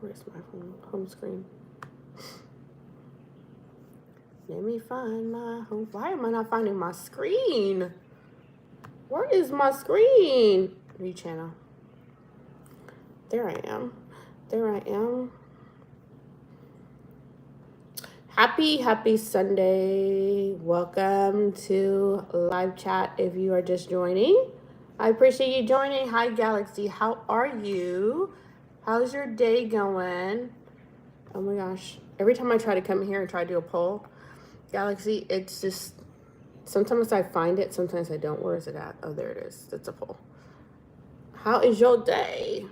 Where's my home screen? Let me find my home. Why am I not finding my screen? Where is my screen? New channel. There I am. There I am. Happy Sunday. Welcome to live chat if you are just joining. I appreciate you joining. Hi, Galaxy. How are you? How's your day going? Oh my gosh. Every time I try to come here and try to do a poll, Galaxy, it's just, sometimes I find it, sometimes I don't. Where is it at? Oh, there it is. It's a poll. How is your day?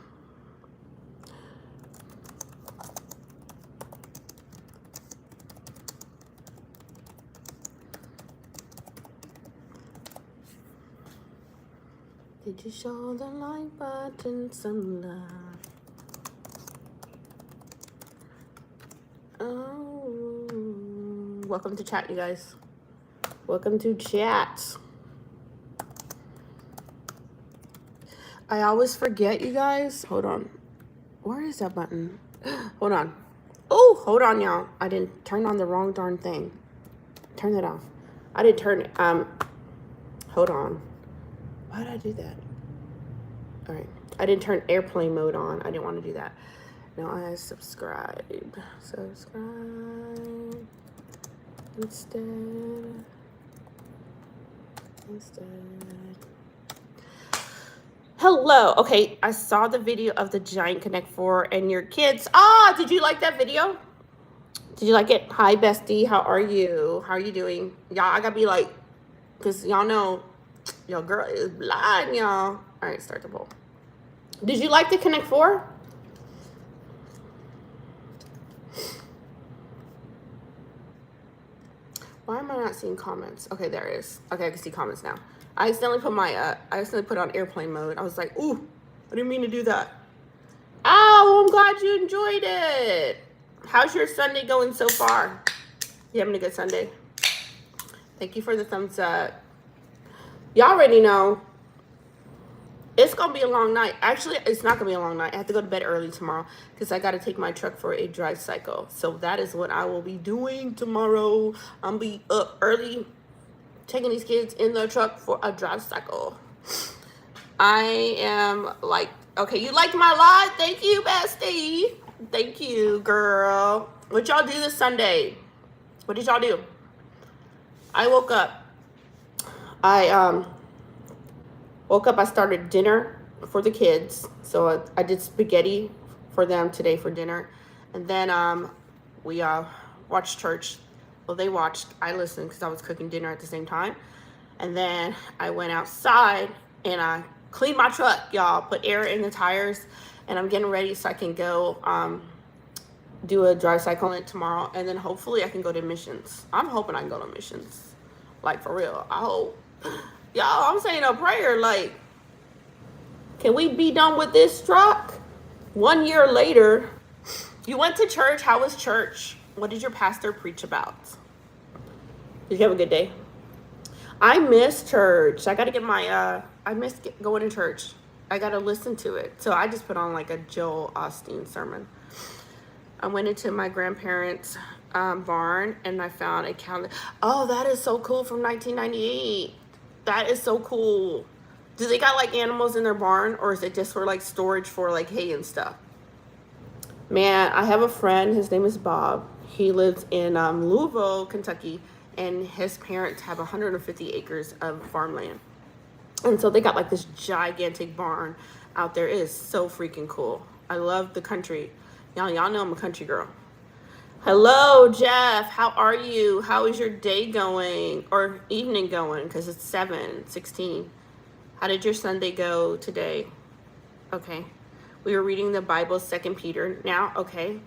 Did you show the like button some love? Oh, welcome to chat, you guys. Welcome to chat. I always forget, you guys. Hold on. Where is that button? Hold on. Oh, hold on, y'all. I didn't turn on the wrong darn thing. Turn that off. I didn't turn it. Hold on. Why did I do that? All right. I didn't turn airplane mode on. I didn't want to do that. Now I subscribe. Subscribe. Instead. Hello. Okay, I saw the video of the Giant Connect 4 and your kids. Ah, did you like that video? Did you like it? Hi, bestie. How are you? How are you doing? Y'all, I gotta be like, because y'all know your girl is blind, y'all. All right, start the poll. Did you like the Connect 4? Why am I not seeing comments? Okay, there it is. Okay, I can see comments now. I accidentally put on airplane mode. I was like, ooh, I didn't mean to do that. Oh, I'm glad you enjoyed it. How's your Sunday going so far? You having a good Sunday? Thank you for the thumbs up. Y'all already know it's gonna be a long night. Actually, it's not gonna be a long night. I have to go to bed early tomorrow because I gotta take my truck for a drive cycle. So that is what I will be doing tomorrow. I'm be up early, taking these kids in the truck for a drive cycle. I am like, okay, you liked my live? Thank you, bestie. Thank you, girl. What y'all do this Sunday? What did y'all do? I woke up. I started dinner for the kids. So I did spaghetti for them today for dinner. And then we watched church. Well, they watched. I listened because I was cooking dinner at the same time. And then I went outside and I cleaned my truck, y'all. Put air in the tires. And I'm getting ready so I can go do a drive cycle on it tomorrow. And then hopefully I can go to missions. I'm hoping I can go to missions. Like, for real. I hope. Y'all, I'm saying a prayer, like, can we be done with this truck? 1 year later, you went to church. How was church? What did your pastor preach about? Did you have a good day? I miss church. I got to get my, I miss going to church. I got to listen to it. So I just put on like a Joel Osteen sermon. I went into my grandparents' barn and I found a calendar. Oh, that is so cool, from 1998. That is so cool. Do they got like animals in their barn, or is it just for like storage for like hay and stuff? Man, I have a friend. His name is Bob. He lives in Louisville, Kentucky, and his parents have 150 acres of farmland. And so they got like this gigantic barn out there. It is so freaking cool. I love the country. Y'all know I'm a country girl. Hello, Jeff. How are you? How is your day going, or evening going? Because it's 7:16. How did your Sunday go today? Okay. We were reading the Bible, 2 Peter. Now, okay.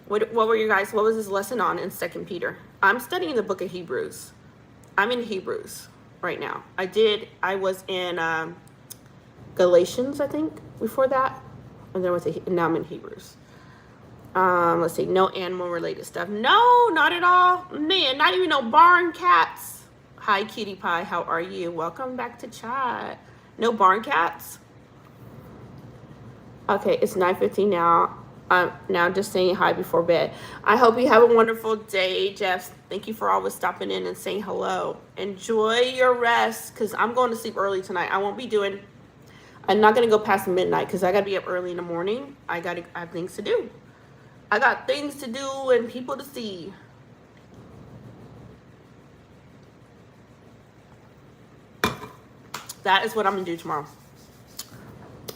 What were you guys? What was this lesson on in 2 Peter? I'm studying the book of Hebrews. I'm in Hebrews right now. I was in Galatians, I think, before that, and then now I'm in Hebrews. Let's see, no animal related stuff. No, not at all. Man, not even no barn cats. Hi, Cutie Pie. How are you? Welcome back to chat. No barn cats? Okay, it's 9:15 now. I'm now just saying hi before bed. I hope you have a wonderful day, Jeff. Thank you for always stopping in and saying hello. Enjoy your rest, because I'm going to sleep early tonight. I'm not going to go past midnight because I got to be up early in the morning. I have things to do. I got things to do and people to see. That is what I'm going to do tomorrow.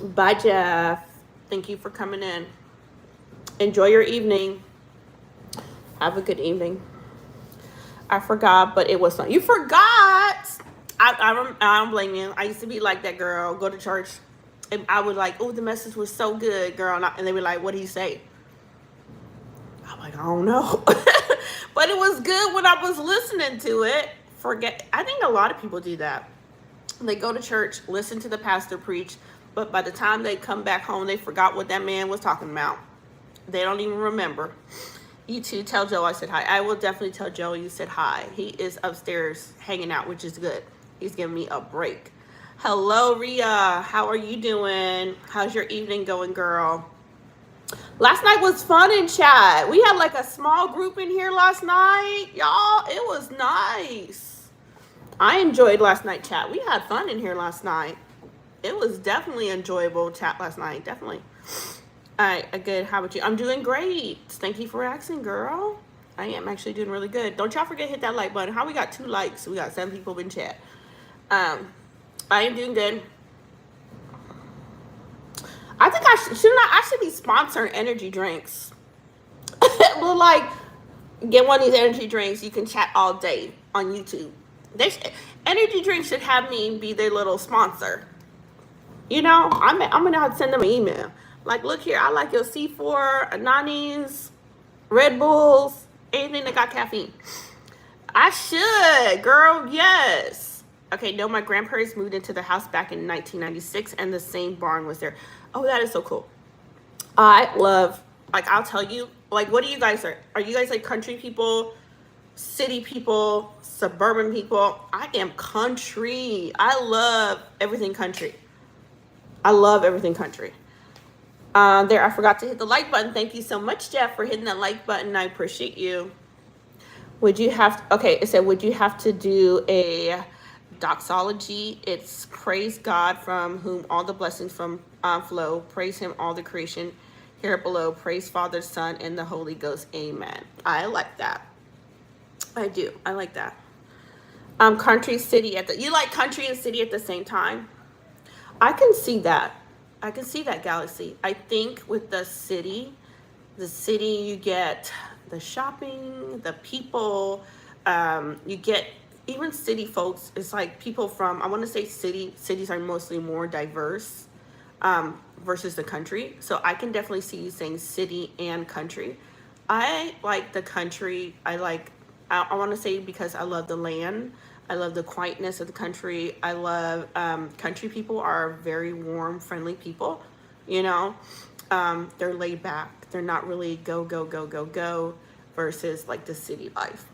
Bye, Jeff. Thank you for coming in. Enjoy your evening. Have a good evening. I forgot, but it was not. You forgot. I don't blame you. I used to be like that girl. Go to church, and I would like, oh, the message was so good, girl, and they were like, what did he say? I'm like, I don't know, but it was good when I was listening to it. I think a lot of people do that. They go to church, listen to the pastor preach, but by the time they come back home, they forgot what that man was talking about. They don't even remember. You too, tell Joe I said hi. I will definitely tell Joe you said hi. He is upstairs hanging out, which is good. He's giving me a break. Hello, Rhea. How are you doing? How's your evening going, girl? Last night was fun in chat. We had like a small group in here last night. Y'all, it was nice. I enjoyed last night chat. We had fun in here last night. It was definitely enjoyable chat last night. Definitely. All right, good. How about you? I'm doing great. Thank you for asking, girl. I am actually doing really good. Don't y'all forget to hit that like button. How we got 2 likes? We got 7 people in chat. I am doing good. I think I should be sponsoring energy drinks. Well, like, get one of these energy drinks. You can chat all day on YouTube. Energy drinks should have me be their little sponsor. You know, I'm gonna have to send them an email. Like, look here, I like your C4, Anani's, Red Bulls, anything that got caffeine. I should, girl, yes. Okay, no, my grandparents moved into the house back in 1996 and the same barn was there. Oh, that is so cool. I love, like, I'll tell you, like, what do you guys are you guys like country people, city people, suburban people? I am country. I love everything country. I love everything country. I forgot to hit the like button. Thank you so much, Jeff, for hitting that like button. I appreciate you. Okay, it said, would you have to do a doxology? It's praise God from whom all the blessings from flow. Praise him, all the creation here below. Praise Father, Son, and the Holy Ghost. Amen. I like that. I do. I like that. Country, city you like country and city at the same time? I can see that. I can see that, Galaxy. I think with the city you get the shopping, the people, you get even city folks. It's like people from, I want to say cities are mostly more diverse versus the country. So I can definitely see you saying city and country. I like the country. I want to say because I love the land. I love the quietness of the country. I love country people are very warm, friendly people. You know, they're laid back. They're not really go versus like the city life.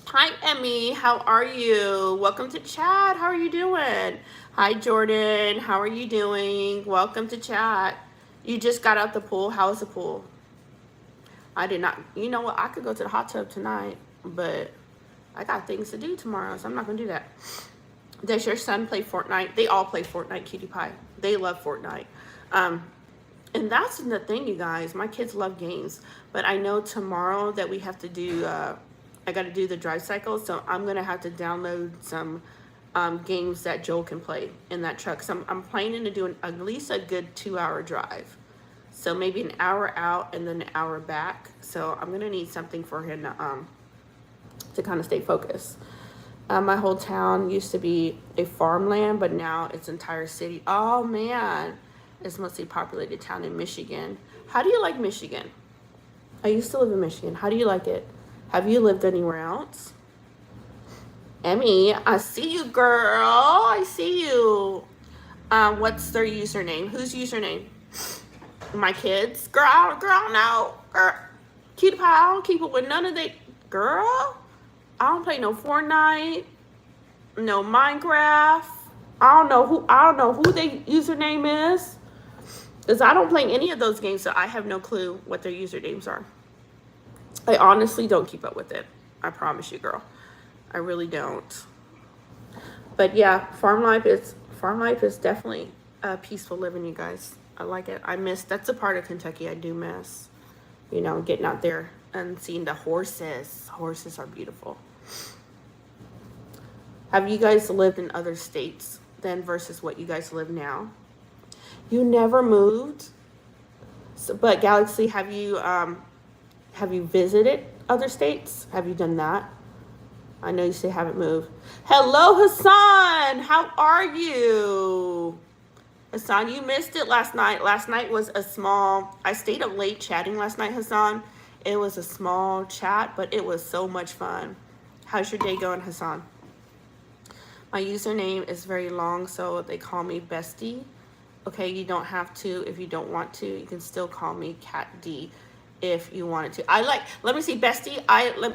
Hi, Emmy. How are you? Welcome to chat. How are you doing? Hi, Jordan. How are you doing? Welcome to chat. You just got out the pool. How was the pool? I did not. You know what? I could go to the hot tub tonight, but I got things to do tomorrow, so I'm not going to do that. Does your son play Fortnite? They all play Fortnite, Cutie Pie. They love Fortnite. And that's the thing, you guys. My kids love games. But I know tomorrow that we have to do, I got to do the drive cycle. So I'm going to have to download some games that Joel can play in that truck. So I'm planning to do at least a good 2-hour drive. So maybe an hour out and then an hour back. So I'm going to need something for him to kind of stay focused. My whole town used to be a farmland, but now it's entire city. Oh man, it's mostly populated town in Michigan. How do you like Michigan? I used to live in Michigan. How do you like it? Have you lived anywhere else? Emmy, I see you, girl. I see you. What's their username? Whose username? My kids? Girl, no. Girl. Cutie Pie, I don't keep it with none of they. Girl. I don't play no Fortnite, no Minecraft. I don't know who their username is. Because I don't play any of those games, so I have no clue what their usernames are. I honestly don't keep up with it. I promise you, girl. I really don't. But yeah, farm life is definitely peaceful living, you guys. I like it. That's a part of Kentucky I do miss. You know, getting out there and seeing the horses. Horses are beautiful. Have you guys lived in other states then versus what you guys live now? You never moved? So, but Galaxy, have you visited other states? Have you done that? I know you say haven't moved. Hello, Hassan. How are you? Hassan, you missed it last night. Last night was I stayed up late chatting last night, Hassan. It was a small chat, but it was so much fun. How's your day going, Hassan? My username is very long, so they call me Bestie. Okay, you don't have to if you don't want to. You can still call me Cat D if you wanted to. Let me see, Bestie.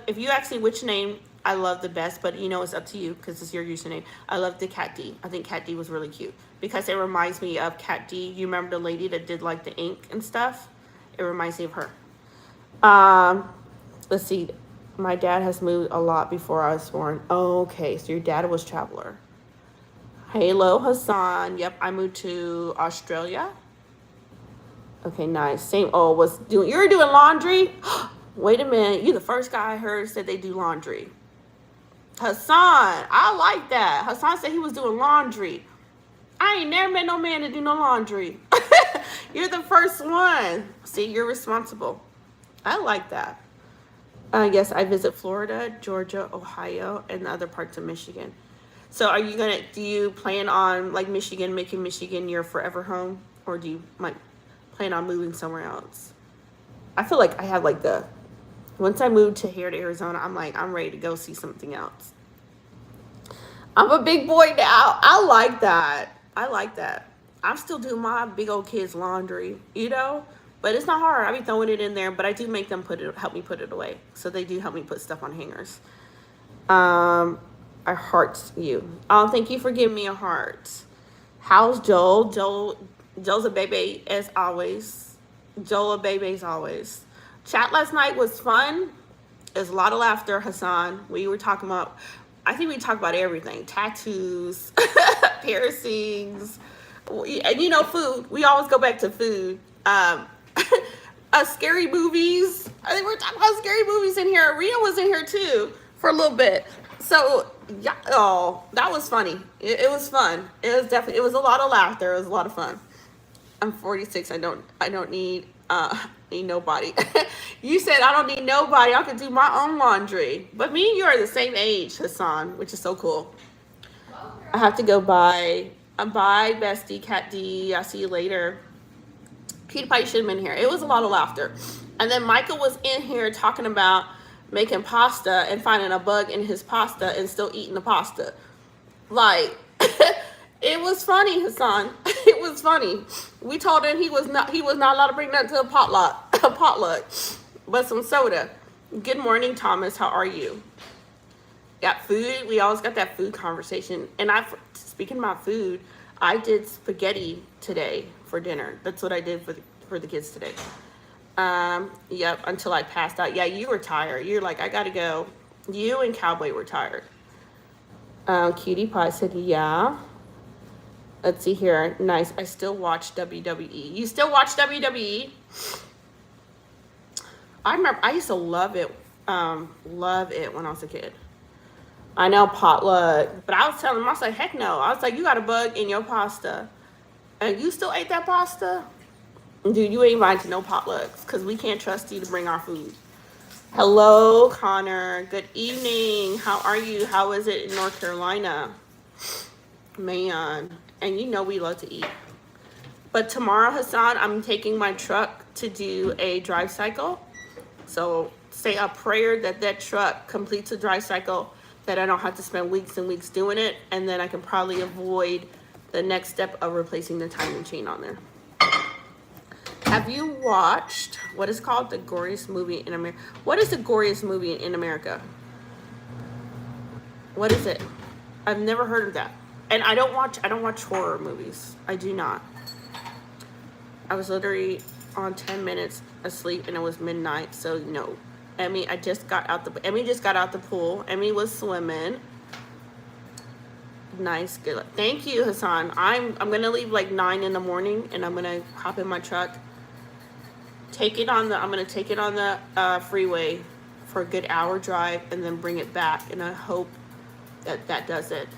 If you ask me which name I love the best, but you know it's up to you because it's your username. I love the Cat D. I think Cat D was really cute because it reminds me of Cat D. You remember the lady that did like the ink and stuff? It reminds me of her. Let's see. My dad has moved a lot before I was born. Oh, okay, so your dad was traveler. Hello, Hassan. Yep, I moved to Australia. Okay, nice. Same. Oh, you were doing laundry? Wait a minute. You the first guy I heard said they do laundry. Hassan, I like that. Hassan said he was doing laundry. I ain't never met no man to do no laundry. You're the first one. See, you're responsible. I like that. Yes, I visit Florida, Georgia, Ohio, and other parts of Michigan. So do you plan on like making Michigan your forever home? Or do you plan on moving somewhere else? I feel like I have once I moved to Arizona, I'm ready to go see something else. I'm a big boy now. I like that. I'm still doing my big old kids' laundry, but it's not hard. I be throwing it in there, but I do make them help me put it away. So they do help me put stuff on hangers. I heart you. Oh, thank you for giving me a heart. How's Joel? Joel's a baby as always. Joel a baby as always. Chat last night was fun. There's a lot of laughter, Hassan. I think we talked about everything. Tattoos, piercings, and food. We always go back to food. Scary movies. I think we're talking about scary movies in here. Rita was in here too for a little bit. So yeah, that was funny. It was fun. It was a lot of laughter. It was a lot of fun. I'm 46. I don't need nobody. You said I don't need nobody. I can do my own laundry. But me and you are the same age, Hassan, which is so cool. I have to go bye. Bye, Bestie, Cat D. I'll see you later. Peter Pie should have been here. It was a lot of laughter. And then Michael was in here talking about making pasta and finding a bug in his pasta and still eating the pasta. It was funny, Hassan. It was funny. We told him he was not allowed to bring that to a potluck. But some soda. Good morning, Thomas. How are you? Got food. We always got that food conversation. And speaking about food, I did spaghetti today for dinner. That's what I did for the kids today. Yep, until I passed out. Yeah, you were tired. You're like, I gotta go. You and Cowboy were tired. Cutie Pie said, yeah. Let's see here. Nice. I still watch WWE. You still watch WWE? I remember I used to love it when I was a kid. I know potluck, but I was telling him, I was like, heck no. I was like, you got a bug in your pasta. And you still ate that pasta? Dude, you ain't invited to no potlucks because we can't trust you to bring our food. Hello, Connor. Good evening. How are you? How is it in North Carolina? Man, and we love to eat. But tomorrow, Hassan, I'm taking my truck to do a drive cycle. So say a prayer that truck completes a drive cycle, that I don't have to spend weeks and weeks doing it, and then I can probably avoid the next step of replacing the timing chain on there. Have you watched what is called the goriest movie in America? What is the goriest movie in America? What is it? I've never heard of that. And I don't watch horror movies. I do not. I was literally on 10 minutes of sleep, and it was midnight. So no, Emmy, Emmy just got out the pool. Emmy was swimming. Nice, good. Thank you, Hassan. I'm gonna leave like 9 in the morning, and I'm gonna hop in my truck. I'm gonna take it on the freeway for a good hour drive, and then bring it back. And I hope that does it.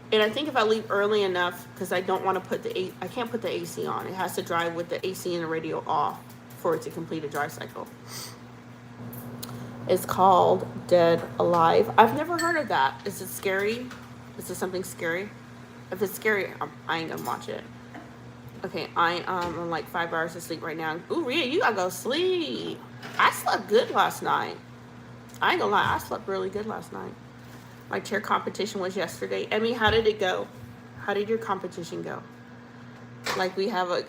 And I think if I leave early enough, because I don't want to I can't put the AC on. It has to drive with the AC and the radio off for it to complete a drive cycle. It's called Dead Alive. I've never heard of that. Is it scary? Is it something scary? If it's scary, I ain't gonna watch it. Okay, I'm like 5 hours of sleep right now. Ooh, Rhea, you gotta go sleep. I slept good last night. I ain't gonna lie, I slept really good last night. My chair competition was yesterday. Emmy, how did it go? How did your competition go? Like we have a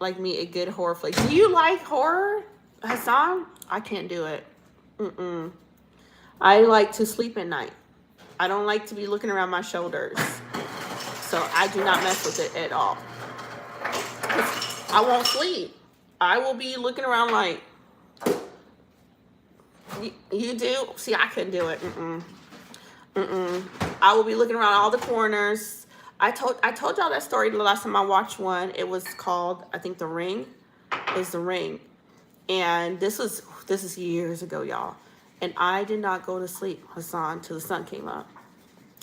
good horror flick. Do you like horror, Hassan? I can't do it. I like to sleep at night. I don't like to be looking around my shoulders. So I do not mess with it at all. I won't sleep. I will be looking around like, you do? See, I couldn't do it. I will be looking around all the corners. I told y'all that story the last time I watched one. It was called, I think, The Ring. It was The Ring. And this is years ago, y'all. And I did not go to sleep, Hassan, till the sun came up.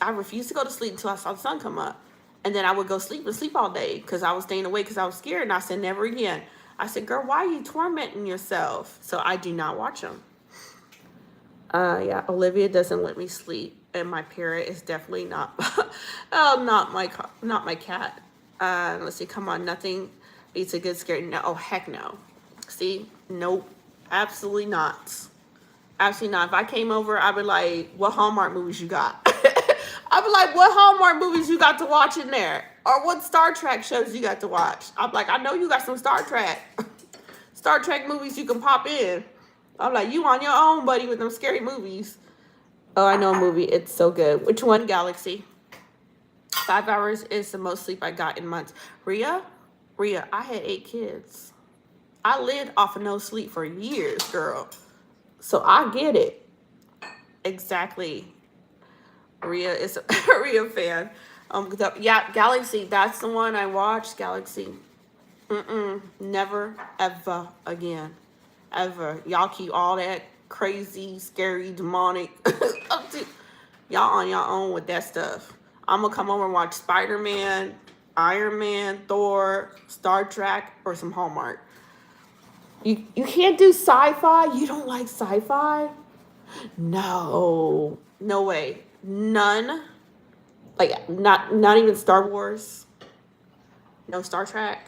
I refused to go to sleep until I saw the sun come up. And then I would go sleep all day because I was staying awake because I was scared. And I said, never again. I said, girl, why are you tormenting yourself? So I do not watch them. Yeah, Olivia doesn't let me sleep. And my parrot is definitely not, not my cat. Let's see, come on, nothing beats a good scare. No, oh, heck no. See, nope, absolutely not. Absolutely not. If I came over, I'd be like, what Hallmark movies you got? I'd be like, what Hallmark movies you got to watch in there? Or what Star Trek shows you got to watch? I'm like, I know you got some Star Trek movies you can pop in. I'm like, you on your own, buddy, with them scary movies. Oh, I know a movie. It's so good. Which one, Galaxy? 5 hours is the most sleep I got in months. Rhea, I had 8 kids. I lived off of no sleep for years, girl. So I get it. Exactly. Rhea is a Rhea fan. Yeah, Galaxy. That's the one I watched. Galaxy. Never, ever again. Ever. Y'all keep all that crazy, scary, demonic. Y'all on your own with that stuff. I'm gonna come over and watch Spider-Man, Iron Man, Thor, Star Trek, or some Hallmark. You can't do sci-fi? You don't like sci-fi? No way. None. Like not even Star Wars. No Star Trek.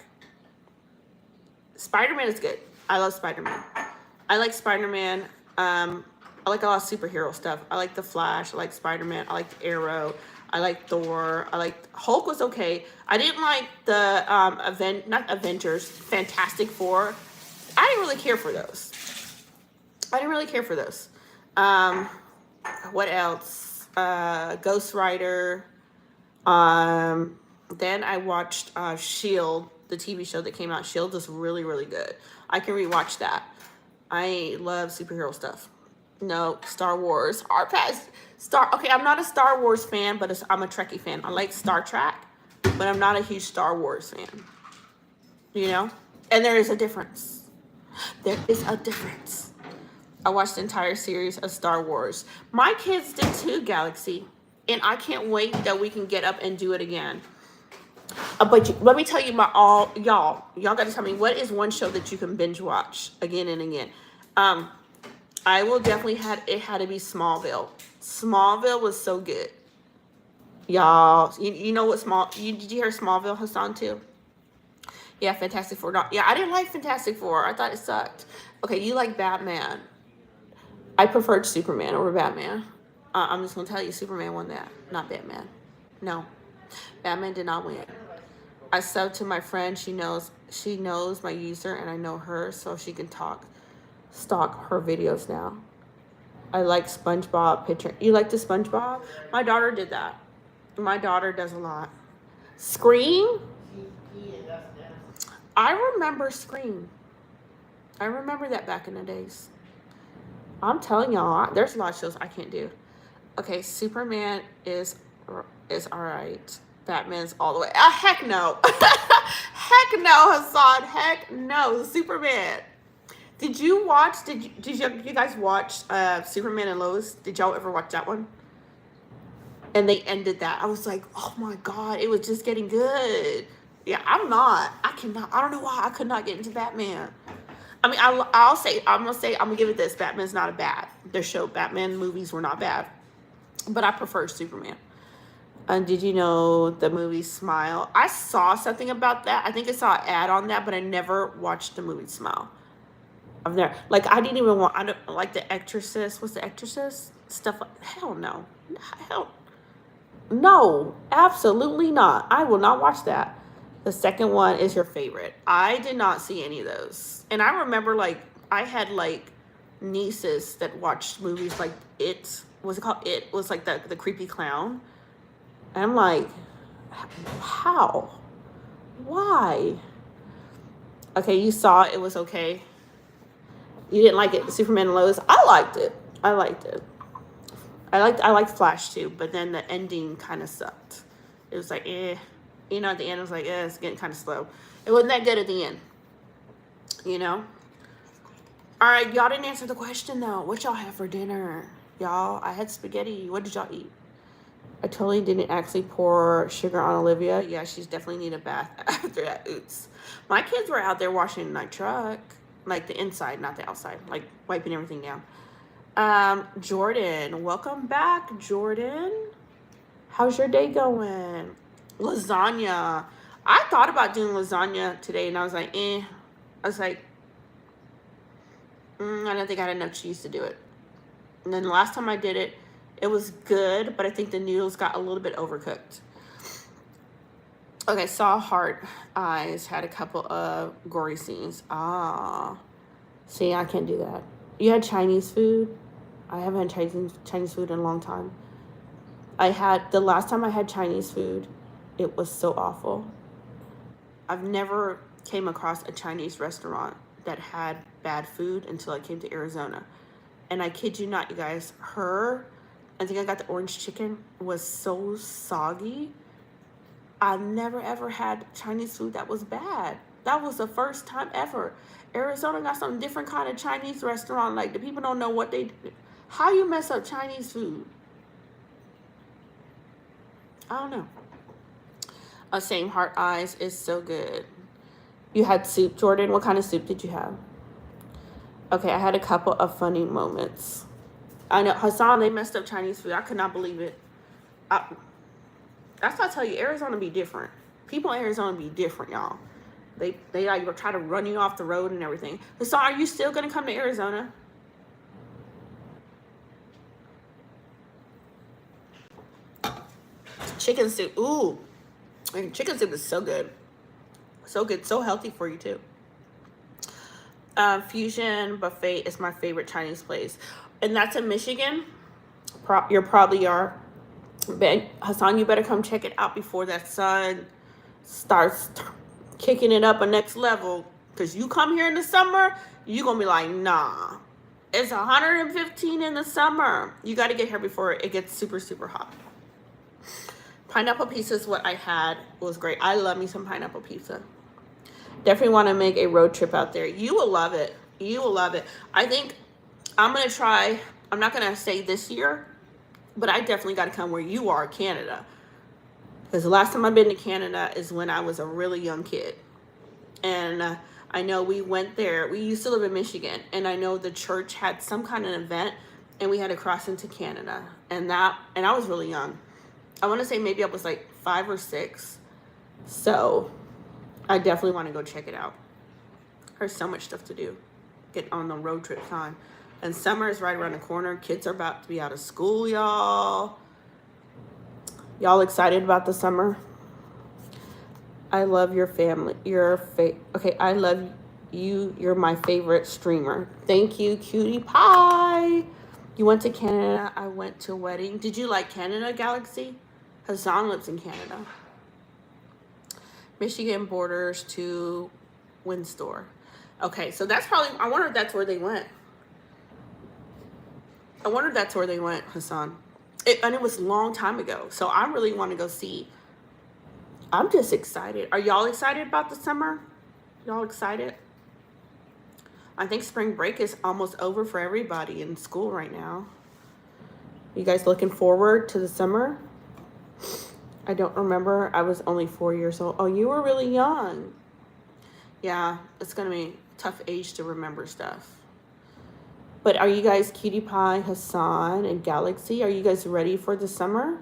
Spider-Man is good. I love Spider-Man. I like Spider-Man. I like a lot of superhero stuff. I like The Flash. I like Spider-Man. I like Arrow. I like Thor. I like Hulk was okay. I didn't like the not Avengers, Fantastic Four. I didn't really care for those. What else? Ghost Rider. Then I watched Shield, the TV show that came out. Shield is really, really good. I can rewatch that. I love superhero stuff. No, Star Wars. Okay, I'm not a Star Wars fan, but I'm a Trekkie fan. I like Star Trek, but I'm not a huge Star Wars fan. You know? And there is a difference. I watched the entire series of Star Wars. My kids did too, Galaxy. And I can't wait that we can get up and do it again. But let me tell you y'all got to tell me, what is one show that you can binge watch again and again? I will definitely it had to be Smallville. Smallville was so good. Y'all, you know what did you hear Smallville, Hassan, too? Yeah, Fantastic Four. Yeah, I didn't like Fantastic Four. I thought it sucked. Okay, you like Batman. I preferred Superman over Batman. I'm just going to tell you, Superman won that, not Batman. No, Batman did not win. I subbed to my friend. She knows my user, and I know her, so she can stalk her videos now. I like SpongeBob picture. You like the SpongeBob? My daughter did that. My daughter does a lot. Scream? I remember Scream. I remember that back in the days. I'm telling y'all, there's a lot of shows I can't do. Okay, Superman is all right. Batman's all the way. Heck no. Heck no, Hassan. Heck no, Superman. Did you watch? You guys watch Superman and Lois? Did y'all ever watch that one? And they ended that. I was like, oh my god, it was just getting good. Yeah, I'm not. I cannot. I don't know why I could not get into Batman. I mean, I'll say, I'm gonna give it this. Batman's not a bad. The show Batman movies were not bad, but I prefer Superman. And did you know the movie Smile? I saw something about that. I think I saw an ad on that, but I never watched the movie Smile. I've never, like, I didn't even want. I don't like The Exorcist. What's The Exorcist? Stuff like, hell no, hell no, absolutely not. I will not watch that. The second one is your favorite. I did not see any of those. And I remember, like, I had, like, nieces that watched movies like It. Was it called It? It was like the creepy clown. And I'm like, how? Why? Okay, you saw it. It was okay. You didn't like it, Superman and Lois? I liked it. I liked Flash too, but then the ending kind of sucked. It was like, eh. You know, at the end, it was like, it's getting kind of slow. It wasn't that good at the end. You know? All right, y'all didn't answer the question, though. What y'all have for dinner? Y'all, I had spaghetti. What did y'all eat? I totally didn't actually pour sugar on Olivia. Yeah, she's definitely need a bath after that. Oops. My kids were out there washing my truck. Like the inside, not the outside. Like wiping everything down. Jordan. Welcome back, Jordan. How's your day going? Lasagna. I thought about doing lasagna today, and I was like, eh. I was like, I don't think I had enough cheese to do it. And then the last time I did it, it was good, but I think the noodles got a little bit overcooked. Okay, saw Heart Eyes had a couple of gory scenes. See, I can't do that. You had Chinese food? I haven't had Chinese food in a long time. The last time I had Chinese food, it was so awful. I've never came across a Chinese restaurant that had bad food until I came to Arizona. And I kid you not, you guys, I think I got the orange chicken, was so soggy. I've never ever had Chinese food that was bad. That was the first time ever. Arizona got some different kind of Chinese restaurant. Like, the people don't know what they do. How you mess up Chinese food? I don't know. Same Heart Eyes is so good. You had soup, Jordan. What kind of soup did you have? Okay, I had a couple of funny moments. I know, Hassan, they messed up Chinese food. I could not believe it. That's why I tell you, Arizona be different. People in Arizona be different, y'all. They like try to run you off the road and everything. Hassan, are you still gonna come to Arizona? Chicken soup. Ooh. And chicken soup is so good. So good. So healthy for you, too. Fusion Buffet is my favorite Chinese place. And that's in Michigan. You probably are. But Hassan, you better come check it out before that sun starts kicking it up a next level. Because you come here in the summer, you're going to be like, nah. It's 115 in the summer. You got to get here before it gets super, super hot. Pineapple pizza is what I had. It was great. I love me some pineapple pizza. Definitely want to make a road trip out there. You will love it. You will love it. I think I'm going to try. I'm not going to say this year, but I definitely got to come where you are, Canada. Because the last time I've been to Canada is when I was a really young kid. And I know we went there. We used to live in Michigan. And I know the church had some kind of event. And we had to cross into Canada. And I was really young. I want to say maybe I was like 5 or 6. So I definitely want to go check it out. There's so much stuff to do. Get on the road trip time. And summer is right around the corner. Kids are about to be out of school, y'all. Y'all excited about the summer? I love your family. Okay, I love you. You're my favorite streamer. Thank you, cutie pie. You went to Canada. I went to a wedding. Did you like Canada, Galaxy? Hassan lives in Canada. Michigan borders to Windsor. Okay, so that's probably, I wonder if that's where they went. I wonder if that's where they went, Hassan. And it was a long time ago. So I really want to go see. I'm just excited. Are y'all excited about the summer? Y'all excited? I think spring break is almost over for everybody in school right now. You guys looking forward to the summer? I don't remember. I was only 4 years old. Oh, you were really young. Yeah, it's going to be a tough age to remember stuff. But are you guys, Cutie Pie, Hassan, and Galaxy, are you guys ready for the summer?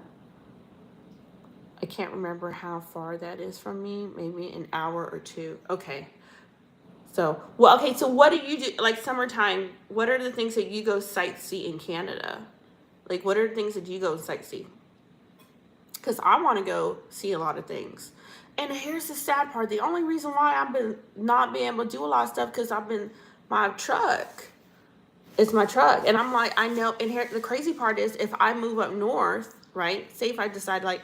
I can't remember how far that is from me. Maybe an hour or two. Okay. So, well, okay, so what do you do, like summertime, what are the things that you go sightsee in Canada? Like, what are the things that you go sightsee? Because I want to go see a lot of things. And here's the sad part. The only reason why I've been not being able to do a lot of stuff because I've been, my truck. It's my truck. And I'm like, I know, and here, the crazy part is if I move up north, right? Say if I decide like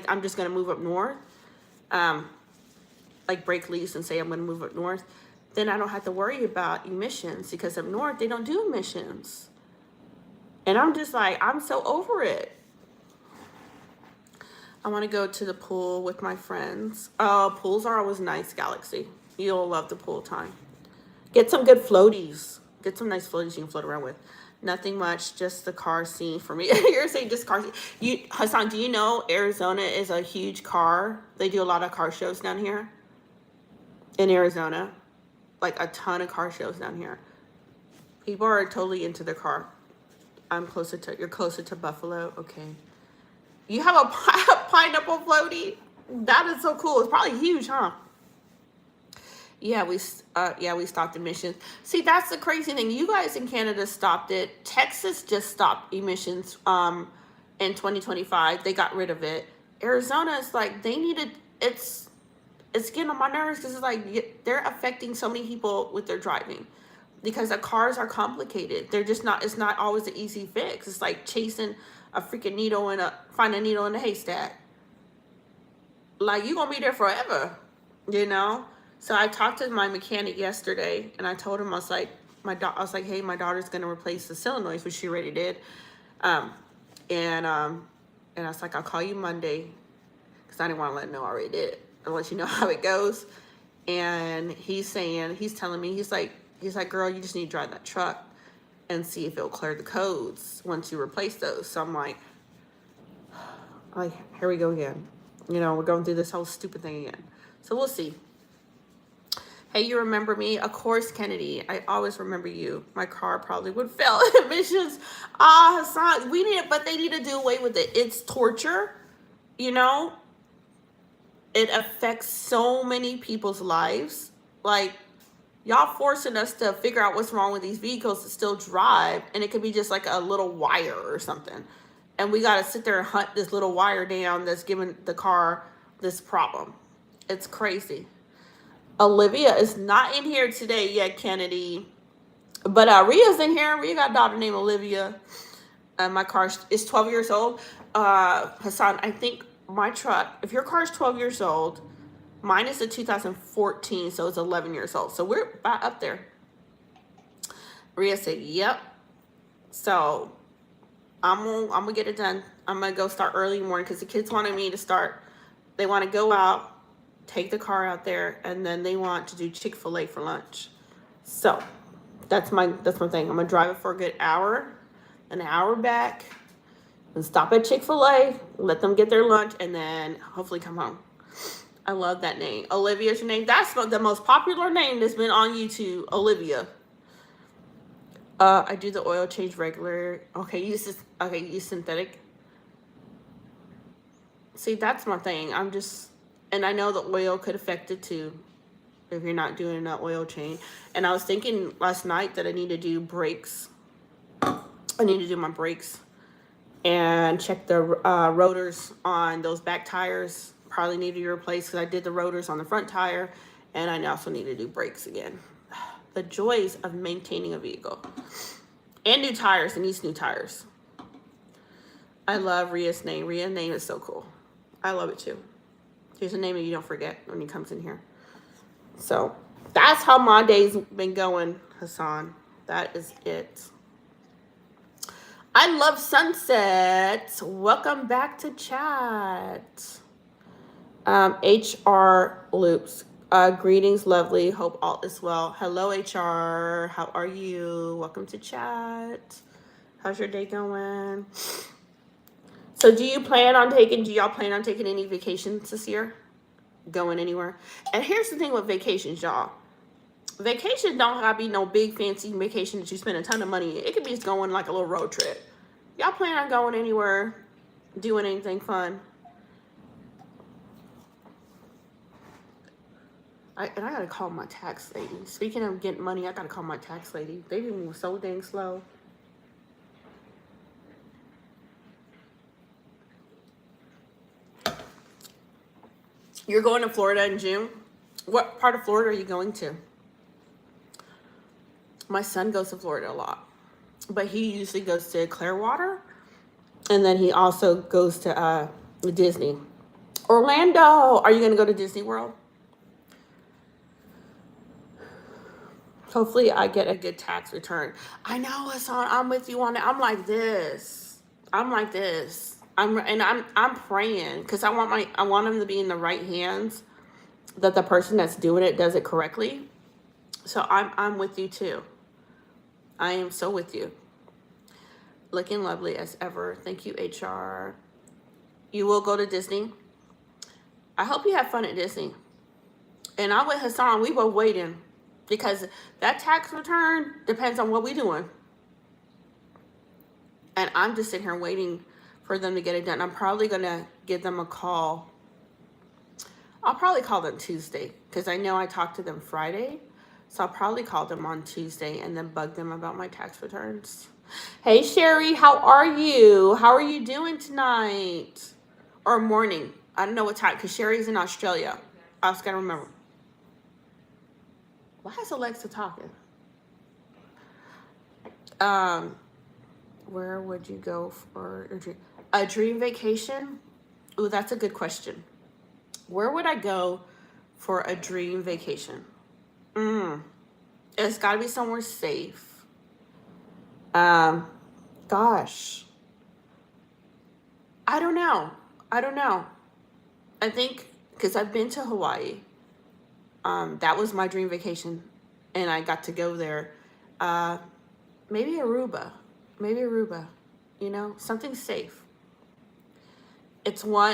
I'm just going to move up north, like break lease and say I'm going to move up north, then I don't have to worry about emissions because up north, they don't do emissions. And I'm just like, I'm so over it. I want to go to the pool with my friends. Pools are always nice, Galaxy. You'll love the pool time. Get some good floaties. Get some nice floaties you can float around with. Nothing much, just the car scene for me. You're saying just car scene. Hassan, do you know Arizona is a huge car? They do a lot of car shows down here. In Arizona. Like a ton of car shows down here. People are totally into their car. You're closer to Buffalo. Okay. You have a pineapple floaty? That is so cool. It's probably huge, huh? Yeah, we stopped emissions. See, that's the crazy thing. You guys in Canada stopped it. Texas just stopped emissions in 2025. They got rid of it. Arizona is like, they needed, it's getting on my nerves because it's like they're affecting so many people with their driving because the cars are complicated. They're just not, it's not always an easy fix. It's like chasing a freaking needle find a needle in a haystack. Like, you're gonna be there forever, you know? So I talked to my mechanic yesterday and I told him, I was like, hey, my daughter's gonna replace the solenoids, which she already did. And I was like, I'll call you Monday because I didn't want to let him know I already did it. I'll let you know how it goes. And he's telling me, he's like, girl, you just need to drive that truck and see if it'll clear the codes once you replace those. So I'm like, here we go again. You know, we're going through this whole stupid thing again. So we'll see. Hey, you remember me? Of course, Kennedy. I always remember you. My car probably would fail emissions. Hassan, but they need to do away with it. It's torture, you know? It affects so many people's lives. Like, y'all forcing us to figure out what's wrong with these vehicles to still drive, and it could be just like a little wire or something. And we got to sit there and hunt this little wire down that's giving the car this problem. It's crazy. Olivia is not in here today yet, Kennedy. But Ria's in here. Ria got a daughter named Olivia. My car is 12 years old. Hassan, I think my truck, if your car is 12 years old, mine is a 2014, so it's 11 years old. So we're about up there. Ria said, yep. So I'm gonna get it done. I'm gonna go start early in the morning because the kids wanted me to start. They want to go out, take the car out there, and then they want to do Chick-fil-A for lunch. So that's my thing. I'm gonna drive it for a good hour, an hour back, and stop at Chick-fil-A, let them get their lunch, and then hopefully come home. I love that name. Olivia's your name. That's the most popular name that's been on YouTube. Olivia. I do the oil change regular. Okay, use synthetic. See, that's my thing. And I know the oil could affect it too if you're not doing that oil change. And I was thinking last night that I need to do brakes. I need to do my brakes and check the rotors on those back tires. Probably need to be replaced because I did the rotors on the front tire, and I also need to do brakes again. The joys of maintaining a vehicle. And new tires, and these new tires. I love Ria's name. Ria's name is so cool. I love it too. Here's a name that you don't forget when he comes in here. So, That's how my day's been going, Hassan. That is it. I love sunsets. Welcome back to chat. HR loops. Greetings, lovely. Hope all is well. Hello, HR. How are you? Welcome to chat. How's your day going? So, do y'all plan on taking any vacations this year? Going anywhere? And here's the thing with vacations, y'all. Vacation don't gotta be no big fancy vacation that you spend a ton of money. It could be just going like a little road trip. Y'all plan on going anywhere, doing anything fun? I gotta call my tax lady. Speaking of getting money, I gotta call my tax lady. They move so dang slow. You're going to Florida in June? What part of Florida are you going to? My son goes to Florida a lot, but he usually goes to Clearwater, and then he also goes to Disney. Orlando, are you going to go to Disney World? Hopefully I get a good tax return. I know, Hassan, I'm with you on it. I'm like this. I'm praying because I want him to be in the right hands, that the person that's doing it does it correctly. So I'm with you too. I am so with you. Looking lovely as ever. Thank you, HR. You will go to Disney. I hope you have fun at Disney. And I'm with Hassan. We were waiting because that tax return depends on what we're doing. And I'm just sitting here waiting for them to get it done. I'm probably going to give them a call. I'll probably call them Tuesday because I know I talked to them Friday. So I'll probably call them on Tuesday and then bug them about my tax returns. Hey, Sherry, how are you? How are you doing tonight? Or morning? I don't know what time, because Sherry's in Australia. I was going to remember. Why is Alexa talking? Where would you go for a dream vacation? Ooh, that's a good question. Where would I go for a dream vacation? It's got to be somewhere safe. Gosh. I don't know. I think because I've been to Hawaii. That was my dream vacation, and I got to go there. Maybe Aruba. You know, something safe. It's 1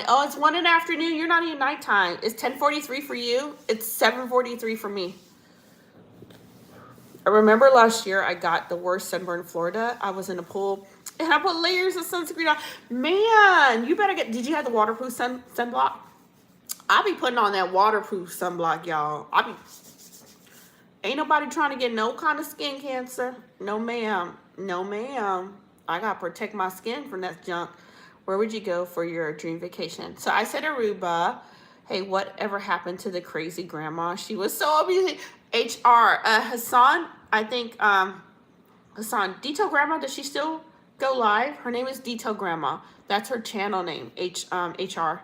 in the afternoon. You're not even nighttime. It's 10:43 for you. It's 7:43 for me. I remember last year I got the worst sunburn in Florida. I was in a pool and I put layers of sunscreen on. Man, you better did you have the waterproof sunblock? I be putting on that waterproof sunblock, y'all. Ain't nobody trying to get no kind of skin cancer. No, ma'am. I got to protect my skin from that junk. Where would you go for your dream vacation? So I said Aruba. Hey, whatever happened to the crazy grandma? She was so amazing. HR, Hassan, I think, Hassan, Detail Grandma, does she still go live? Her name is Detail Grandma. That's her channel name, HR.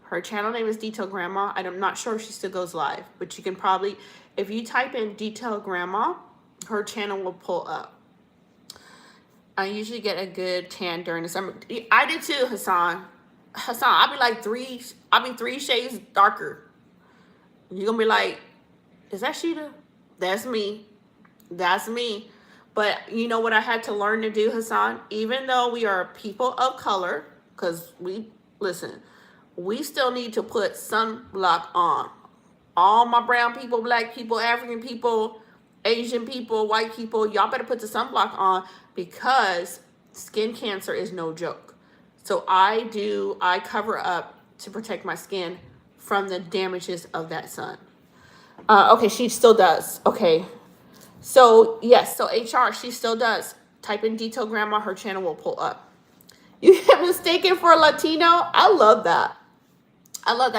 Her channel name is Detail Grandma. I'm not sure if she still goes live, but you can probably, if you type in Detail Grandma, her channel will pull up. I usually get a good tan during the summer. I did too, Hassan. I'll be 3 shades darker. You're going to be like, is that Sheeta? That's me. But you know what I had to learn to do, Hassan? Even though we are people of color, because we still need to put sunblock on. All my brown people, black people, African people, Asian people, white people, y'all better put the sunblock on because skin cancer is no joke. So I cover up to protect my skin from the damages of that sun. Okay, she still does. Okay. So, yes, so HR, she still does. Type in Detail Grandma, her channel will pull up. You get mistaken for a Latino? I love that.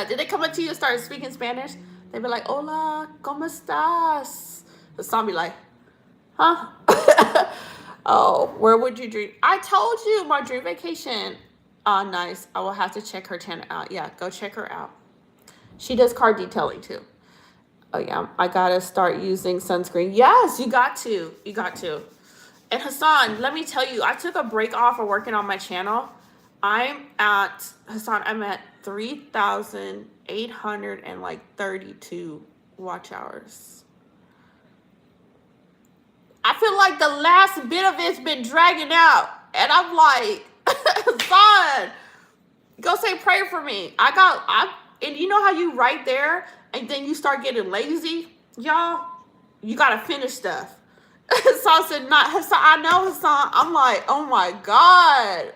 Did they come up to you and start speaking Spanish? They'd be like, hola, ¿cómo estás? The song be like, huh? Oh, where would you dream? I told you my dream vacation. Oh, nice. I will have to check her channel out. Yeah, go check her out. She does car detailing too. Oh yeah, I gotta start using sunscreen. Yes, you got to. You got to. And Hassan, let me tell you, I took a break off of working on my channel. I'm at 3,832 watch hours. I feel like the last bit of it's been dragging out. And I'm like, Hassan, go say prayer for me. And you know how you right there and then you start getting lazy? Y'all, you gotta finish stuff. Hassan said, not Hassan. I know Hassan. I'm like, oh my God.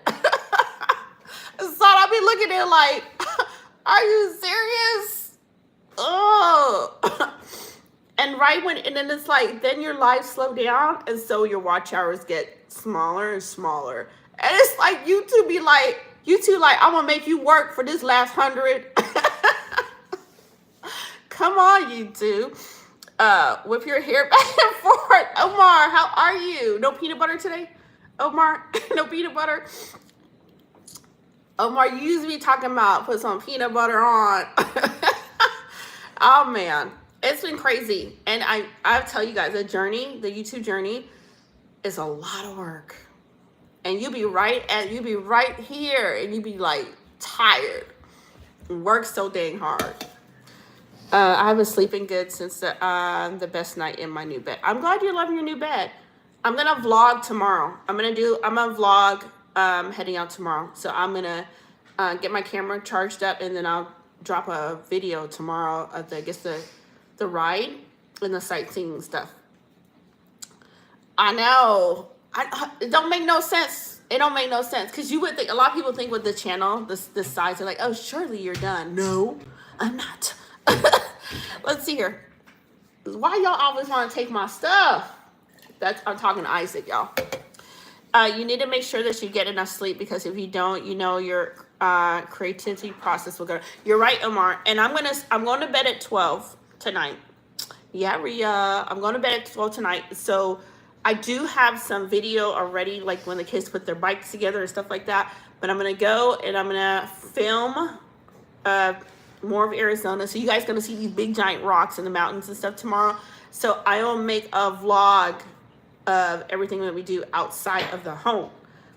Hassan, I be looking at it like, are you serious? Oh. And then it's like, then your life slow down, and so your watch hours get smaller and smaller. And it's like, you two like, I'm gonna make you work for this last 100. Come on, you two. Whip your hair back and forth. Omar, how are you? No peanut butter today? Omar, no peanut butter? Omar, you used to be talking about put some peanut butter on. Oh, man. It's been crazy. And I tell you guys, the YouTube journey is a lot of work. And you be right here, and you be like tired. Work so dang hard. I was sleeping good since the best night in my new bed. I'm glad you're loving your new bed. I'm gonna vlog tomorrow. I'm gonna vlog heading out tomorrow. So I'm gonna get my camera charged up, and then I'll drop a video tomorrow of the ride and the sightseeing stuff. I know. It don't make no sense. It don't make no sense, because you would think, a lot of people think with the channel, the size, they're like, oh, surely you're done. No, I'm not. Let's see here. Why y'all always want to take my stuff? I'm talking to Isaac, y'all. You need to make sure that you get enough sleep, because if you don't, your creativity process will go. You're right, Omar. And I'm going to bed at 12 tonight. Yeah, Ria. I'm going to bed at 12 tonight. So I do have some video already, like when the kids put their bikes together and stuff like that. But I'm going to go and I'm going to film more of Arizona. So you guys going to see these big giant rocks in the mountains and stuff tomorrow. So I will make a vlog of everything that we do outside of the home.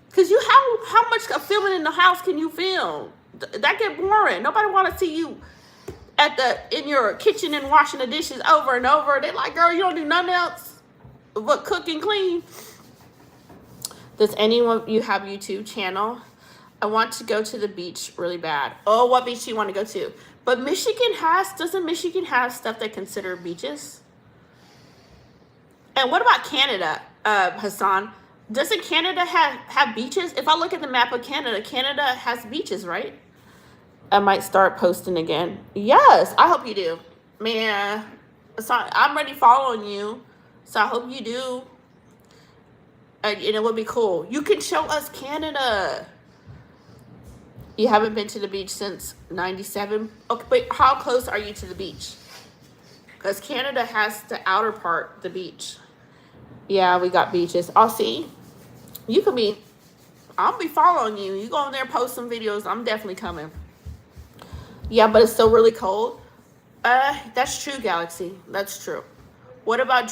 Because how much of filming in the house can you film? That get boring. Nobody want to see you in your kitchen and washing the dishes over and over. They're like, girl, you don't do nothing else but cook and clean. Does anyone of you have a YouTube channel? I want to go to the beach really bad. Oh, what beach do you want to go to? But doesn't Michigan have stuff that consider beaches? And what about Canada, Hassan? Doesn't Canada have beaches? If I look at the map of Canada, Canada has beaches, right? I might start posting again. Yes, I hope you do. Man, Hassan, I'm already following you, so I hope you do. And it would be cool. You can show us Canada. You haven't been to the beach since 97? Okay, but how close are you to the beach? Because Canada has the outer part, the beach. Yeah, we got beaches. I'll see. I'll be following you. You go in there, post some videos. I'm definitely coming. Yeah, but it's still really cold. That's true, Galaxy. That's true. What about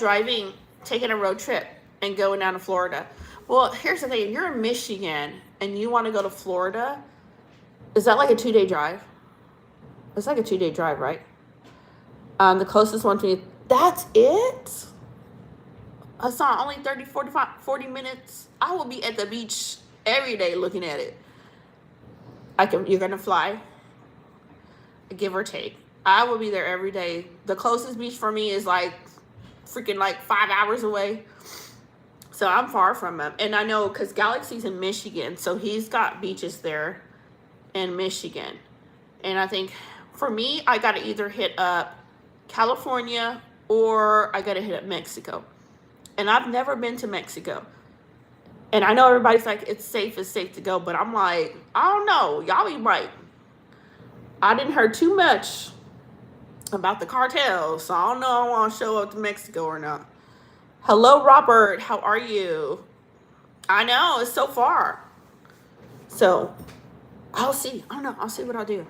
taking a road trip and going down to Florida? Well, here's the thing. If you're in Michigan and you want to go to Florida, is that like a 2-day drive? It's like a 2-day drive, right? The closest one to me, that's it? Hassan, only 40 minutes. I will be at the beach every day looking at it. You're going to fly, give or take. I will be there every day. The closest beach for me is like freaking like 5 hours away. So I'm far from him. And I know because Galaxy's in Michigan, so he's got beaches there in Michigan. And I think for me, I got to either hit up California or I got to hit up Mexico. And I've never been to Mexico. And I know everybody's like, it's safe to go. But I'm like, I don't know. Y'all be right. I didn't hear too much about the cartels. So I don't know if I want to show up to Mexico or not. Hello, Robert. How are you? I know. It's so far. So I'll see. I don't know. I'll see what I'll do.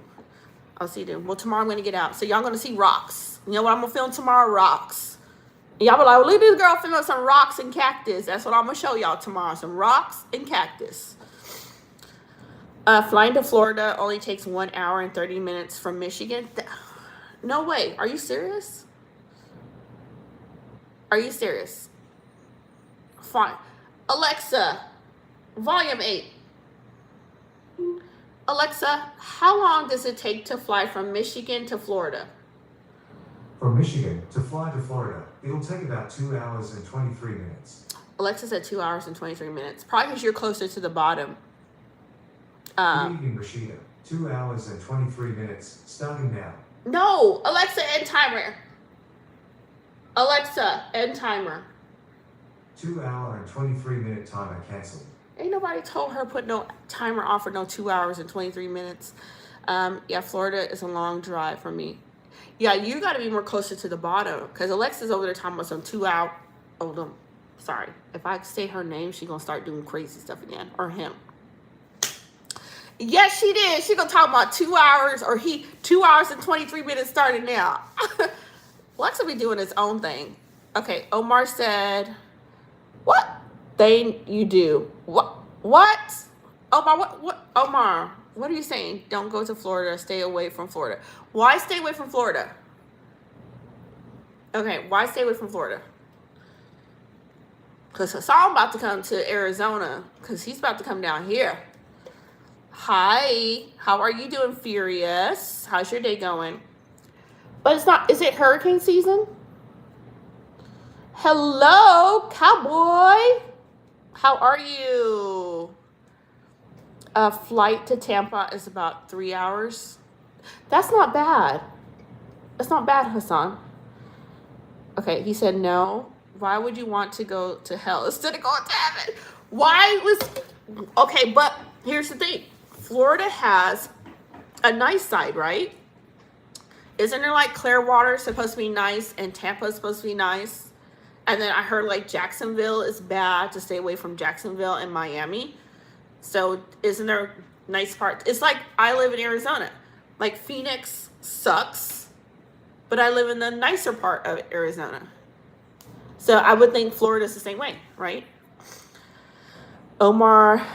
I'll see them. Well, tomorrow I'm going to get out. So y'all going to see rocks. You know what I'm going to film tomorrow? Rocks. Y'all be like, well, look at this girl filming some rocks and cactus. That's what I'm going to show y'all tomorrow. Some rocks and cactus. Flying to Florida only takes 1 hour and 30 minutes from Michigan. No way. Are you serious? Are you serious? Fine. Alexa, volume 8. Alexa, how long does it take to fly from Michigan to Florida? From Michigan to fly to Florida, it'll take about 2 hours and 23 minutes. Alexa said 2 hours and 23 minutes. Probably because you're closer to the bottom. Good evening, Rashida. 2 hours and 23 minutes, starting now. No, Alexa, end timer. Alexa, end timer. 2 hour and 23 minute timer canceled. Ain't nobody told her put no timer on for no 2 hours and 23 minutes. Yeah, Florida is a long drive for me. Yeah, you got to be more closer to the bottom because Alexa's over there talking about some 2 hour. Oh, no. Sorry. If I say her name, she's going to start doing crazy stuff again. Or him. Yes, she did. She going to talk about 2 hours or 2 hours and 23 minutes starting now. Alexa be doing his own thing. Okay, Omar said, what thing you do? What? Omar, what? Omar, what are you saying? Don't go to Florida. Stay away from Florida. Why stay away from Florida? Okay, why stay away from Florida? Because Hassan about to come to Arizona because he's about to come down here. Hi, how are you doing, Furious? How's your day going? But it's not, is it hurricane season? Hello, cowboy. How are you? A flight to Tampa is about 3 hours. That's not bad. That's not bad, Hassan. Okay, he said no. Why would you want to go to hell instead of going to heaven? Why was... Okay, but here's the thing. Florida has a nice side, right? Isn't there like Clearwater supposed to be nice and Tampa is supposed to be nice? And then I heard like Jacksonville is bad, to stay away from Jacksonville and Miami. So isn't there nice parts? It's like I live in Arizona. Like Phoenix sucks, but I live in the nicer part of Arizona. So I would think Florida's the same way, right? Omar,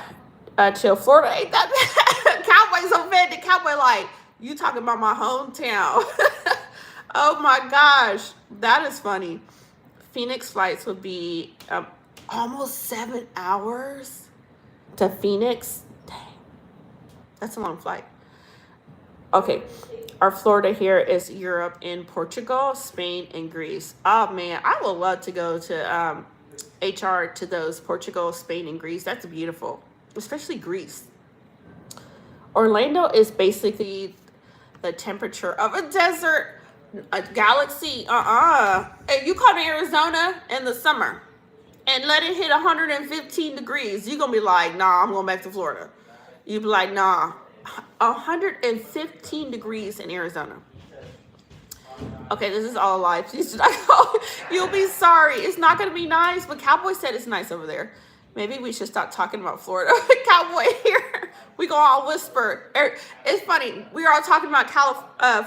chill. Florida ain't that bad. Cowboy's offended. Cowboy like, you talking about my hometown. Oh my gosh, that is funny. Phoenix flights would be almost 7 hours to Phoenix. Dang, that's a long flight. Okay, our Florida here is Europe and Portugal, Spain, and Greece. Oh man, I would love to go to HR to those Portugal, Spain, and Greece. That's beautiful, especially Greece. Orlando is basically the temperature of a desert, a galaxy. And you come to Arizona in the summer and let it hit 115 degrees. You're going to be like, nah, I'm going back to Florida. You be like, nah, 115 degrees in Arizona. Okay, this is all a lie. Please do not go. You'll be sorry. It's not going to be nice, but Cowboy said it's nice over there. Maybe we should stop talking about Florida. Cowboy here. We go all whisper. It's funny. We are all talking about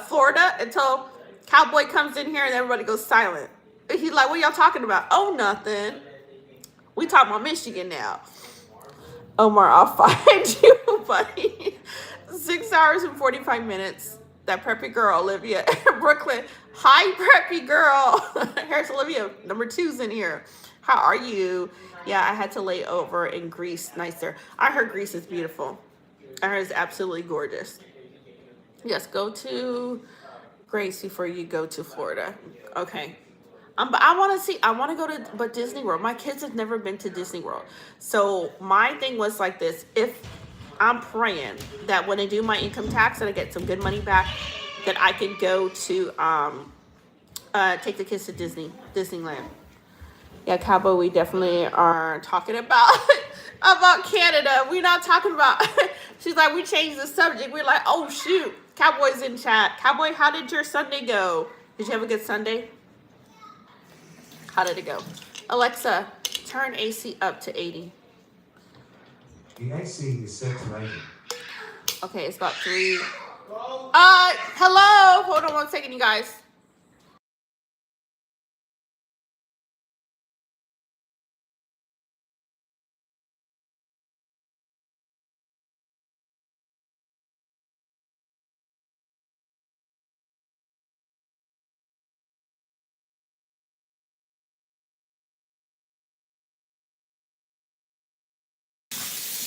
Florida until Cowboy comes in here and everybody goes silent. He's like, what y'all talking about? Oh, nothing. We talking about Michigan now. Omar, I'll find you, buddy. 6 hours and 45 minutes. That preppy girl, Olivia. Brooklyn. Hi, preppy girl. Here's Olivia. Number 2's in here. How are you? Yeah, I had to lay over in Greece. Nicer. I heard Greece is beautiful. I heard it's absolutely gorgeous. Yes, go to Greece before you go to Florida. Okay. But I want to go to Disney World. My kids have never been to Disney World. So my thing was like this. If I'm praying that when I do my income tax and I get some good money back, that I can go to take the kids to Disneyland. Yeah, Cowboy, we definitely are talking about Canada. We're not talking about. She's like, we changed the subject. We're like, oh shoot, Cowboy's in chat. Cowboy, how did your Sunday go? Did you have a good Sunday? How did it go? Alexa, turn AC up to 80. The AC is set to 80. Okay, it's about 3. Hello. Hold on 1 second, you guys.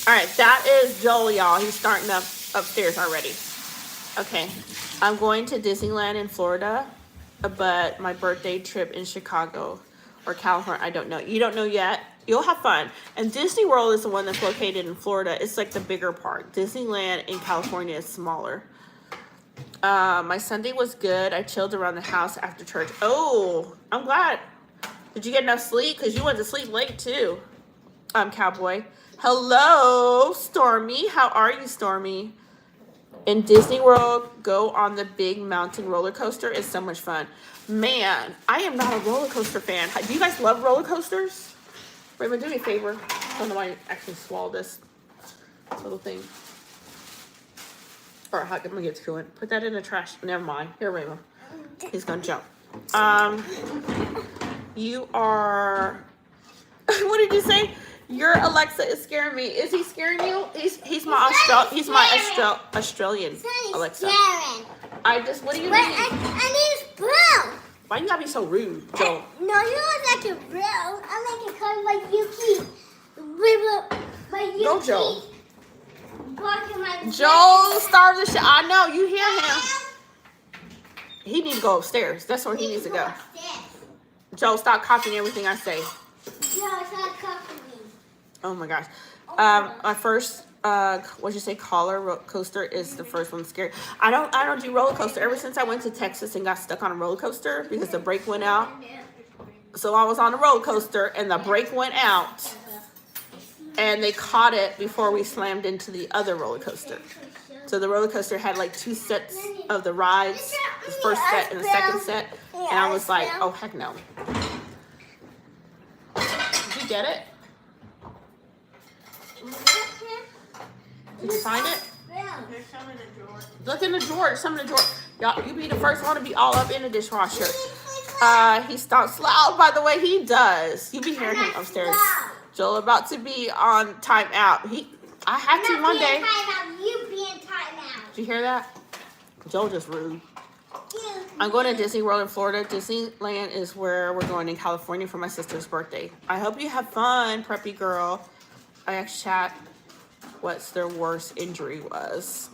All right, that is Joel, y'all. He's starting up upstairs already. Okay, I'm going to Disneyland in Florida, but my birthday trip in Chicago or California, I don't know. You don't know yet? You'll have fun. And Disney World is the one that's located in Florida. It's like the bigger part. Disneyland in California is smaller. My Sunday was good. I chilled around the house after church. Oh, I'm glad. Did you get enough sleep? Because you went to sleep late too. Cowboy. Hello, Stormy. How are you, Stormy? In Disney World, go on the big mountain roller coaster. It's so much fun. Man, I am not a roller coaster fan. Do you guys love roller coasters? Raymond, do me a favor. I don't know why I actually swallowed this little thing. All right, I'm gonna get to it. Put that in the trash. Never mind. Here, Raymond. He's gonna jump. You are. What did you say? Your Alexa is scaring me. Is he scaring you? He's my Australian Alexa. What do you mean? I need a bro. Why you gotta be so rude, Joel? No, you look like a bro. I like a color like you keep. Go, Joel. Barking my Joel starved the shit. I know, you hear him. He needs to go upstairs. That's where he needs to go. Joel, stop copying everything I say. No, it's not copying me. Oh my gosh. My first what'd you say, roller coaster is the first one scary. I don't do roller coaster. Ever since I went to Texas and got stuck on a roller coaster because the brake went out. So I was on a roller coaster and the brake went out. And they caught it before we slammed into the other roller coaster. So the roller coaster had like 2 sets of the rides, the first set and the second set. And I was like, oh, heck no. Did you get it? Did you find it? There's some in the drawer. Look in the drawer. Some in the drawer. Y'all, you be the first one to be all up in the dishwasher. He stops loud, by the way. He does. You be hearing him upstairs. Joel about to be on timeout. I had to one day. You be in timeout. Did you hear that? Joel just rude. I'm going to Disney World in Florida. Disneyland is where we're going in California for my sister's birthday. I hope you have fun, preppy girl. I asked chat what's their worst injury was.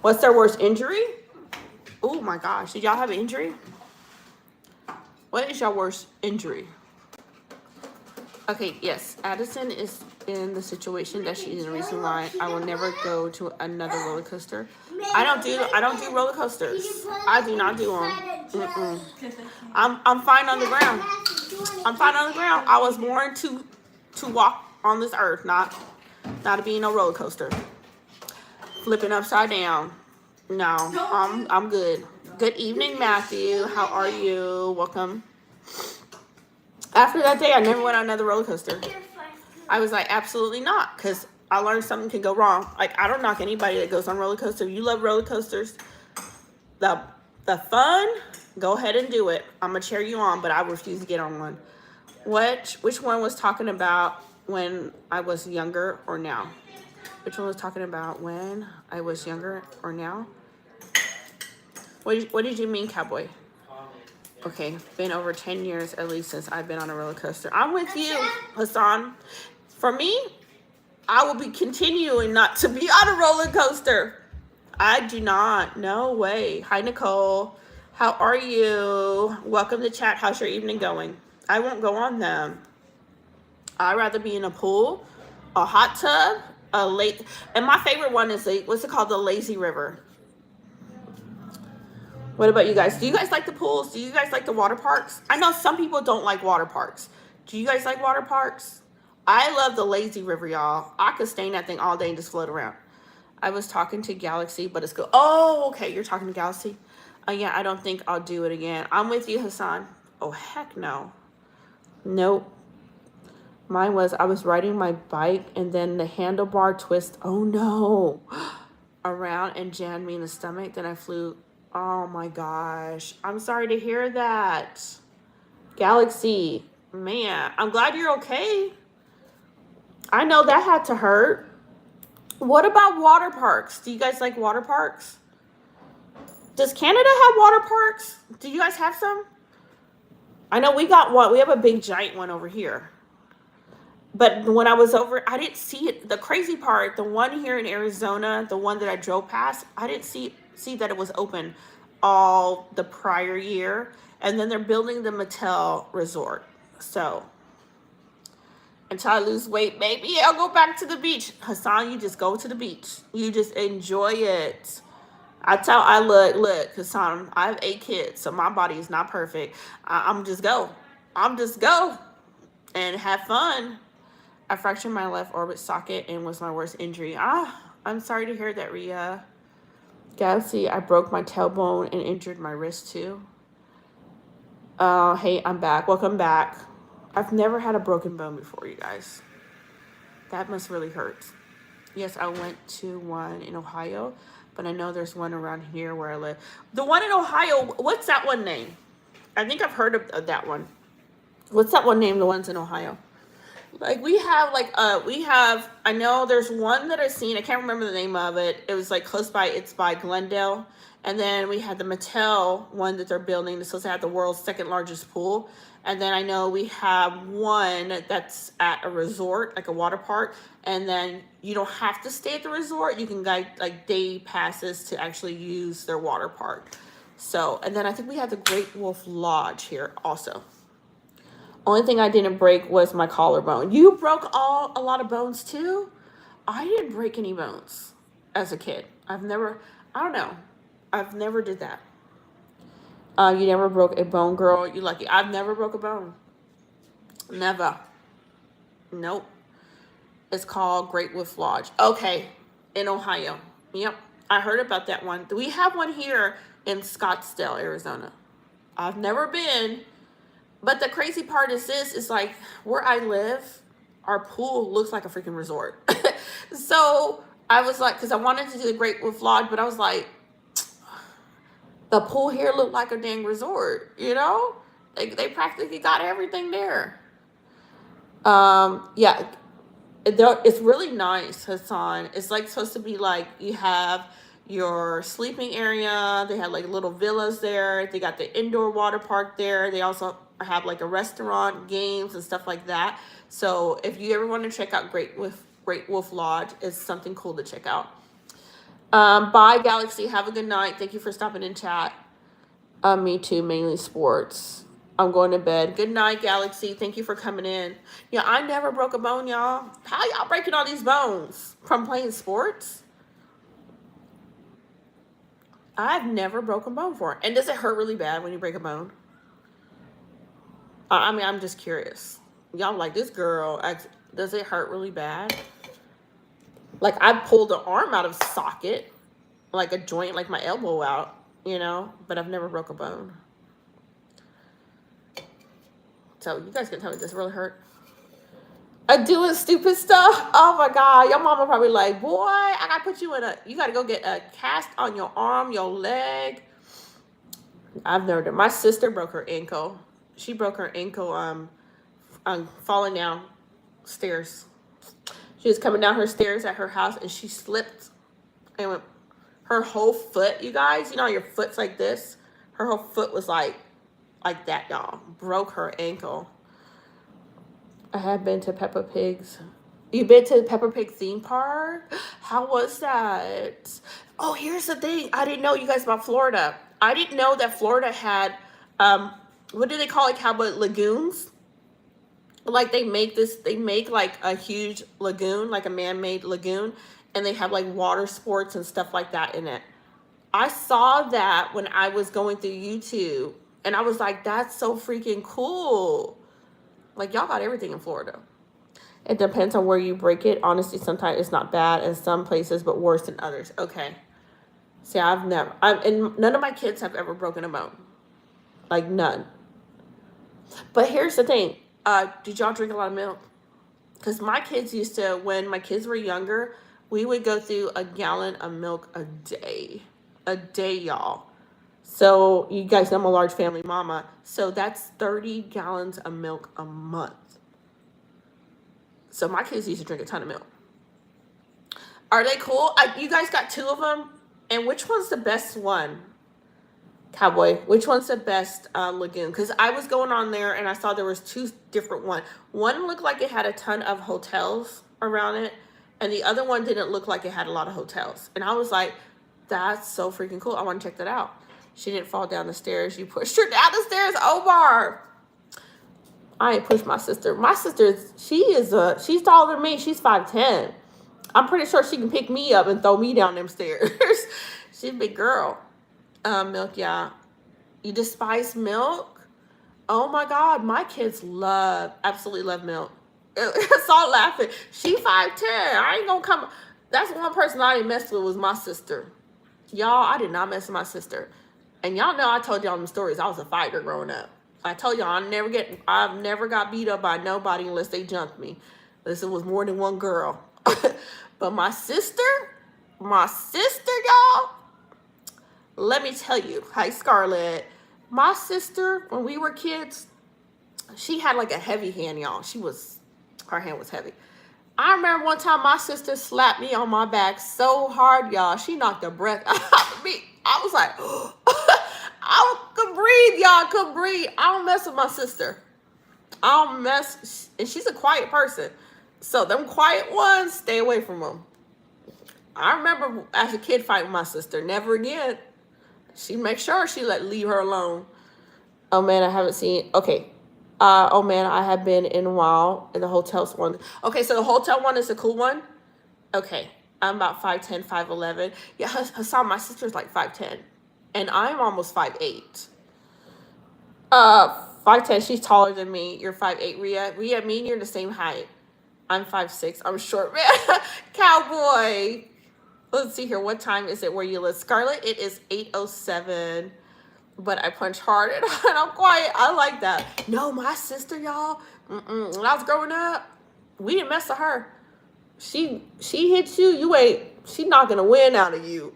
What's their worst injury? Oh my gosh. Did y'all have an injury? What is your worst injury? Okay, yes. Addison is in the situation that she's the reason why I will never go to another roller coaster. I don't do roller coasters. I do not do them. Mm-mm. I'm fine on the ground. I'm fine on the ground. I was born to walk on this earth, not to be in a roller coaster. Flipping upside down. No, I'm good. Good evening, Matthew. How are you? Welcome. After that day, I never went on another roller coaster. I was like, absolutely not, because I learned something can go wrong. Like, I don't knock anybody that goes on roller coaster. You love roller coasters. The fun, go ahead and do it. I'm going to cheer you on, but I refuse to get on one. Which one was talking about when I was younger or now? Which one was talking about when I was younger or now? What did you mean, cowboy? Okay, been over 10 years at least since I've been on a roller coaster. I'm with you, Hassan. For me, I will be continuing not to be on a roller coaster. I do not. No way. Hi, Nicole. How are you? Welcome to chat. How's your evening going? I won't go on them. I'd rather be in a pool, a hot tub, a lake. And my favorite one is what's it called? The lazy river. What about you guys? Do you guys like the pools? Do you guys like the water parks? I know some people don't like water parks. Do you guys like water parks? I love the lazy river, y'all. I could stay in that thing all day and just float around. I was talking to Galaxy, but it's good. Oh, okay. You're talking to Galaxy? Yeah, I don't think I'll do it again. I'm with you, Hassan. Oh, heck no. Nope. Mine was, I was riding my bike and then the handlebar twist. Oh, no. around and jammed me in the stomach. Then I flew. Oh my gosh. I'm sorry to hear that. Galaxy, man, I'm glad you're okay. I know that had to hurt. What about water parks? Do you guys like water parks? Does Canada have water parks? Do you guys have some? I know we got one. We have a big giant one over here. But when I was over, I didn't see it. The crazy part, the one here in Arizona, the one that I drove past, I didn't see that it was open all the prior year. And then they're building the Mattel Resort. So until I lose weight, maybe I'll go back to the beach. Hassan, you just go to the beach. You just enjoy it. I look, Hassan, I have 8 kids, so my body is not perfect. I'm just go. And have fun. I fractured my left orbit socket and was my worst injury. I'm sorry to hear that, Ria. Galaxy, I broke my tailbone and injured my wrist too. Hey, I'm back. Welcome back. I've never had a broken bone before, you guys. That must really hurt. Yes, I went to one in Ohio, but I know there's one around here where I live. The one in Ohio, what's that one name? I think I've heard of that one. What's that one name, the ones in Ohio? Like I know there's one that I've seen. I can't remember the name of it. It was like close by. It's by Glendale. And then we had the Mattel one that they're building. It's supposed to have the world's second largest pool. And then I know we have one that's at a resort, like a water park. And then you don't have to stay at the resort. You can get like day passes to actually use their water park. So, and then I think we have the Great Wolf Lodge here also. Only thing I didn't break was my collarbone. You broke a lot of bones too? I didn't break any bones as a kid. I don't know. I've never did that. You never broke a bone, girl. You lucky. I've never broke a bone. Never. Nope. It's called Great Wolf Lodge. Okay. In Ohio. Yep. I heard about that one. We have one here in Scottsdale, Arizona. I've never been. But the crazy part is this, is like where I live, our pool looks like a freaking resort. So I was like, because I wanted to do the Great Wolf Lodge, but I was like, the pool here looked like a dang resort, you know? They practically got everything there. Yeah, it's really nice, Hassan. It's like supposed to be like you have your sleeping area. They have like little villas there. They got the indoor water park there. They also have like a restaurant, games, and stuff like that. So if you ever want to check out Great Wolf Lodge, it's something cool to check out. Bye, Galaxy. Have a good night. Thank you for stopping in chat. Me too, mainly sports. I'm going to bed. Good night, Galaxy. Thank you for coming in. Yeah, I never broke a bone, y'all. How y'all breaking all these bones? From playing sports? I've never broken a bone before. And does it hurt really bad when you break a bone? I mean, I'm just curious. Y'all like, this girl, does it hurt really bad? Like, I pulled an arm out of socket, like a joint, like my elbow out, you know? But I've never broke a bone. So you guys can tell me, does it really hurt? Doing stupid stuff? Oh my God. Your mama probably like, boy, I gotta put you you gotta go get a cast on your arm, your leg. I've never done. My sister broke her ankle. She broke her ankle falling down stairs. She was coming down her stairs at her house and she slipped and went, her whole foot, you guys, you know, your foot's like this. Her whole foot was like that, y'all. Broke her ankle. I have been to Peppa Pig's. You been to the Peppa Pig theme park? How was that? Oh, here's the thing. I didn't know, you guys, about Florida. I didn't know that Florida had, what do they call it, cowboy lagoons? Like they make like a huge lagoon, like a man-made lagoon, and they have like water sports and stuff like that in it. I saw that when I was going through YouTube, and I was like, that's so freaking cool. Like, y'all got everything in Florida. It depends on where you break it. Honestly, sometimes it's not bad in some places, but worse in others. Okay. See, and none of my kids have ever broken a bone. Like, none. But here's the thing. Did y'all drink a lot of milk? Because my kids used to, when my kids were younger, we would go through a gallon of milk a day, y'all. So you guys know I'm a large family mama. So that's 30 gallons of milk a month. So my kids used to drink a ton of milk. Are they cool? You guys got 2 of them. And which one's the best one? Cowboy, which one's the best lagoon? Because I was going on there and I saw there was 2 different ones. One looked like it had a ton of hotels around it, and the other one didn't look like it had a lot of hotels. And I was like, that's so freaking cool. I want to check that out. She didn't fall down the stairs. You pushed her down the stairs, Omar. I ain't pushed my sister. My sister, she's taller than me. She's 5'10". I'm pretty sure she can pick me up and throw me down them stairs. She's a big girl. Milk, yeah. You despise milk? Oh my God, my kids absolutely love milk. It's all laughing. She 5'10". I ain't gonna come. That's one person I didn't mess with was my sister. Y'all, I did not mess with my sister. And y'all know I told y'all them stories. I was a fighter growing up. I told y'all I've never got beat up by nobody unless they jumped me. Unless it was more than one girl. But my sister, y'all, let me tell you. Hi, Scarlett. My sister, when we were kids, she had like a heavy hand, y'all. Her hand was heavy. I remember one time my sister slapped me on my back so hard, y'all. She knocked the breath out of me. I was like, I couldn't breathe, y'all. Couldn't breathe. I don't mess with my sister. And she's a quiet person. So them quiet ones, stay away from them. I remember as a kid fighting my sister. Never again. She make sure leave her alone. Oh man, I haven't seen. Okay. Oh man, I have been in a while in the hotel's one. Okay, so the hotel one is a cool one. Okay, I'm about 5'10", 5'11". Yeah, Hassan, my sister's like 5'10", and I'm almost 5'8". 5'10", she's taller than me. You're 5'8", Rhea. Rhea, me and you're the same height. I'm 5'6". I'm short, man. Cowboy. Let's see here. What time is it where you live? Scarlett, it is 8:07. But I punch hard and I'm quiet. I like that. No, my sister, y'all. When I was growing up, we didn't mess with her. She hits you. She's not going to win out of you.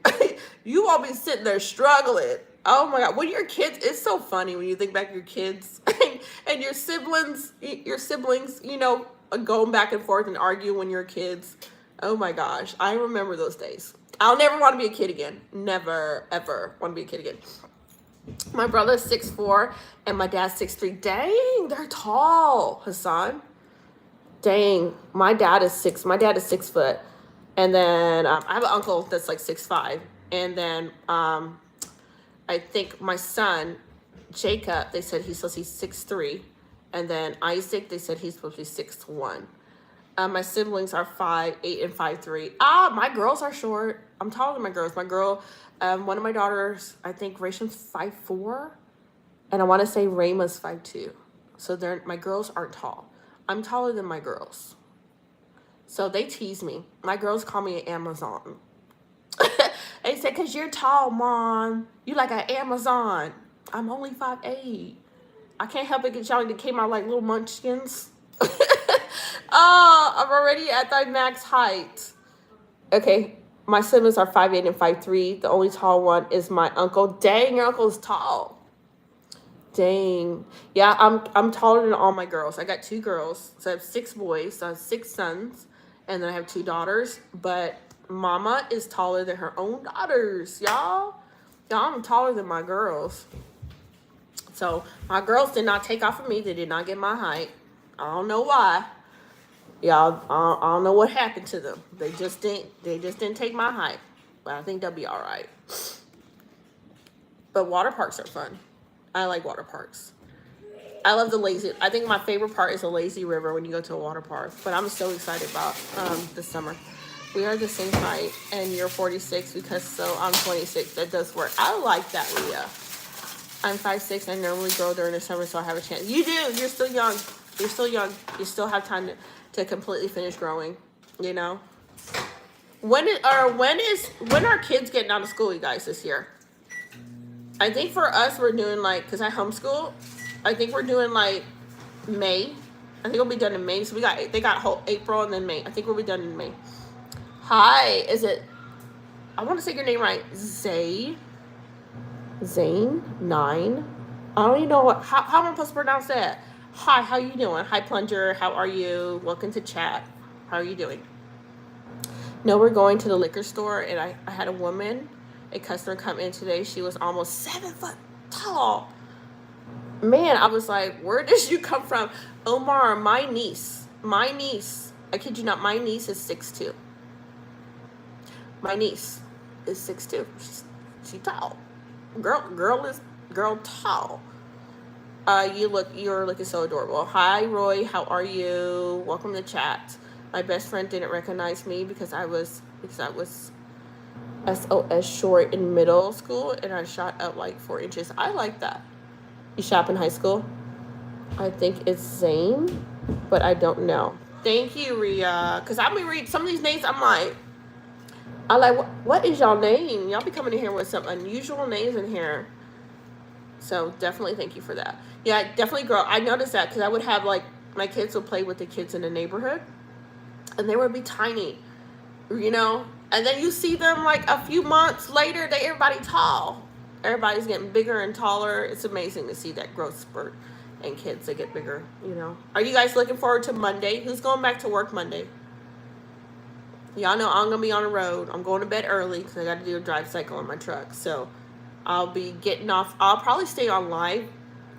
You won't be sitting there struggling. Oh my God. When your kids, it's so funny when you think back to your kids and your siblings, going back and forth and arguing when you're kids. Oh my gosh. I remember those days. I'll never want to be a kid again. Never, ever want to be a kid again. My brother's 6'4" and my dad's 6'3". Dang, they're tall, Hassan. Dang, my dad is 6 foot. And then I have an uncle that's like 6'5". And then I think my son, Jacob, they said he's supposed to be 6'3". And then Isaac, they said he's supposed to be 6'1". My siblings are 5'8" and 5'3". My girls are short. I'm taller than my girls. My girl, one of my daughters, I think Raysham's 5'4", and I want to say Rayma's 5'2". So my girls aren't tall. I'm taller than my girls. So they tease me. My girls call me an Amazon. They say, "'Cause you're tall, Mom. You like an Amazon." I'm only 5'8". I can't help it because y'all came out like little munchkins. Oh, I'm already at thy max height. Okay, my siblings are 5'8" and 5'3". The only tall one is my uncle. Dang, your uncle's tall. Dang. Yeah, I'm taller than all my girls. I got 2 girls. So I have 6 boys. So I have 6 sons. And then I have 2 daughters. But Mama is taller than her own daughters, y'all. Y'all, I'm taller than my girls. So my girls did not take off of me. They did not get my height. I don't know why. Y'all, I don't know what happened to them. They just didn't take my height. But I think they'll be all right. But water parks are fun. I like water parks. I love I think my favorite part is the lazy river when you go to a water park. But I'm so excited about this summer. We are the same height, and you're 46 so I'm 26. That does work. I like that, Leah. I'm 5'6". I normally grow during the summer, so I have a chance. You do. You're still young. You're still young. You still have time to completely finish growing. You know. When are kids getting out of school, you guys, this year? I think for us, we're doing because I homeschool. I think we're doing May. I think we'll be done in May. So they got whole April and then May. I think we'll be done in May. Hi, is it? I want to say your name right. Zane 9. I don't even know how am I supposed to pronounce that. Hi, how you doing? Hi, Plunger. How are you? Welcome to chat. How are you doing? No, we're going to the liquor store, and I had a customer come in today. She was almost 7 foot tall. Man, I was like, where did you come from? Omar, my niece, I kid you not, my niece is 6'2". My niece is 6'2". She's tall. Girl tall. You're looking so adorable. Hi, Roy. How are you? Welcome to chat. My best friend didn't recognize me because I was SOS short in middle school, and I shot up like 4 inches. I like that. You shop in high school? I think it's Zane, but I don't know. Thank you, Ria. Because I'm going to read some of these names. I like, what is y'all name? Y'all be coming in here with some unusual names in here. So definitely thank you for that. Yeah, definitely, girl. I noticed that because I would have, like, my kids would play with the kids in the neighborhood, and they would be tiny, you know? And then you see them, like, a few months later, everybody tall. Everybody's getting bigger and taller. It's amazing to see that growth spurt in kids. They get bigger, you know? Are you guys looking forward to Monday? Who's going back to work Monday? Y'all know I'm going to be on the road. I'm going to bed early because I got to do a drive cycle on my truck. So I'll be getting off. I'll probably stay on live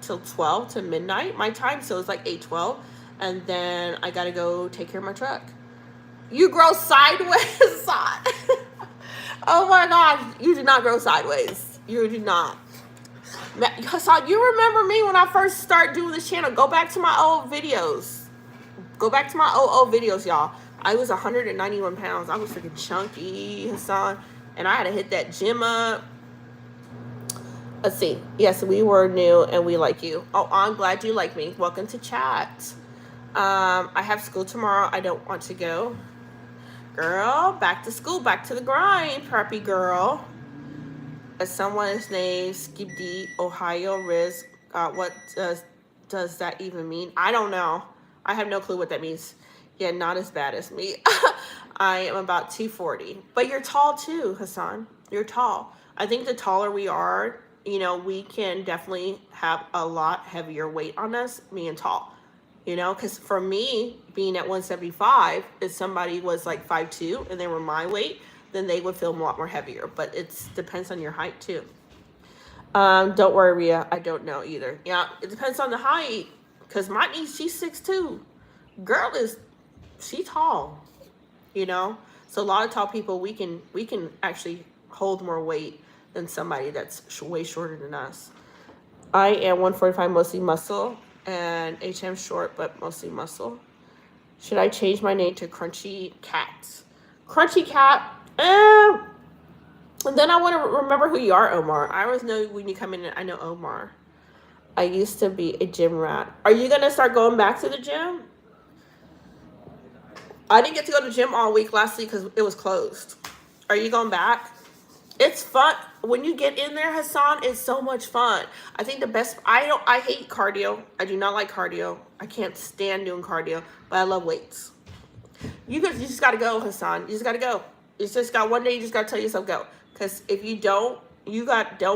till 12 to midnight my time. So it's like 8:12. And then I got to go take care of my truck. You grow sideways, son. Oh my gosh. You do not grow sideways. You do not. Hassan, you remember me when I first started doing this channel? Go back to my old videos. Go back to my old videos, y'all. I was 191 pounds. I was freaking chunky, Hassan. And I had to hit that gym up. Let's see. Yes, we were new and we like you. Oh, I'm glad you like me. Welcome to chat. I have school tomorrow. I don't want to go. Girl, back to school, back to the grind, preppy girl. As someone is named Skibdi Ohio Riz. What does that even mean? I don't know. I have no clue what that means. Yeah, not as bad as me. I am about 240. But you're tall too, Hassan. You're tall. I think the taller we are, you know, we can definitely have a lot heavier weight on us being tall. You know, because for me, being at 175, if somebody was like 5'2" and they were my weight, then they would feel a lot more heavier. But it depends on your height too. Don't worry, Ria. I don't know either. Yeah, it depends on the height. Because my niece, she's 6'2". Girl she tall. You know? So a lot of tall people, we can actually hold more weight than somebody that's way shorter than us. I am 145, mostly muscle, and HM short, but mostly muscle. Should I change my name to Crunchy Cat? Crunchy Cat. And then I want to remember who you are, Omar. I always know when you come in, I know Omar. I used to be a gym rat. Are you going to start going back to the gym? I didn't get to go to the gym all week last week because it was closed. Are you going back? It's fun. When you get in there, Hassan, it's so much fun. I think the best, I hate cardio. I do not like cardio. I can't stand doing cardio, but I love weights. You just got to go, Hassan. You just got to go. It's just got one day, you just got to tell yourself go. Because if you don't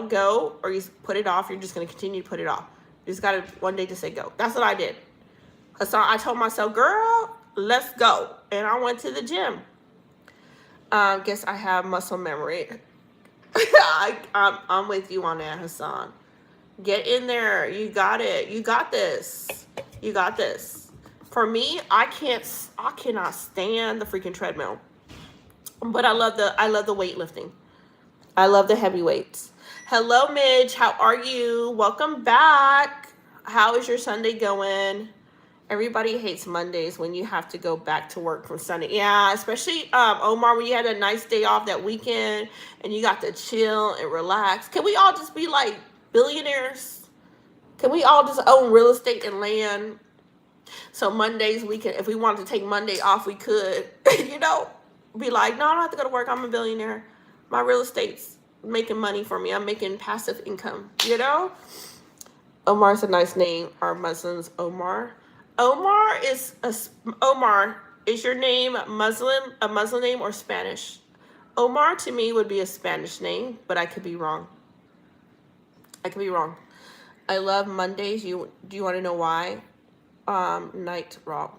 go, or you put it off, you're just going to continue to put it off. You just got to one day to say go. That's what I did. Hassan, I told myself, girl, let's go. And I went to the gym. Guess I have muscle memory. I'm with you on that, Hassan. Get in there. You got it. You got this. You got this. For me, I cannot stand the freaking treadmill. But I love the weightlifting. I love the heavy weights. Hello, Midge. How are you? Welcome back. How is your Sunday going? Everybody hates Mondays when you have to go back to work from Sunday. Yeah, especially Omar, when you had a nice day off that weekend and you got to chill and relax. Can we all just be like billionaires? Can we all just own real estate and land? So Mondays, if we wanted to take Monday off, we could, you know, be like, no, I don't have to go to work. I'm a billionaire. My real estate's making money for me. I'm making passive income, you know? Omar's a nice name. Our Muslims, Omar. Omar, Is your name Muslim, a Muslim name, or Spanish? Omar to me would be a Spanish name, but I could be wrong. I could be wrong. I love Mondays. Do you want to know why? Night Rob.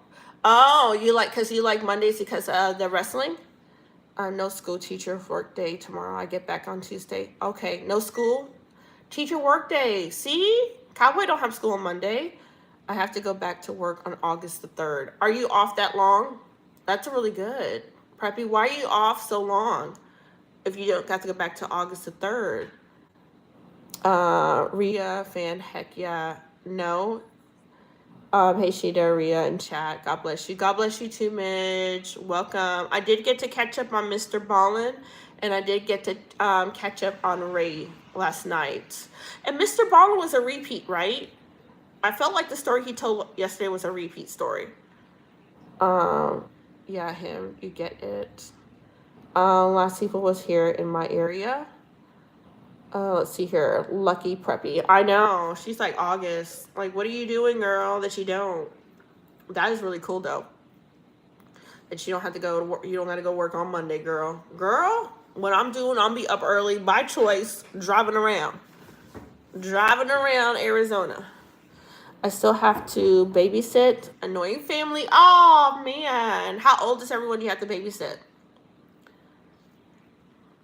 Oh, because you like Mondays because of the wrestling? No school, teacher, work day tomorrow. I get back on Tuesday. Okay, no school, teacher, work day. See? Cowboy don't have school on Monday. I have to go back to work on August the 3rd. Are you off that long? That's really good. Preppy, why are you off so long if you don't have to go back to August the 3rd? Rhea, fan, heck yeah. No. Hey Sheeta, Rhea, and chat. God bless you. God bless you too, Midge. Welcome. I did get to catch up on Mr. Ballin, and I did get to catch up on Ray last night. And Mr. Ballin was a repeat, right? I felt like the story he told yesterday was a repeat story. Yeah, him. You get it. Last people was here in my area. Let's see here. Lucky Preppy. I know. She's like August. Like, what are you doing, girl, that you don't? That is really cool, though. That you don't have to go to work. You don't have to go work on Monday, girl. Girl, what I'm doing, I'll be up early by choice, driving around. Driving around Arizona. I still have to babysit. Annoying family. Oh, man. How old is everyone you have to babysit?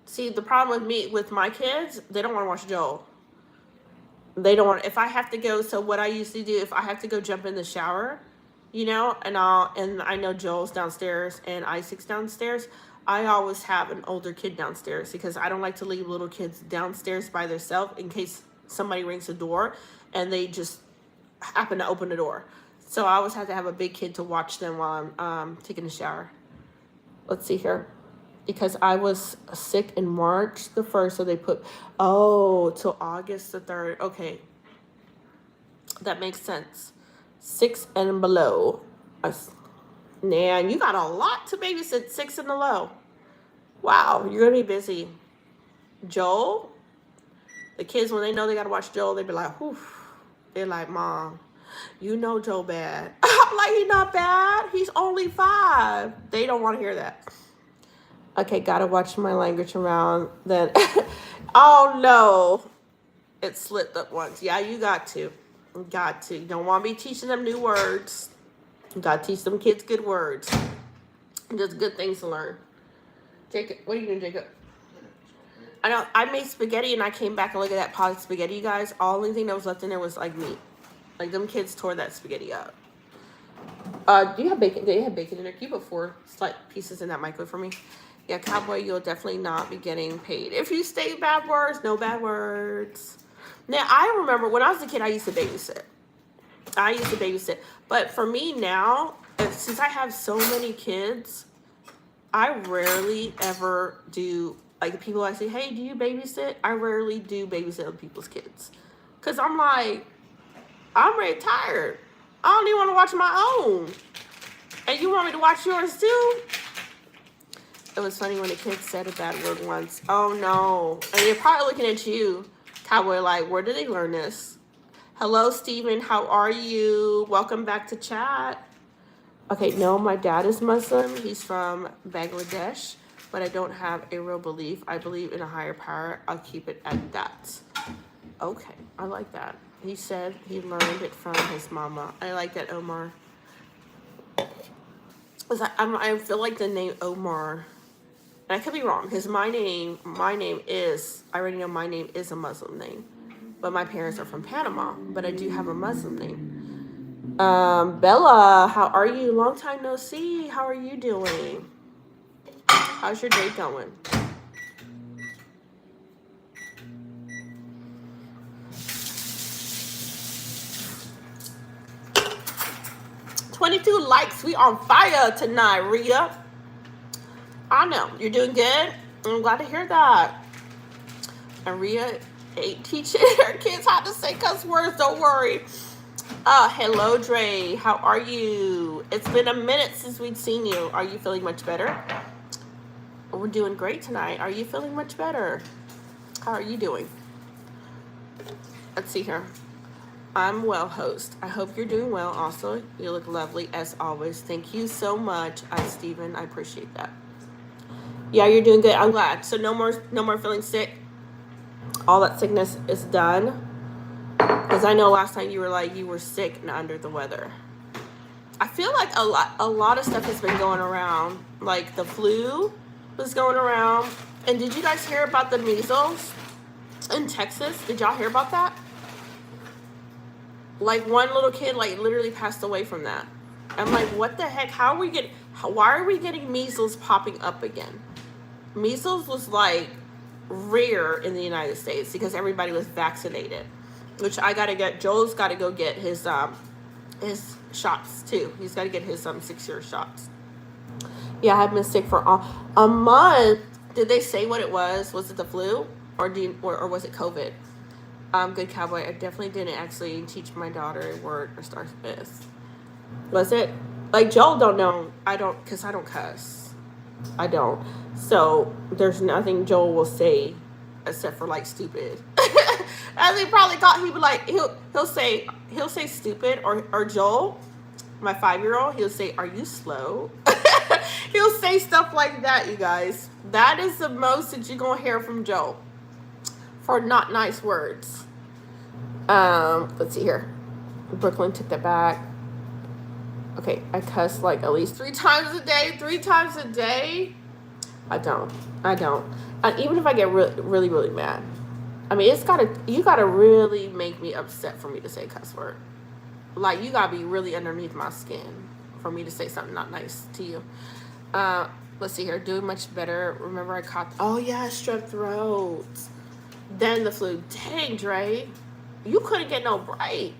See, the problem with my kids, they don't want to watch Joel. They don't want, if I have to go, so what I usually do, if I have to go jump in the shower, and I know Joel's downstairs and Isaac's downstairs, I always have an older kid downstairs because I don't like to leave little kids downstairs by themselves in case somebody rings the door and they just happen to open the door. So I always have to have a big kid to watch them while I'm taking a shower. Let's see here. Because I was sick in March the 1st, so they put, till August the 3rd. Okay. That makes sense. 6 and below. Man, you got a lot to babysit, 6 and below. Wow, you're going to be busy. Joel, the kids, when they know they got to watch Joel, they be like, whew. They're like, Mom, you know Joel bad. I'm like, he's not bad. He's only 5. They don't want to hear that. Okay, gotta watch my language around then. Oh no. It slipped up once. Yeah, you got to. Got to. You don't want to be teaching them new words. You gotta teach them kids good words. Just good things to learn. Jacob, what are you doing, Jacob? I know, I made spaghetti and I came back and look at that pot of spaghetti, you guys. Only thing that was left in there was like meat. Like them kids tore that spaghetti up. Do you have bacon? Do you have bacon in there? Can you put 4 slight pieces in that microwave for me? Yeah, Cowboy, you'll definitely not be getting paid. If you say bad words, no bad words. Now, I remember when I was a kid, I used to babysit. But for me now, since I have so many kids, I rarely ever do, like the people I say, hey, do you babysit? I rarely do babysit other people's kids. Because I'm like, I'm really tired. I don't even want to watch my own. And you want me to watch yours too? It was funny when the kids said a bad word once. Oh no. And they're probably looking at you, Cowboy, like, where did they learn this? Hello, Steven. How are you? Welcome back to chat. Okay, no, my dad is Muslim. He's from Bangladesh, but I don't have a real belief. I believe in a higher power. I'll keep it at that. Okay, I like that. He said he learned it from his mama. I like that, Omar. I feel like the name Omar, and I could be wrong, because my name is, I already know my name is a Muslim name, but my parents are from Panama, but I do have a Muslim name. Bella, how are you? Long time no see. How are you doing? How's your day going? $22 likes. We on fire tonight, Rita. I know. You're doing good. I'm glad to hear that. And Rita ain't teaching her kids how to say cuss words. Don't worry. Hello, Dre. How are you? It's been a minute since we'd seen you. Are you feeling much better? We're doing great tonight. Are you feeling much better? How are you doing? Let's see here. I'm well, host. I hope you're doing well. Also, you look lovely as always. Thank you so much, Stephen. I appreciate that. Yeah, you're doing good. I'm glad. So no more feeling sick. All that sickness is done. Because I know last time you were like you were sick and under the weather. I feel like a lot of stuff has been going around. Like the flu was going around. And did you guys hear about the measles in Texas? Did y'all hear about that? Like one little kid like literally passed away from that. I'm like, what the heck? Why are we getting measles popping up again? Measles was like rare in the United States because everybody was vaccinated. Which I gotta get. Joel's gotta go get his shots too. He's gotta get his 6-year shots. Yeah, I've been sick for a month. Did they say what it was? Was it the flu or was it COVID? Good cowboy. I definitely didn't actually teach my daughter a word or start with. Was it? Like Joel don't know. I don't cuss. I don't. So there's nothing Joel will say except for like stupid. As he probably got, he'll be like he'll say stupid or Joel, my 5-year-old, he'll say, "Are you slow?" He'll say stuff like that, you guys. That is the most that you're gonna hear from Joel for not nice words. Let's see here. Brooklyn took that back. Okay, I cuss like at least 3 times a day. 3 times a day. I don't. And even if I get really, really mad, I mean, you gotta really make me upset for me to say a cuss word. Like you gotta be really underneath my skin for me to say something not nice to you. Let's see here. Doing much better. Remember I caught. Oh yeah, strep throat. Then the flu. Dang, Dre, you couldn't get no break.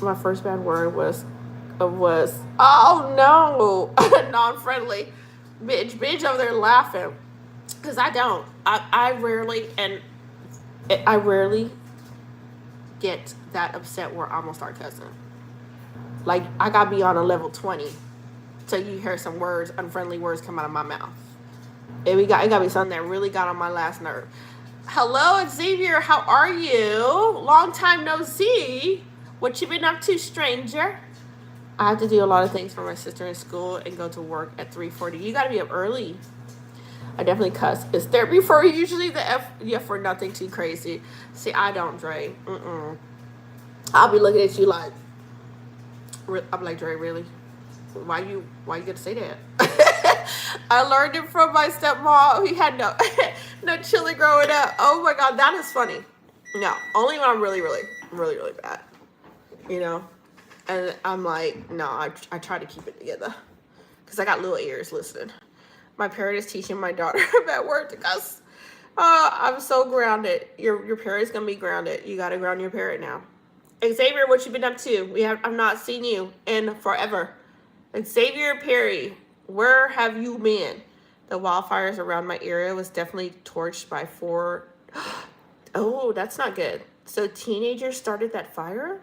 My first bad word was oh no, non-friendly. Bitch over there laughing. Because I rarely get that upset where I'm gonna start cussing. Like I gotta be on a level 20 till you hear some words, unfriendly words come out of my mouth. It gotta be something that really got on my last nerve. Hello, Xavier, how are you? Long time no see. What you been up to, stranger? I have to do a lot of things for my sister in school and go to work at 3:40. You gotta be up early. I definitely cuss. Is therapy for usually the for nothing too crazy? See, I don't, Dre. I'll be looking at you like, I'm like, Dre, really? Why you gonna say that? I learned it from my stepmom. He had no chili growing up. Oh my God, that is funny. No, only when I'm really, really, really, really bad. You know? And I'm like, no, I try to keep it together. Because I got little ears listening. My parent is teaching my daughter a bad word to cuss. I'm so grounded. Your parent's gonna be grounded. You gotta ground your parent now. Xavier, what you been up to? I've not seen you in forever. Xavier Perry, where have you been? The wildfires around my area was definitely torched by 4. Oh, that's not good. So teenagers started that fire?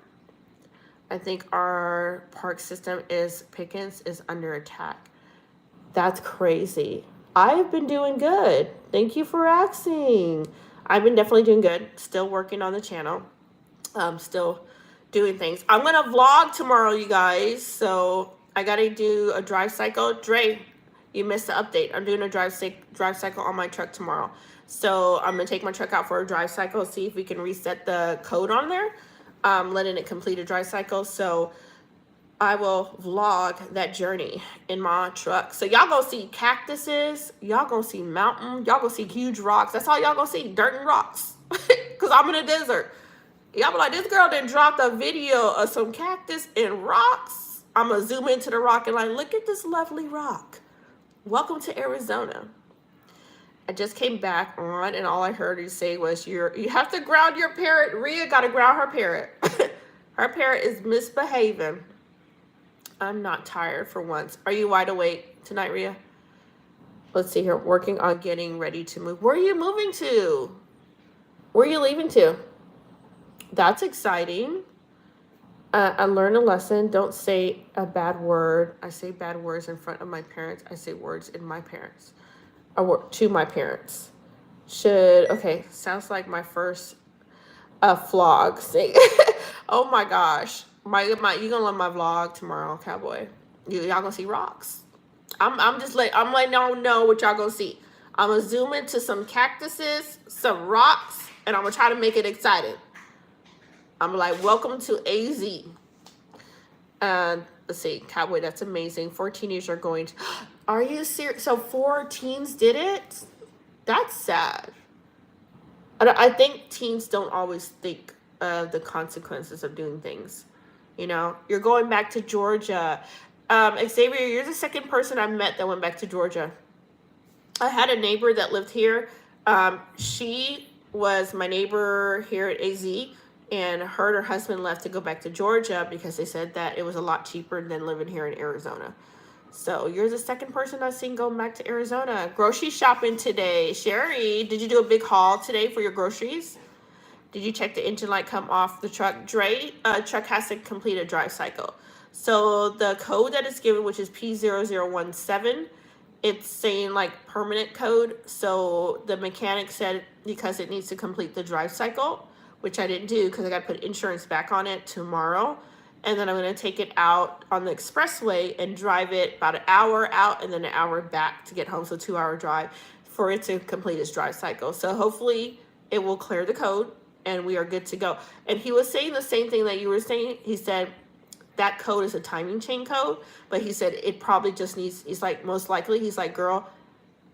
I think our park system Pickens is under attack. That's crazy. I've been doing good. Thank you for asking. I've been definitely doing good. Still working on the channel. Still doing things. I'm going to vlog tomorrow, you guys. So I got to do a drive cycle. Dre, you missed the update. I'm doing a drive cycle on my truck tomorrow. So I'm going to take my truck out for a drive cycle. See if we can reset the code on there. Letting it complete a drive cycle. So I will vlog that journey in my truck. So y'all gonna see cactuses, y'all gonna see mountain, y'all gonna see huge rocks. That's all y'all gonna see, dirt and rocks. Cause I'm in the desert. Y'all be like, this girl done dropped a video of some cactus and rocks. I'm gonna zoom into the rock and like, look at this lovely rock. Welcome to Arizona. I just came back on and all I heard you say was you have to ground your parrot. Rhea gotta ground her parrot. Her parrot is misbehaving. I'm not tired for once. Are you wide awake tonight, Rhea? Let's see here. Working on getting ready to move. Where are you moving to? Where are you leaving to? That's exciting. I learned a lesson. Don't say a bad word. I say bad words in front of my parents. I say words in my parents. Or to my parents. Okay. Sounds like my first A vlog. Say, oh my gosh, you gonna love my vlog tomorrow, cowboy. Y'all gonna see rocks. I'm letting y'all know what y'all gonna see. I'm gonna zoom into some cactuses, some rocks, and I'm gonna try to make it exciting. I'm like, welcome to AZ. And let's see, cowboy, that's amazing. 4 teenagers are going to. Are you serious? So 4 teens did it? That's sad. I think teens don't always think of the consequences of doing things. You know, you're going back to Georgia. Xavier, you're the second person I met that went back to Georgia. I had a neighbor that lived here. She was my neighbor here at AZ, and her and her husband left to go back to Georgia because they said that it was a lot cheaper than living here in Arizona. So you're the second person I've seen going back to Arizona. Grocery shopping today. Sherry, did you do a big haul today for your groceries? Did you check the engine light come off the truck? Truck has to complete a drive cycle. So the code that is given, which is P0017, it's saying like permanent code. So the mechanic said because it needs to complete the drive cycle, which I didn't do because I got to put insurance back on it tomorrow. And then I'm going to take it out on the expressway and drive it about an hour out and then an hour back to get home. So 2-hour drive for it to complete its drive cycle. So hopefully it will clear the code and we are good to go. And he was saying the same thing that you were saying. He said that code is a timing chain code, but he said it probably just needs, he's like, most likely, he's like, girl,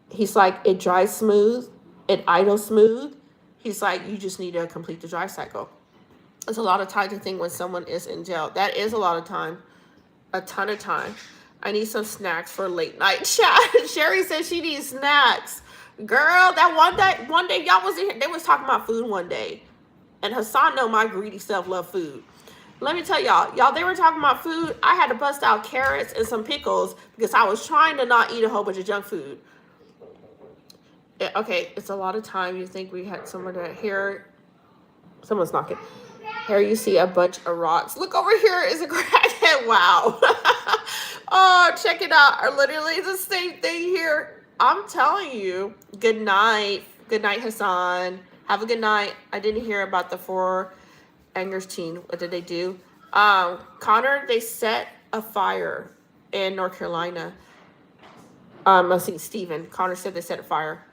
he's like, it drives smooth, it idles smooth. He's like, you just need to complete the drive cycle. It's a lot of time to think when someone is in jail. That is a lot of time. A ton of time. I need some snacks for late night chat. Sherry says she needs snacks. Girl, that one day y'all was in here, they was talking about food one day. And Hassan know my greedy self love food. Let me tell y'all, they were talking about food. I had to bust out carrots and some pickles because I was trying to not eat a whole bunch of junk food. Okay, it's a lot of time. You think we had someone to hear. Someone's knocking. Here you see a bunch of rocks. Look over here is a crackhead. Wow. Oh, check it out. Are literally the same thing here. I'm telling you. Good night. Good night, Hassan. Have a good night. I didn't hear about the 4 Angers team. What did they do? Connor, they set a fire in North Carolina. Let's see, Steven. Connor said they set a fire.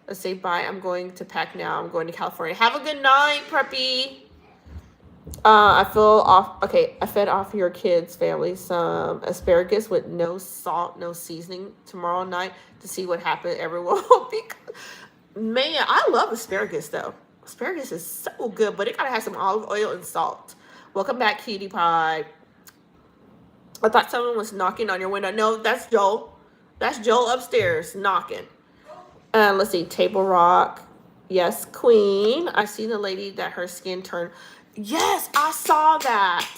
Let's say bye. I'm going to pack now. I'm going to California. Have a good night, Preppy. I feel off. Okay, I fed off your kids' family some asparagus with no salt, no seasoning tomorrow night to see what happened. Everyone will be. Man, I love asparagus though. Asparagus is so good, but it gotta have some olive oil and salt. Welcome back, Cutie Pie. I thought someone was knocking on your window. No, that's Joel. That's Joel upstairs knocking. Let's see, Table Rock. Yes, Queen. I see the lady that her skin turned. Yes, I saw that.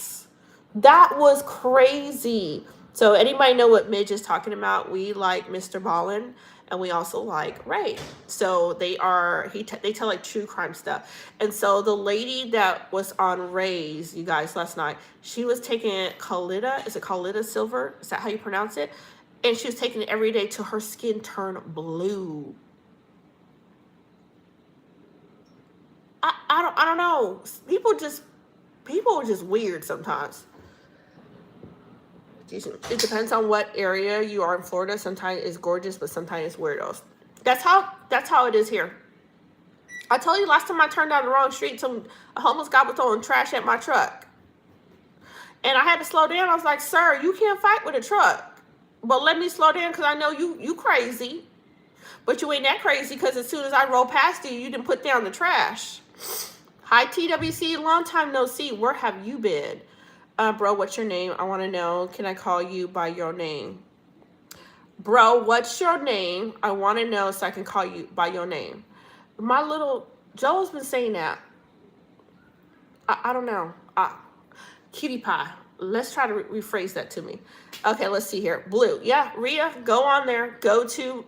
That was crazy. So anybody know what Midge is talking about? We like Mr. Ballin, and we also like Ray. So they tell like true crime stuff. And so the lady that was on Ray's, you guys, last night, she was taking Colita. Is it Colita Silver? Is that how you pronounce it? And she was taking it every day till her skin turned blue. I don't know. People are just weird sometimes. It depends on what area you are in Florida. Sometimes it's gorgeous, but sometimes it's weirdos. That's how it is here. I told you last time I turned down the wrong street, a homeless guy was throwing trash at my truck. And I had to slow down. I was like, sir, you can't fight with a truck. But let me slow down because I know you crazy. But you ain't that crazy because as soon as I roll past you, you didn't put down the trash. Hi, TWC. Long time no see. Where have you been? Bro, what's your name? I want to know. Can I call you by your name? Bro, what's your name? I want to know so I can call you by your name. My little Joel's been saying that. I don't know. Cutie Pie. Let's try to rephrase that to me. Okay, let's see here. Blue. Yeah, Rhea, go on there. Go to,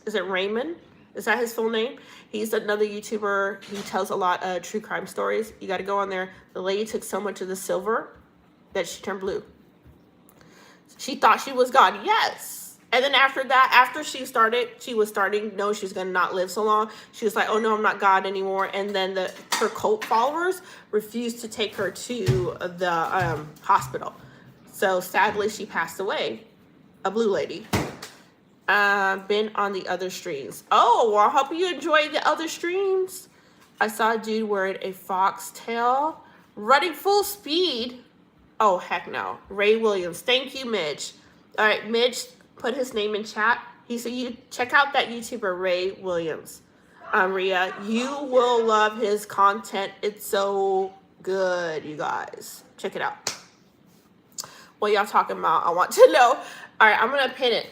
is it Raymond? Is that his full name? He's another YouTuber. He tells a lot of true crime stories. You got to go on there. The lady took so much of the silver that she turned blue. She thought she was God. Yes. And then after that, after she was starting, no, she's gonna not live so long. She was like, oh no, I'm not God anymore. And then her cult followers refused to take her to the hospital. So sadly, she passed away. A blue lady. Been on the other streams. Oh, well, I hope you enjoyed the other streams. I saw a dude wearing a foxtail, running full speed. Oh, heck no. Ray Williams. Thank you, Midge. All right, Midge put his name in chat. He said, you check out that YouTuber, Ray Williams. Ria, you will love his content. It's so good, you guys. Check it out. What y'all talking about? I want to know. All right, I'm going to pin it.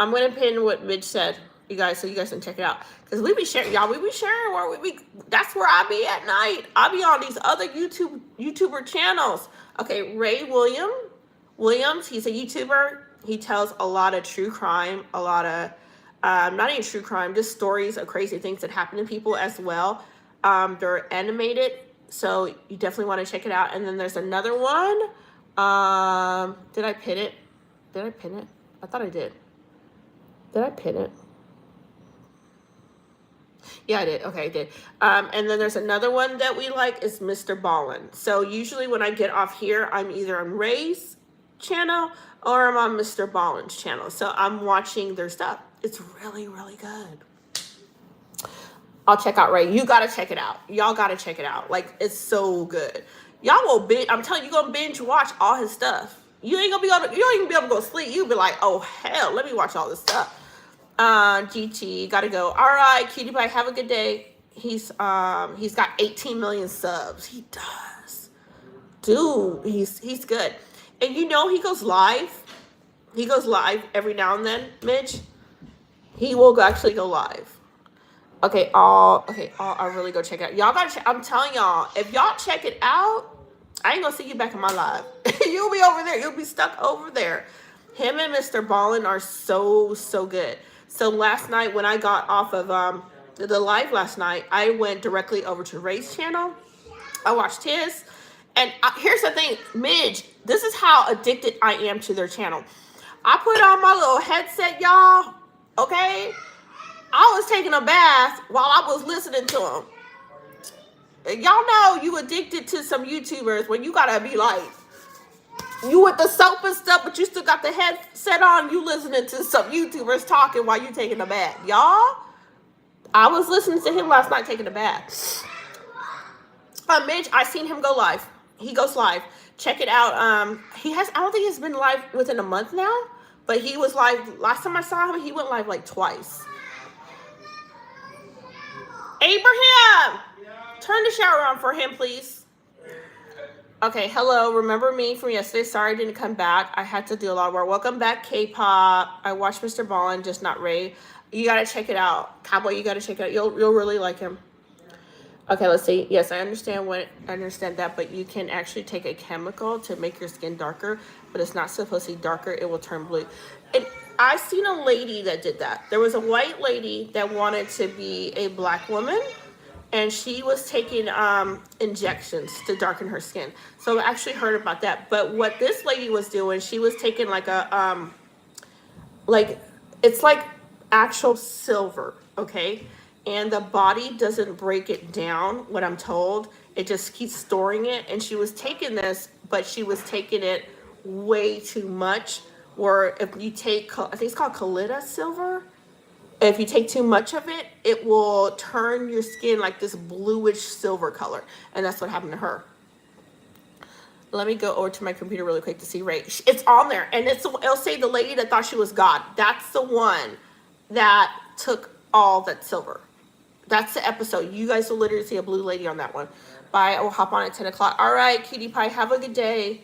I'm going to pin what Midge said, you guys, so you guys can check it out. Because we be sharing, y'all, we be sharing where we be, that's where I be at night. I be on these other YouTuber channels. Okay, Ray Williams, he's a YouTuber. He tells a lot of true crime, a lot of, not even true crime, just stories of crazy things that happen to people as well. They're animated, so you definitely want to check it out. And then there's another one. Did I pin it? Did I pin it? I thought I did. Did I pin it? Yeah, I did. Okay, I did. And then there's another one that we like is Mr. Ballin. So usually when I get off here, I'm either on Ray's channel or I'm on Mr. Ballin's channel. So I'm watching their stuff. It's really, really good. I'll check out Ray. You got to check it out. Y'all got to check it out. Like, it's so good. Y'all will binge. I'm telling you, you're going to binge watch all his stuff. You ain't gonna be able to, you don't even be able to go to sleep. You'll be like, oh hell, let me watch all this stuff. GT, gotta go. All right, cutie pie, have a good day. He's got 18 million subs. He does. Dude, he's good. And you know he goes live. He goes live every now and then, Mitch. He will actually go live. Okay, I'll really go check it out. Y'all gotta I'm telling y'all, if y'all check it out, I ain't gonna see you back in my live. You'll be over there. You'll be stuck over there. Him and Mr. Ballin are so good. So last night when I got off of the live last night, I went directly over to Ray's channel. I watched his. And here's the thing, Midge, this is how addicted I am to their channel. I put on my little headset, y'all. Okay? I was taking a bath while I was listening to them. Y'all know you addicted to some YouTubers when you gotta be like, you with the soap and stuff, but you still got the headset on, you listening to some YouTubers talking while you taking a bath. Y'all, I was listening to him last night taking a bath. Mitch, I seen him go live. He goes live. Check it out. I don't think he's been live within a month now, but he was live, last time I saw him, he went live like twice. Abraham! Turn the shower on for him, please. Okay, hello. Remember me from yesterday? Sorry I didn't come back. I had to do a lot of work. Welcome back, K-pop. I watched Mr. Ballin, just not Ray. You gotta check it out. Cowboy, you gotta check it out. You'll really like him. Okay, let's see. Yes, I understand that, but you can actually take a chemical to make your skin darker, but it's not supposed to be darker. It will turn blue. And I seen a lady that did that. There was a white lady that wanted to be a black woman, and she was taking injections to darken her skin. So I actually heard about that. But what this lady was doing, she was taking like a, it's like actual silver, okay? And the body doesn't break it down, what I'm told. It just keeps storing it. And she was taking this, but she was taking it way too much. Where if you take, I think it's called Kalita silver. If you take too much of it, it will turn your skin like this bluish silver color. And that's what happened to her. Let me go over to my computer really quick to see Ray. It's on there. And it'll say the lady that thought she was God. That's the one that took all that silver. That's the episode. You guys will literally see a blue lady on that one. Bye. I will hop on at 10 o'clock. All right, cutie pie. Have a good day.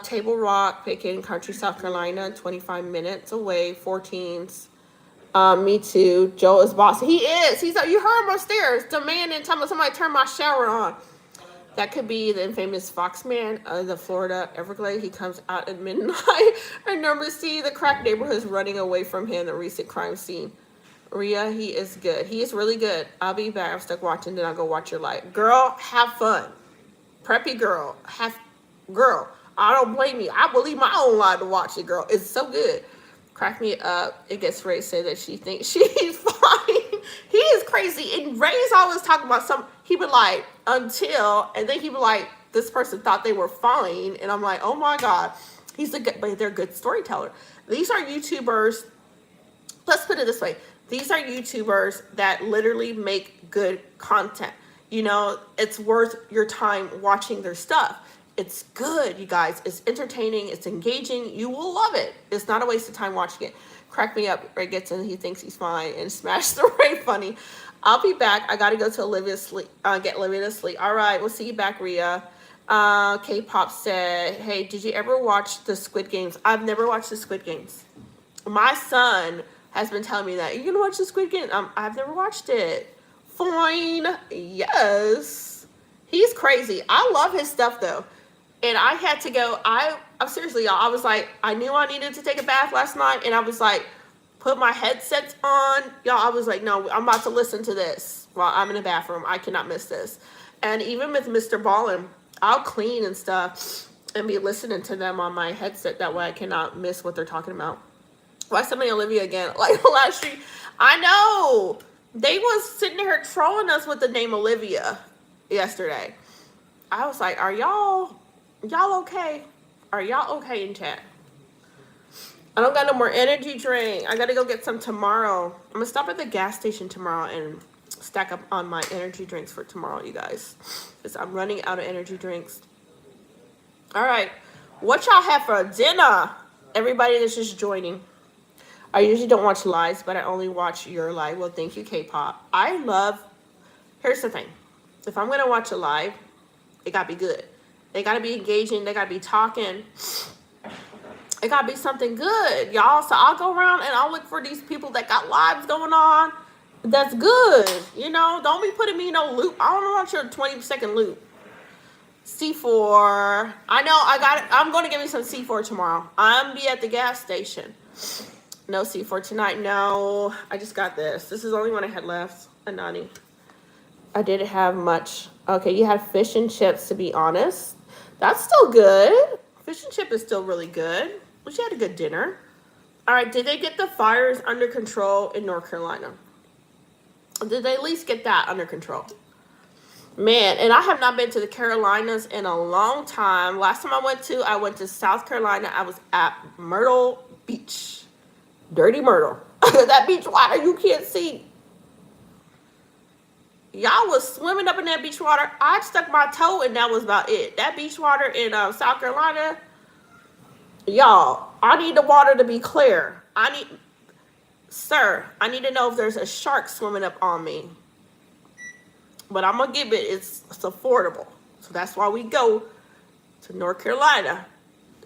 Table Rock, Pickens, Country, South Carolina. 25 minutes away. 14s. Me too. Joe is boss. He is. You heard him upstairs. Demanding somebody turn my shower on. That could be the infamous Foxman of the Florida Everglades. He comes out at midnight. And number C, the crack neighborhood is running away from him. The recent crime scene. Ria, he is good. He is really good. I'll be back. I'm stuck watching. Then I'll go watch your live. Girl, have fun. Preppy girl. Girl, I don't blame you. I will leave my own live to watch it, girl. It's so good. Crack me up. It gets Ray to say that she thinks she's fine. He is crazy. And Ray's always talking about he be like, until, and then he be like, this person thought they were fine. And I'm like, oh my God. But they're a good storyteller. These are YouTubers. Let's put it this way. These are YouTubers that literally make good content. You know, it's worth your time watching their stuff. It's good, you guys. It's entertaining. It's engaging. You will love it. It's not a waste of time watching it. Crack me up. Ray gets in. He thinks he's fine. And smash the Ray funny. I'll be back. I got to go to Olivia's sleep. Get Olivia to sleep. All right. We'll see you back, Rhea. K-pop said, hey, did you ever watch the Squid Games? I've never watched the Squid Games. My son has been telling me that. You're going to watch the Squid Games? I've never watched it. Fine. Yes. He's crazy. I love his stuff, though. And I had to go, I'm seriously, y'all, I was like, I knew I needed to take a bath last night. And I was like, put my headsets on. Y'all, I was like, no, I'm about to listen to this while I'm in the bathroom. I cannot miss this. And even with Mr. Ballin, I'll clean and stuff and be listening to them on my headset. That way I cannot miss what they're talking about. Why somebody Olivia again? Like last stream, I know. They was sitting here trolling us with the name Olivia yesterday. I was like, are y'all okay? Are y'all okay in chat? I don't got no more energy drink. I got to go get some tomorrow. I'm going to stop at the gas station tomorrow and stack up on my energy drinks for tomorrow, you guys. Because I'm running out of energy drinks. All right. What y'all have for dinner? Everybody that's just joining. I usually don't watch lives, but I only watch your live. Well, thank you, K-pop. Here's the thing. If I'm going to watch a live, it got to be good. They got to be engaging. They got to be talking. It got to be something good, y'all. So I'll go around and I'll look for these people that got lives going on. That's good. You know, don't be putting me in no loop. I don't want your 20-second loop. C4. I know I got it. I'm going to give me some C4 tomorrow. I'm be at the gas station. No C4 tonight. No, I just got this. This is the only one I had left. A nani. I didn't have much. Okay, you had fish and chips, to be honest. That's still good. Fish and chip is still really good. But you had a good dinner. All right, did they get the fires under control in North Carolina? Did they at least get that under control? Man, and I have not been to the Carolinas in a long time. Last time I went to South Carolina. I was at Myrtle Beach. Dirty Myrtle. That beach water you can't see. Y'all was swimming up in that beach water. I stuck my toe and that was about it. That beach water in South Carolina, y'all, I need the water to be clear. I need to know if there's a shark swimming up on me. But I'm going to give it, it's affordable. So that's why we go to North Carolina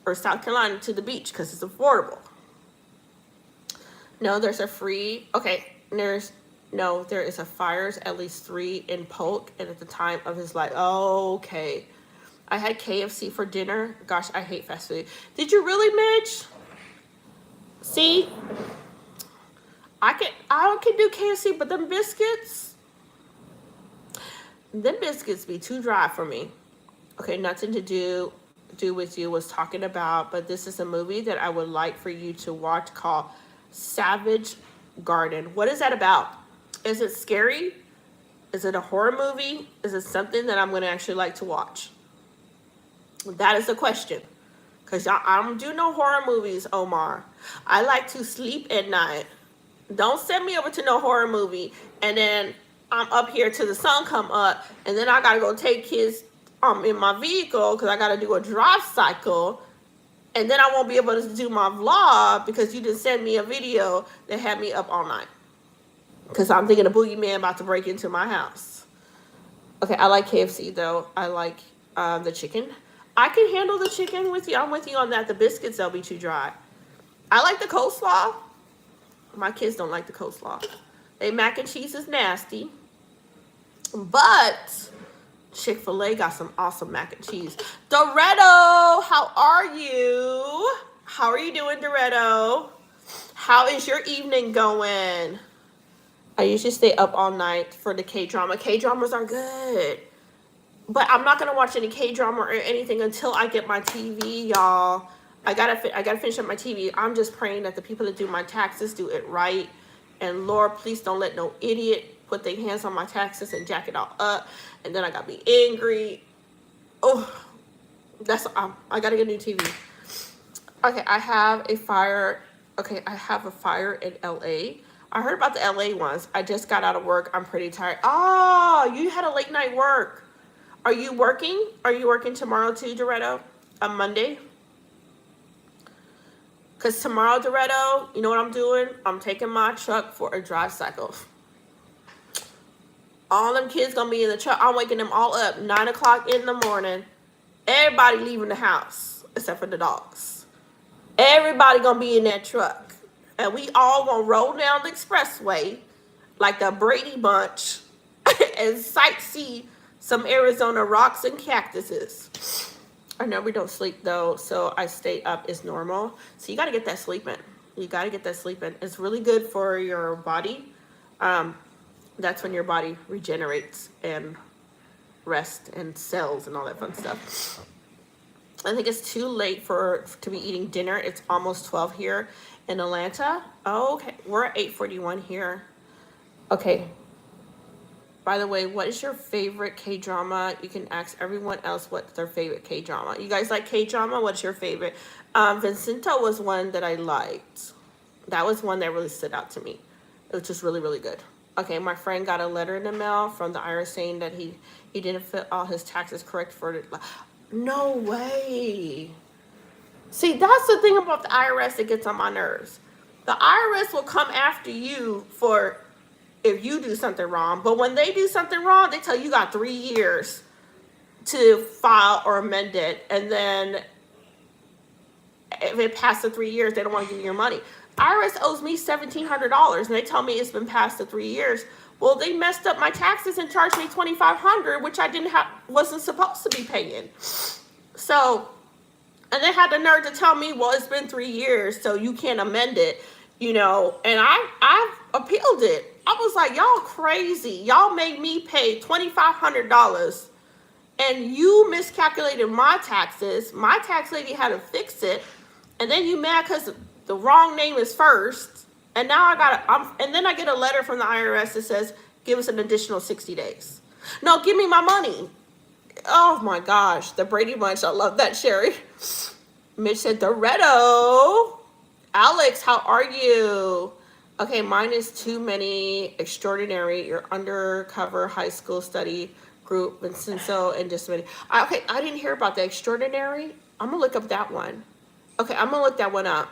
or South Carolina to the beach, because it's affordable. No, there's a free, okay, there is a fires, at least 3 in Polk, and at the time of his life. Okay. I had KFC for dinner. Gosh, I hate fast food. Did you really, Mitch? See? I can do KFC, but them biscuits be too dry for me. Okay, nothing to do with you was talking about, but this is a movie that I would like for you to watch called Savage Garden. What is that about? Is it scary? Is it a horror movie? Is it something that I'm going to actually like to watch? That is the question. Because I don't do no horror movies, Omar. I like to sleep at night. Don't send me over to no horror movie and then I'm up here till the sun come up and then I got to go take kids in my vehicle because I got to do a drive cycle. And then I won't be able to do my vlog because you didn't send me a video that had me up all night. Because I'm thinking a boogeyman about to break into my house. Okay, I like KFC though. I like the chicken. I can handle the chicken with you. I'm with you on that. The biscuits, they'll be too dry. I like the coleslaw. My kids don't like the coleslaw. They mac and cheese is nasty. But Chick-fil-A got some awesome mac and cheese. Doretto, how are you? How are you doing, Doretto? How is your evening going? I usually stay up all night for the K-drama. K-dramas are good. But I'm not going to watch any K-drama or anything until I get my TV, y'all. I gotta finish up my TV. I'm just praying that the people that do my taxes do it right. And Lord, please don't let no idiot put their hands on my taxes and jack it all up. And then I gotta be angry. Oh, I gotta get a new TV. Okay, I have a fire. Okay, I have a fire in LA. I heard about the LA ones. I just got out of work. I'm pretty tired. Oh, you had a late night work. Are you working? Are you working tomorrow too, Doretto? On Monday? Because tomorrow, Doretto, you know what I'm doing? I'm taking my truck for a drive cycle. All them kids gonna be in the truck. I'm waking them all up 9 o'clock in the morning. Everybody leaving the house except for the dogs. Everybody gonna be in that truck. And we all gonna roll down the expressway like the Brady Bunch and sightsee some Arizona rocks and cactuses. I know we don't sleep though, so I stay up as normal. So you gotta get that sleeping. You gotta get that sleeping. It's really good for your body. That's when your body regenerates and rest and cells and all that fun stuff. I think it's too late to be eating dinner. It's almost 12 here in Atlanta. Oh, okay, we're at 8:41 here. Okay. By the way, what is your favorite K-drama? You can ask everyone else what's their favorite K-drama. You guys like K-drama? What's your favorite? Vincento was one that I liked. That was one that really stood out to me. It was just really, really good. Okay, my friend got a letter in the mail from the IRS saying that he didn't fit all his taxes correct for it. No way. See, that's the thing about the IRS that gets on my nerves. The IRS will come after you for if you do something wrong, but when they do something wrong, they tell you got 3 years to file or amend it, and then if it passed the 3 years, they don't want to give you your money. IRS owes me $1,700, and they tell me it's been past the 3 years. Well, they messed up my taxes and charged me $2,500, which I wasn't supposed to be paying. So, and they had the nerve to tell me, well, it's been 3 years, so you can't amend it, you know. And I've appealed it. I was like, y'all crazy. Y'all made me pay $2,500, and you miscalculated my taxes. My tax lady had to fix it, and then you mad because the wrong name is first. And now and then I get a letter from the IRS that says, give us an additional 60 days. No, give me my money. Oh my gosh, the Brady Bunch, I love that, Sherry. Mitch said, Doretto. Alex, how are you? Okay, mine is too many extraordinary, your undercover high school study group, Vincenzo, and just many. Okay, I didn't hear about the extraordinary. I'm gonna look up that one. Okay, I'm gonna look that one up.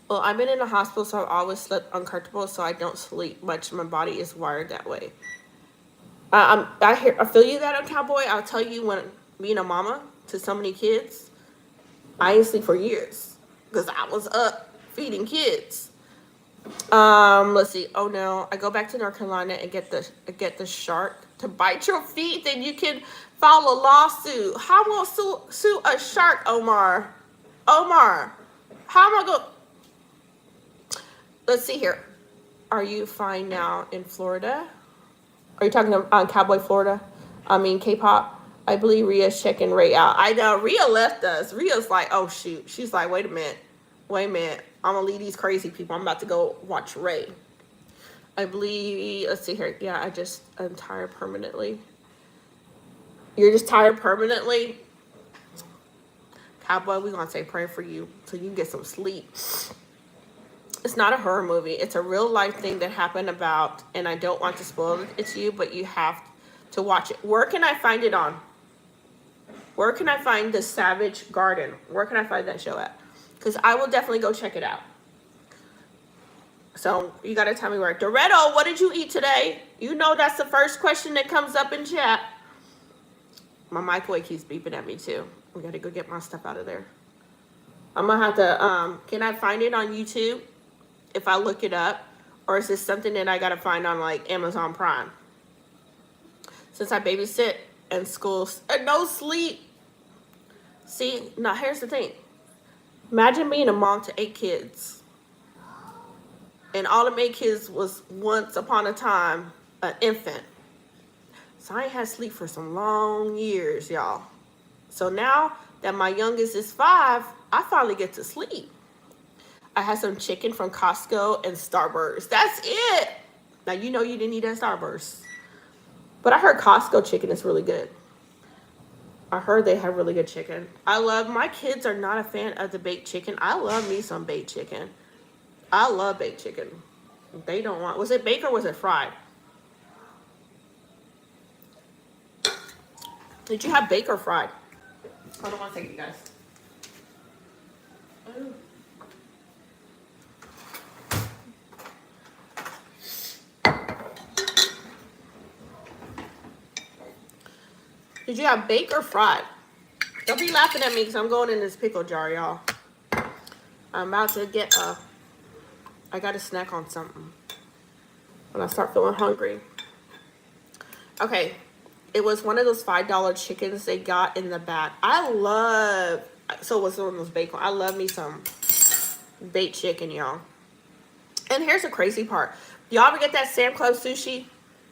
Well, I've been in the hospital, so I've always slept uncomfortable, so I don't sleep much. My body is wired that way. I feel you that on Cowboy. I'll tell you, when being a mama to so many kids, I didn't sleep for years because I was up feeding kids. Let's see. Oh no, I go back to North Carolina and get the shark to bite your feet, then you can file a lawsuit. How am I gonna sue a shark, Omar? Omar, how am I gonna? Let's see here. Are you fine now in Florida? Are you talking on Cowboy Florida? I mean K-pop. I believe Rhea's checking Ray out. I know Rhea left us. Rhea's like, oh shoot. She's like, wait a minute. I'm gonna leave these crazy people. I'm about to go watch Ray. I believe. Let's see here. Yeah, I'm tired permanently. You're just tired permanently. Cowboy, we're gonna say pray for you so you can get some sleep. It's not a horror movie. It's a real life thing that happened about, and I don't want to spoil it to you, but you have to watch it. Where can I find it on? Where can I find The Savage Garden? Where can I find that show at? Because I will definitely go check it out. So you got to tell me where. Doretto, what did you eat today? You know that's the first question that comes up in chat. My microwave keeps beeping at me too. We got to go get my stuff out of there. I'm going to have to, can I find it on YouTube if I look it up? Or is this something that I got to find on like Amazon Prime? Since I babysit and school, no sleep. See, now here's the thing. Imagine being a mom to 8 kids. And all them 8 kids was once upon a time an infant. So I ain't had sleep for some long years, y'all. So now that my youngest is 5, I finally get to sleep. I had some chicken from Costco and Starburst. That's it. Now, you know you didn't eat at Starburst. But I heard Costco chicken is really good. I heard they have really good chicken. My kids are not a fan of the baked chicken. I love me some baked chicken. I love baked chicken. They don't want, was it baked or was it fried? Did you have baked or fried? Hold on one second, you guys. Did you have baked or fried? Don't be laughing at me because I'm going in this pickle jar, y'all. I'm about to get I got to snack on something when I start feeling hungry. Okay, it was one of those $5 chickens they got in the back. So it was one of those bacon. I love me some baked chicken, y'all. And here's the crazy part. Y'all ever get that Sam Club sushi?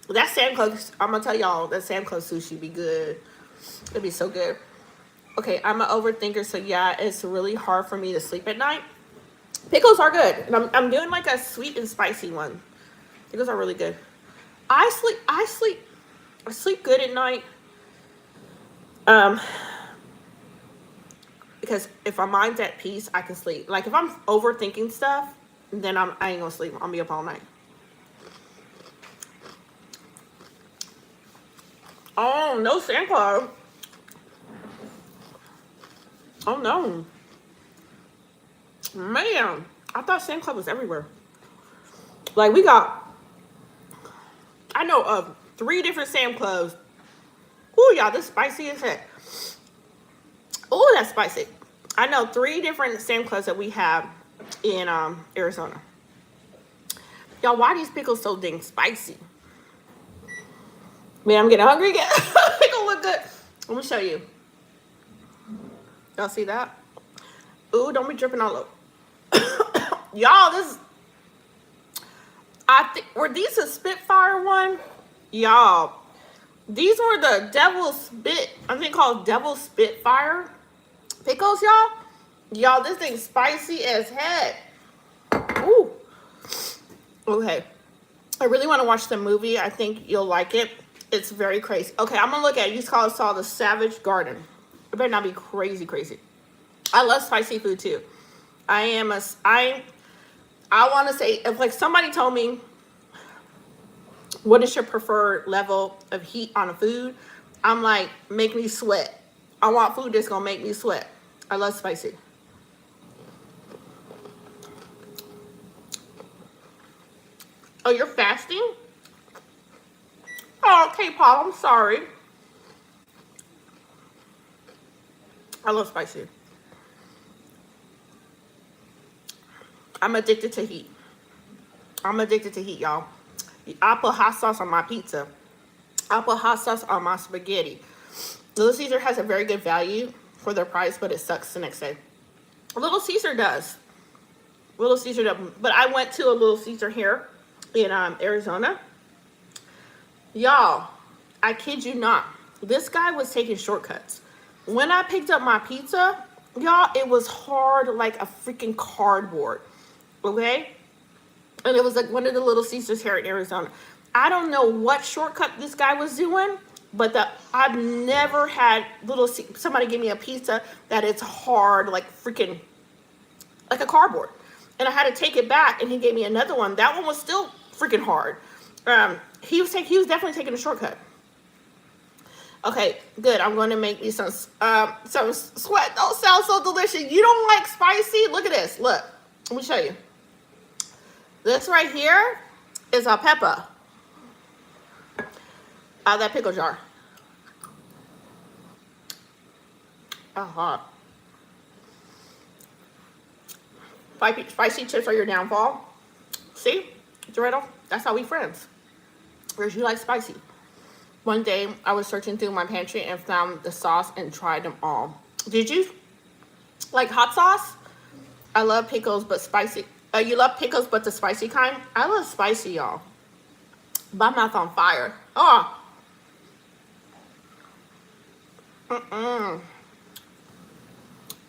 That Sam Club, I'm going to tell y'all, that Sam Club sushi be good. It'd be so good. Okay, I'm an overthinker, so yeah, it's really hard for me to sleep at night. Pickles are good. And I'm doing like a sweet and spicy one. Pickles are really good. I sleep good at night. Because if my mind's at peace, I can sleep. Like if I'm overthinking stuff, then I ain't gonna sleep. I'll be up all night. Oh, no Santa Claus. Oh no. Man, I thought Santa Claus was everywhere. Like I know of 3 different Santa Claus. Ooh, y'all, this spicy as heck. Ooh, that's spicy. I know 3 different Santa Claus that we have in Arizona. Y'all, why are these pickles so dang spicy? Man, I'm getting hungry again. Pickle look good. Let me show you. Y'all see that? Ooh, don't be dripping all over. Y'all, were these a Spitfire one? Y'all, these were the I think called Devil Spitfire pickles, y'all. Y'all, this thing's spicy as heck. Ooh. Okay. I really want to watch the movie. I think you'll like it. It's very crazy. Okay, I'm gonna look at it. You saw the Savage Garden. It better not be crazy, crazy. I love spicy food too. I want to say, if like somebody told me, what is your preferred level of heat on a food? I'm like, make me sweat. I want food that's gonna make me sweat. I love spicy. Oh, you're fasting? Oh, okay, Paul, I'm sorry. I love spicy. I'm addicted to heat. Y'all. I put hot sauce on my pizza. I put hot sauce on my spaghetti. Little Caesar has a very good value for their price, but it sucks the next day. Little Caesar does. But I went to a Little Caesar here in Arizona. Y'all, I kid you not. This guy was taking shortcuts. When I picked up my pizza, y'all, it was hard like a freaking cardboard. Okay? And it was like one of the Little Caesars here in Arizona. I don't know what shortcut this guy was doing, but I've never had somebody give me a pizza that it's hard like freaking, like a cardboard. And I had to take it back and he gave me another one. That one was still freaking hard. He was definitely taking a shortcut. Okay, good. I'm going to make me some sweat. Those sound so delicious. You don't like spicy? Look at this. Look, let me show you. This right here is a pepper out of that pickle jar. Hot. Spicy chips are your downfall. See, Dorito, that's how we friends. Because you like spicy. One day, I was searching through my pantry and found the sauce and tried them all. Did you like hot sauce? I love pickles, but spicy. You love pickles, but the spicy kind? I love spicy, y'all. My mouth on fire. Oh.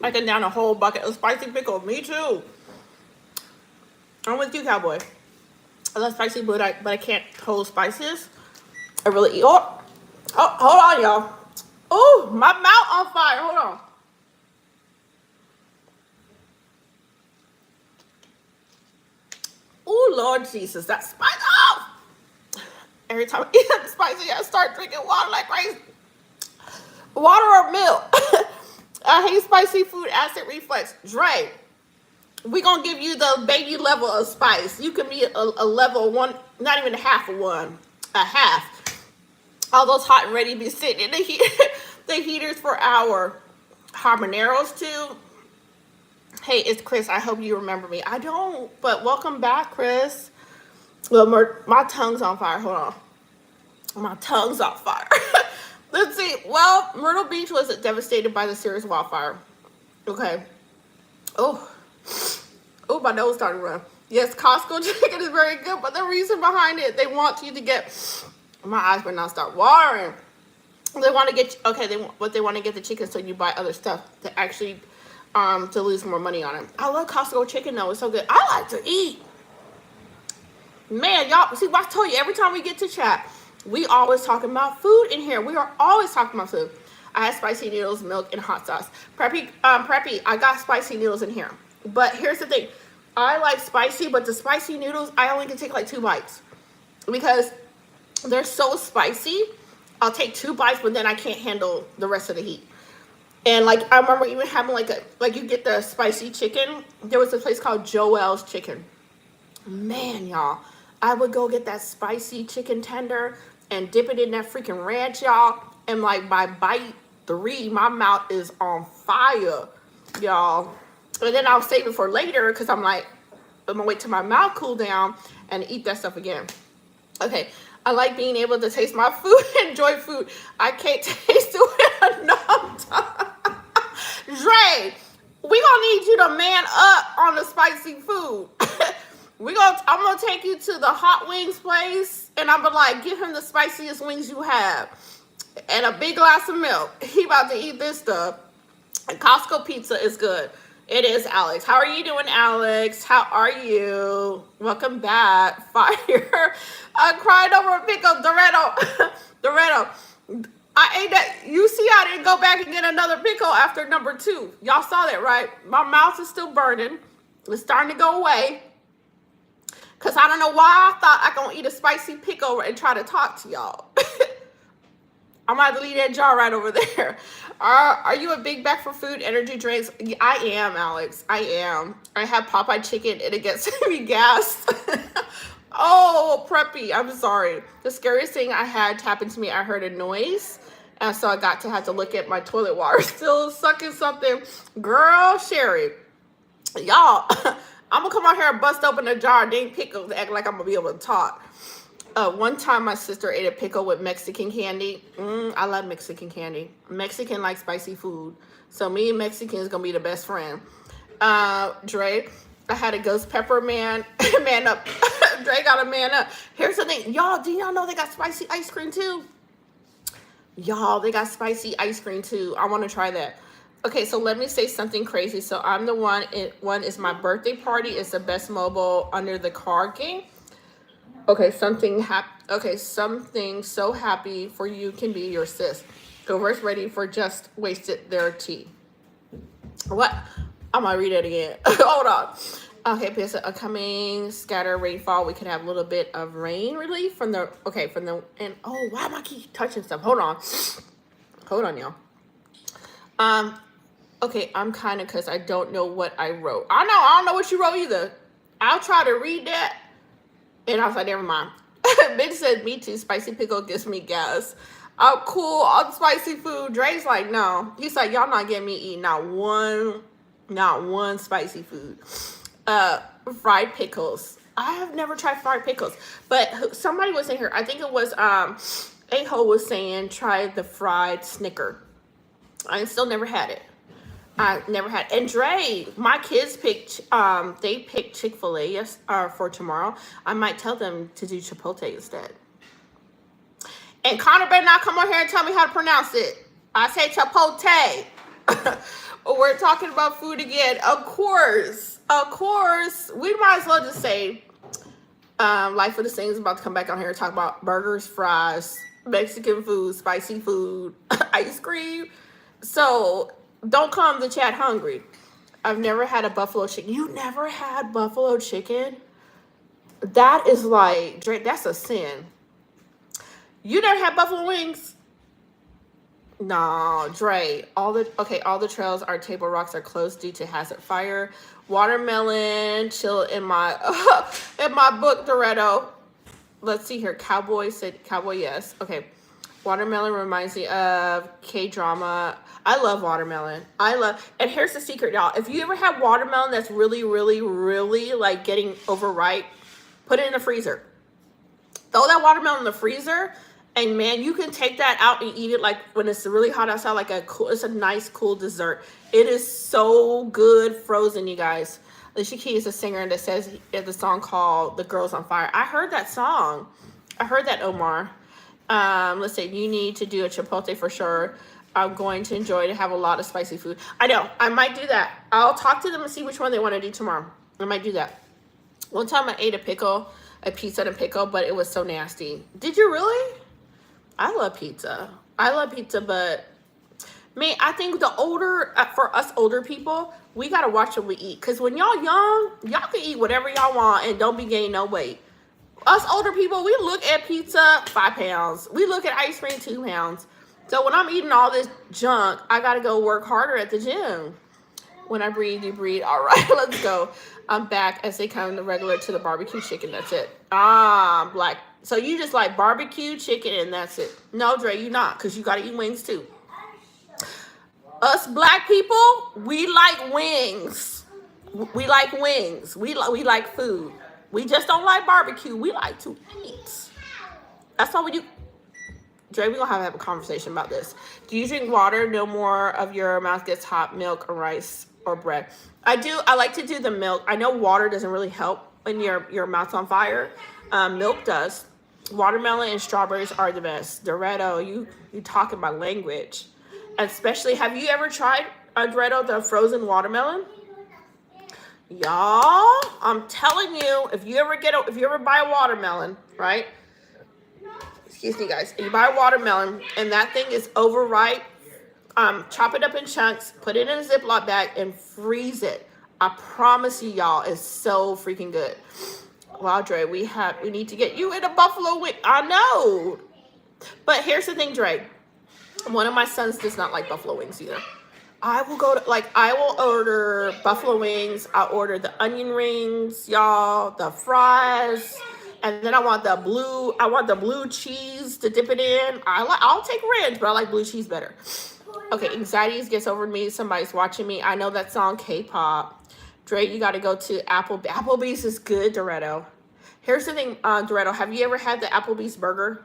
I can down a whole bucket of spicy pickle. Me too. I'm with you, cowboy. I love spicy, but I can't hold spices. I really eat. Oh, hold on, y'all. Oh, my mouth on fire. Hold on. Oh, Lord Jesus, that spice. Oh! Every time I eat something spicy, I start drinking water like crazy. Water or milk. I hate spicy food, acid reflux. Dre, we gonna give you the baby level of spice. You can be a level one, not even a half of one, a half. All those hot and ready be sitting in the heat, the heaters for our habaneros too. Hey, it's Chris. I hope you remember me. I don't, but welcome back, Chris. Well, my tongue's on fire. Hold on. My tongue's on fire. Let's see. Well, Myrtle Beach was devastated by the serious wildfire. Okay. Oh, my nose started to run. Yes, Costco chicken is very good, but the reason behind it, they want you to get, my eyes better not start watering. They want to get, okay, they want to get the chicken so you buy other stuff to actually, to lose more money on it. I love Costco chicken though. It's so good. I like to eat. Man, y'all, see, I told you, every time we get to chat, we always talking about food in here. We are always talking about food. I had spicy noodles, milk, and hot sauce. Preppy, I got spicy noodles in here. But here's the thing. I like spicy, but the spicy noodles, I only can take like 2 bites. Because they're so spicy, I'll take 2 bites, but then I can't handle the rest of the heat. And like, I remember even having like you get the spicy chicken. There was a place called Joel's Chicken. Man, y'all, I would go get that spicy chicken tender and dip it in that freaking ranch, y'all. And like by bite 3, my mouth is on fire, y'all. And then I'll save it for later because I'm like, I'm gonna wait till my mouth cool down and eat that stuff again. Okay, I like being able to taste my food and enjoy food. I can't taste it enough time. Dre, we gonna need you to man up on the spicy food. I'm gonna take you to the hot wings place, and I'm gonna like give him the spiciest wings you have, and a big glass of milk. He about to eat this stuff. And Costco pizza is good. It is, Alex. How are you doing, Alex? How are you? Welcome back. Fire. I cried over a pickle. Doretto. I ate that. You see, I didn't go back and get another pickle after number 2. Y'all saw that, right? My mouth is still burning. It's starting to go away. Because I don't know why I thought I gonna eat a spicy pickle and try to talk to y'all. I'm going to leave that jar right over there. Are you a big back for food, energy drinks? I am, Alex. I am. I have Popeye chicken and it gets me gassed. Oh, Preppy. I'm sorry. The scariest thing I had happened to me, I heard a noise. And so I had to look at my toilet water. Still sucking something. Girl, Sherry. Y'all, I'm going to come out here and bust open a jar of dang pickles and act like I'm going to be able to talk. One time my sister ate a pickle with Mexican candy. I love Mexican candy. Mexican like spicy food. So me and Mexican is going to be the best friend. Dre, I had a ghost pepper man up. Dre got a man up. Here's the thing. Y'all, do y'all know they got spicy ice cream too? Y'all, they got spicy ice cream too. I want to try that. Okay, so let me say something crazy. So I'm the one. One is my birthday party. It's the best mobile under the card game. Okay, something so happy for you can be your sis. Gover's ready for just wasted their tea. What? I'm gonna read it again. Hold on. Okay, because upcoming scatter rainfall, we could have a little bit of rain relief from the and oh, why am I keep touching stuff? Hold on, y'all. Okay, I'm kind of because I don't know what I wrote. I don't know what you wrote either. I'll try to read that. And I was like, never mind. Ben said, me too. Spicy pickle gives me gas. Oh, cool. All the spicy food. Dre's like, no. He's like, y'all not getting me eating not one spicy food. Fried pickles. I have never tried fried pickles. But somebody was in here. I think it was A-Ho was saying, try the fried Snicker. I still never had it. I never had. And Dre, my kids picked Chick-fil-A for tomorrow. I might tell them to do Chipotle instead. And Connor better not come on here and tell me how to pronounce it. I say Chipotle. We're talking about food again. Of course. Of course. We might as well just say Life of the Singhs is about to come back on here and talk about burgers, fries, Mexican food, spicy food, ice cream. So don't come to chat hungry. I've never had a buffalo chicken. You never had buffalo chicken? That is like, that's a sin. You never had buffalo wings? No, Dre. All the trails our table rocks are closed due to hazard fire. Watermelon, chill in my in my book, Doretto. Let's see here. Cowboy said cowboy, yes. Okay. Watermelon reminds me of K-drama. I love watermelon. And here's the secret, y'all. If you ever have watermelon that's really, really, really like getting overripe, put it in the freezer. Throw that watermelon in the freezer, and man, you can take that out and eat it like when it's really hot outside, like it's a nice cool dessert. It is so good frozen, you guys. Alicia Keys is a singer that says the song called "The Girls on Fire." I heard that song. I heard that, Omar. Let's say you need to do a chipotle for sure. I'm going to enjoy to have a lot of spicy food. I know. I might do that. I'll talk to them and see which one they want to do tomorrow. I might do that. One time I ate a pizza and a pickle, but it was so nasty. Did you really? I love pizza. But man, I think for us older people, we got to watch what we eat. Because when y'all young, y'all can eat whatever y'all want and don't be gaining no weight. Us older people, we look at pizza, 5 pounds. We look at ice cream, 2 pounds. So when I'm eating all this junk, I got to go work harder at the gym. When I breathe, you breathe. All right, let's go. I'm back as they come regular to the barbecue chicken. That's it. Black. So you just like barbecue chicken and that's it. No, Dre, you not, because you got to eat wings too. Us black people, we like wings. We like wings. We like food. We just don't like barbecue. We like to eat. That's all we do. Dre, we're going to have a conversation about this. Do you drink water? No more of your mouth gets hot, milk or rice or bread. I do. I like to do the milk. I know water doesn't really help when your mouth's on fire. Milk does. Watermelon and strawberries are the best. Doretto, you talking my language. Especially, have you ever tried, Doretto, the frozen watermelon? Y'all, I'm telling you, if you ever buy a watermelon, right? Excuse me, guys. You buy a watermelon and that thing is overripe. Chop it up in chunks, put it in a Ziploc bag, and freeze it. I promise you, y'all, it's so freaking good. Wow, Dre, we need to get you in a buffalo wing. I know, but here's the thing, Dre. One of my sons does not like buffalo wings either. I will order buffalo wings. I'll order the onion rings, y'all, the fries, and then I want the blue cheese to dip it in. I'll take ranch, but I like blue cheese better. Okay, anxiety gets over me. Somebody's watching me. I know that song, K-pop. Dre, you got to go to Applebee's is good, Doretto. Here's the thing, Doretto. Have you ever had the Applebee's burger?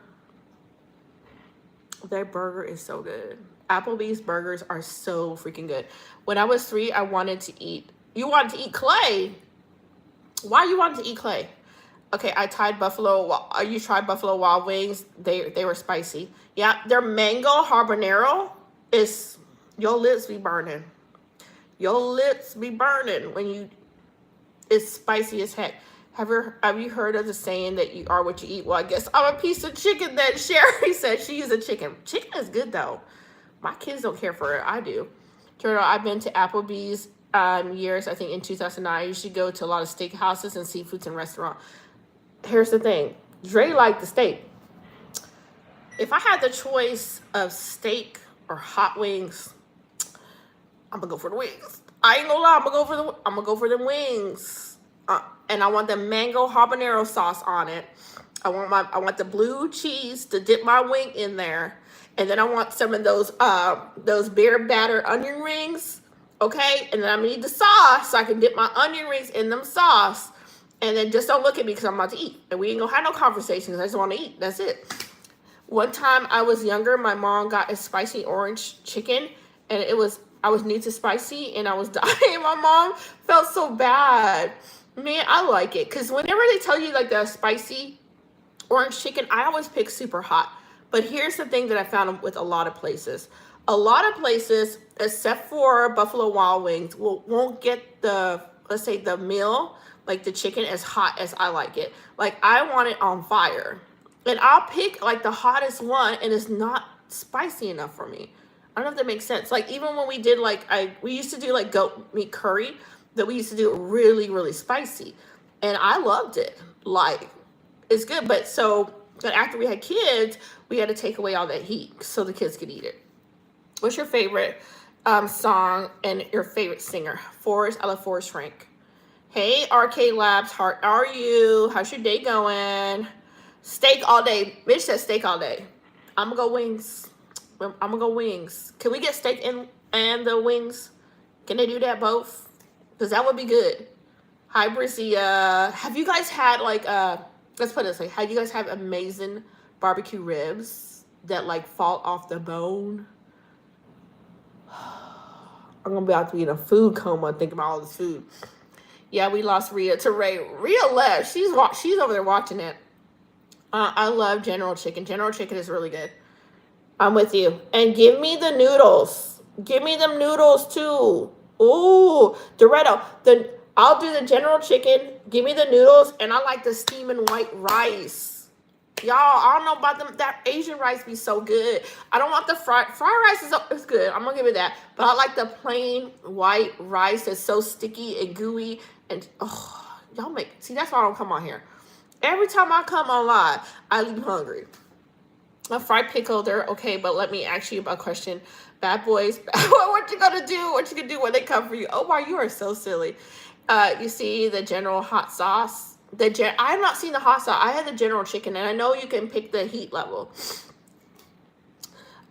Their burger is so good. Applebee's burgers are so freaking good. When I was 3, I wanted to eat. You wanted to eat clay? Why you wanted to eat clay? Okay, you tried Buffalo Wild Wings. They were spicy. Yeah, their mango habanero is, your lips be burning. Your lips be burning when it's spicy as heck. Have you heard of the saying that you are what you eat? Well, I guess I'm a piece of chicken that Sherry said. She is a chicken. Chicken is good though. My kids don't care for it. I do. Turtle, I've been to Applebee's years. I think in 2009, I used to go to a lot of steakhouses and seafoods and restaurants. Here's the thing. Dre liked the steak. If I had the choice of steak or hot wings, I'm gonna go for the wings. I ain't gonna lie. I'm gonna go for the wings. And I want the mango habanero sauce on it. I want the blue cheese to dip my wing in there. And then I want some of those beer batter onion rings. Okay? And then I need the sauce so I can dip my onion rings in them sauce. And then just don't look at me because I'm about to eat. And we ain't gonna have no conversations. I just want to eat. That's it. One time I was younger, my mom got a spicy orange chicken. And I was new to spicy and I was dying. My mom felt so bad. Man, I like it. Because whenever they tell you like the spicy orange chicken, I always pick super hot. But here's the thing that I found with a lot of places. A lot of places, except for Buffalo Wild Wings, won't get the, let's say, the meal, like the chicken, as hot as I like it. Like, I want it on fire. And I'll pick like the hottest one, and it's not spicy enough for me. I don't know if that makes sense. Like, even when we did like we used to do like goat meat curry, that we used to do it really, really spicy. And I loved it. Like, it's good. But after we had kids, we had to take away all that heat so the kids could eat it. What's your favorite song and your favorite singer? Forrest, I love Forrest Frank. Hey, RK Labs, how are you? How's your day going? Steak all day. Mitch says steak all day. I'm gonna go wings. I'm gonna go wings. Can we get steak and the wings? Can they do that both? Because that would be good. Hi, Brizia. Have you guys had like let's put it this way. Have you guys had amazing barbecue ribs that like fall off the bone? I'm gonna be out to be in a food coma thinking about all this food. Yeah, we lost Rhea to Ray. Rhea left. She's over there watching it. I love General Chicken. General Chicken is really good. I'm with you. And give me the noodles. Give me them noodles too. Ooh, Dorito. I'll do the General Chicken. Give me the noodles, and I like the steaming white rice. Y'all, I don't know about them. That Asian rice be so good. I don't want the fried rice is good. I'm gonna give it that. But I like the plain white rice that's so sticky and gooey. And y'all see, that's why I don't come on here. Every time I come on live, I leave hungry. A fried pickle, they're okay, but let me ask you a question. Bad boys, what you gonna do? What you gonna do when they come for you? Oh, wow, you are so silly. You see the General hot sauce. I have not seen the hot sauce. I had the General Chicken, and I know you can pick the heat level.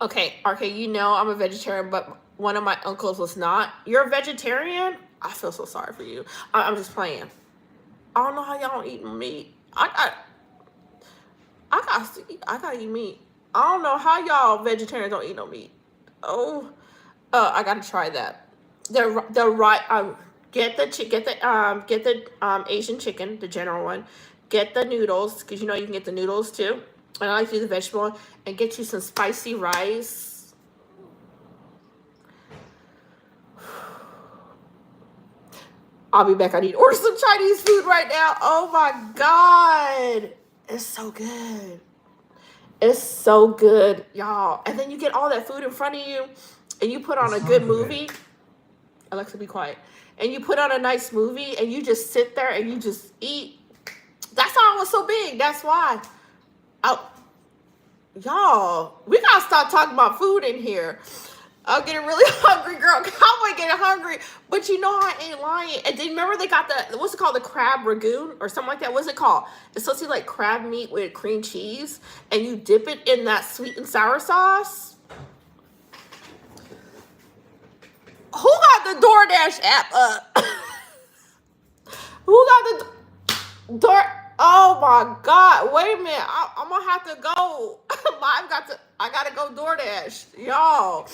Okay, you know I'm a vegetarian, but one of my uncles was not. You're a vegetarian? I feel so sorry for you. I'm just playing. I don't know how y'all don't eat meat. I gotta eat meat. I don't know how y'all vegetarians don't eat no meat. I gotta try that. Get the Asian chicken, the general one. Get the noodles, because you know you can get the noodles too. And I like to do the vegetable one. And get you some spicy rice. I'll be back. I need to order some Chinese food right now. Oh my God. It's so good. It's so good, y'all. And then you get all that food in front of you, and you put on a good movie. Alexa, be quiet. And you put on a nice movie, and you just sit there and you just eat. That's how I was so big. That's why. Y'all, we gotta stop talking about food in here. I'm getting really hungry, girl. I'm getting hungry. But you know I ain't lying. And then remember they got what's it called? The crab ragoon or something like that. What's it called? It's supposed to be like crab meat with cream cheese. And you dip it in that sweet and sour sauce. Who got the DoorDash app up? Who got the door? Oh my God. Wait a minute. I'm going to have to go. I got to go DoorDash. Y'all.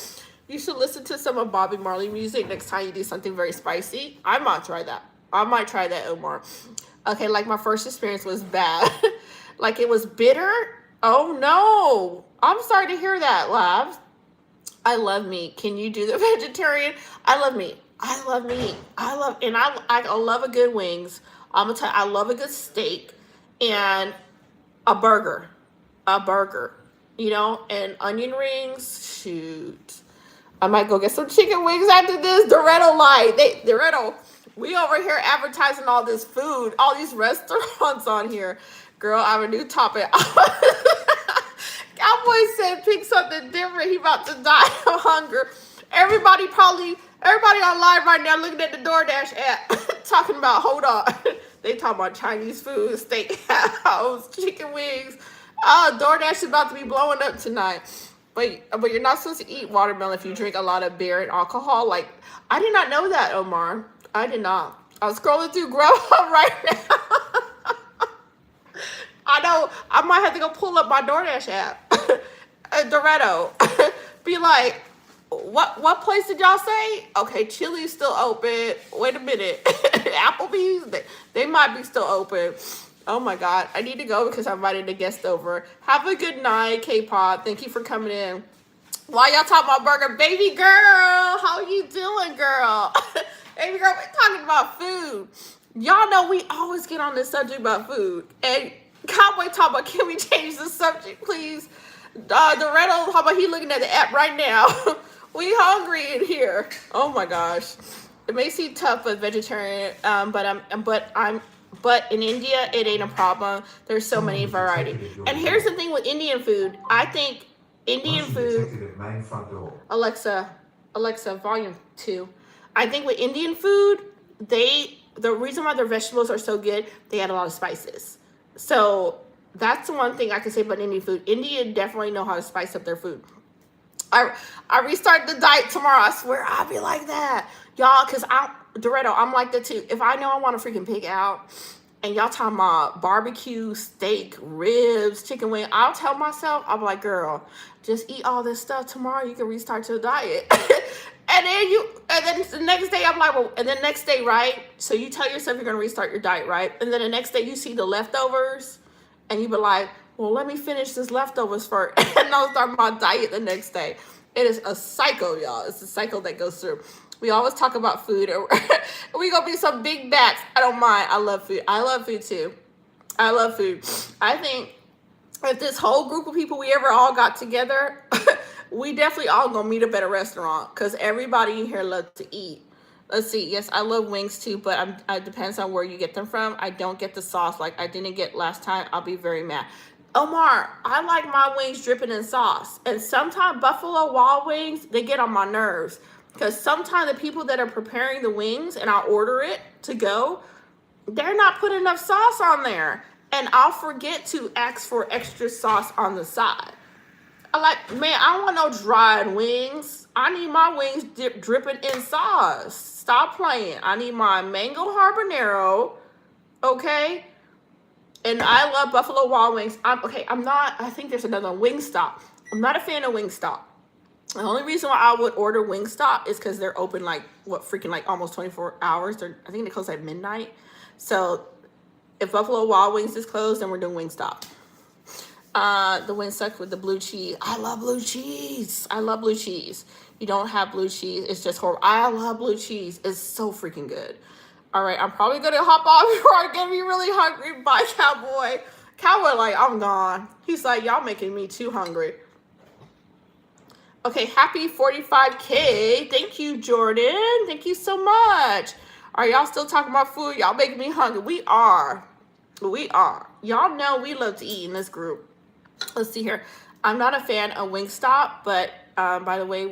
You should listen to some of Bobby Marley music next time you do something very spicy. I might try that, Omar. Okay, like my first experience was bad. Like it was bitter. Oh no. I'm sorry to hear that, Labs. I love meat. Can you do the vegetarian? I love meat. I love a good wings. I'm gonna tell you, I love a good steak and a burger. You know, and onion rings. Shoot. I might go get some chicken wings after this. Dorito, we over here advertising all this food, all these restaurants on here. Girl, I have a new topic. Cowboy said pick something different. He about to die of hunger. Everybody on live right now looking at the DoorDash app talking about, hold on. They talking about Chinese food, steakhouse, chicken wings. Oh, DoorDash is about to be blowing up tonight. But you're not supposed to eat watermelon if you drink a lot of beer and alcohol. Like, I did not know that, Omar. I did not. I was scrolling through Grubhub right now. I know. I might have to go pull up my DoorDash app. Dorito. Be like, what place did y'all say? Okay, Chili's still open. Wait a minute. Applebee's, they might be still open. Oh my God, I need to go because I invited a guest over. Have a good night, K-Pop. Thank you for coming in. Why y'all talking about burger? Baby girl, how you doing, girl? Baby girl, we're talking about food. Y'all know we always get on this subject about food. And Cowboy talking about, can we change the subject, please? Doretto, how about he looking at the app right now? We hungry in here. Oh my gosh. It may seem tough but vegetarian, but in India it ain't a problem. There's so many variety. And here's the thing with Indian food. I think Indian food. Main front door. Alexa, volume 2. I think with Indian food, the reason why their vegetables are so good, they add a lot of spices. So that's the one thing I can say about Indian food. India definitely know how to spice up their food. I restart the diet tomorrow. I swear I'll be like that, y'all. Cause I'm like that too. If I know I want to freaking pig out, and y'all talking about barbecue, steak, ribs, chicken wing, I'll tell myself, I'm like, girl, just eat all this stuff tomorrow. You can restart your diet. and then the next day I'm like, well, and then next day, right? So you tell yourself you're gonna restart your diet, right? And then the next day you see the leftovers, and you be like, well, let me finish this leftovers first, and I'll start my diet the next day. It is a cycle, y'all. It's a cycle that goes through. We always talk about food. We gonna be some big bats. I don't mind. I love food. I love food too. I love food. I think if this whole group of people we ever all got together, we definitely all gonna meet up at a restaurant because everybody in here loves to eat. Let's see. Yes, I love wings too, but it depends on where you get them from. I don't get the sauce like I didn't get last time. I'll be very mad. Omar, I like my wings dripping in sauce. And sometimes Buffalo Wild Wings, they get on my nerves. Because sometimes the people that are preparing the wings, and I'll order it to go, they're not putting enough sauce on there. And I'll forget to ask for extra sauce on the side. I don't want no dried wings. I need my wings dripping in sauce. Stop playing. I need my mango habanero, okay? And I love Buffalo Wild Wings. I think there's another one, Wingstop. I'm not a fan of Wingstop. The only reason why I would order Wingstop is because they're open almost 24 hours. I think they close at midnight. So if Buffalo Wild Wings is closed, then we're doing Wingstop. The wing sucked with the blue cheese. I love blue cheese. You don't have blue cheese. It's just horrible. I love blue cheese. It's so freaking good. All right, I'm probably going to hop off before I get me really hungry. Bye, Cowboy. Cowboy, I'm gone. He's like, y'all making me too hungry. Okay, happy 45K. Thank you, Jordan. Thank you so much. Are y'all still talking about food? Y'all making me hungry. We are. Y'all know we love to eat in this group. Let's see here. I'm not a fan of Wingstop, but by the way,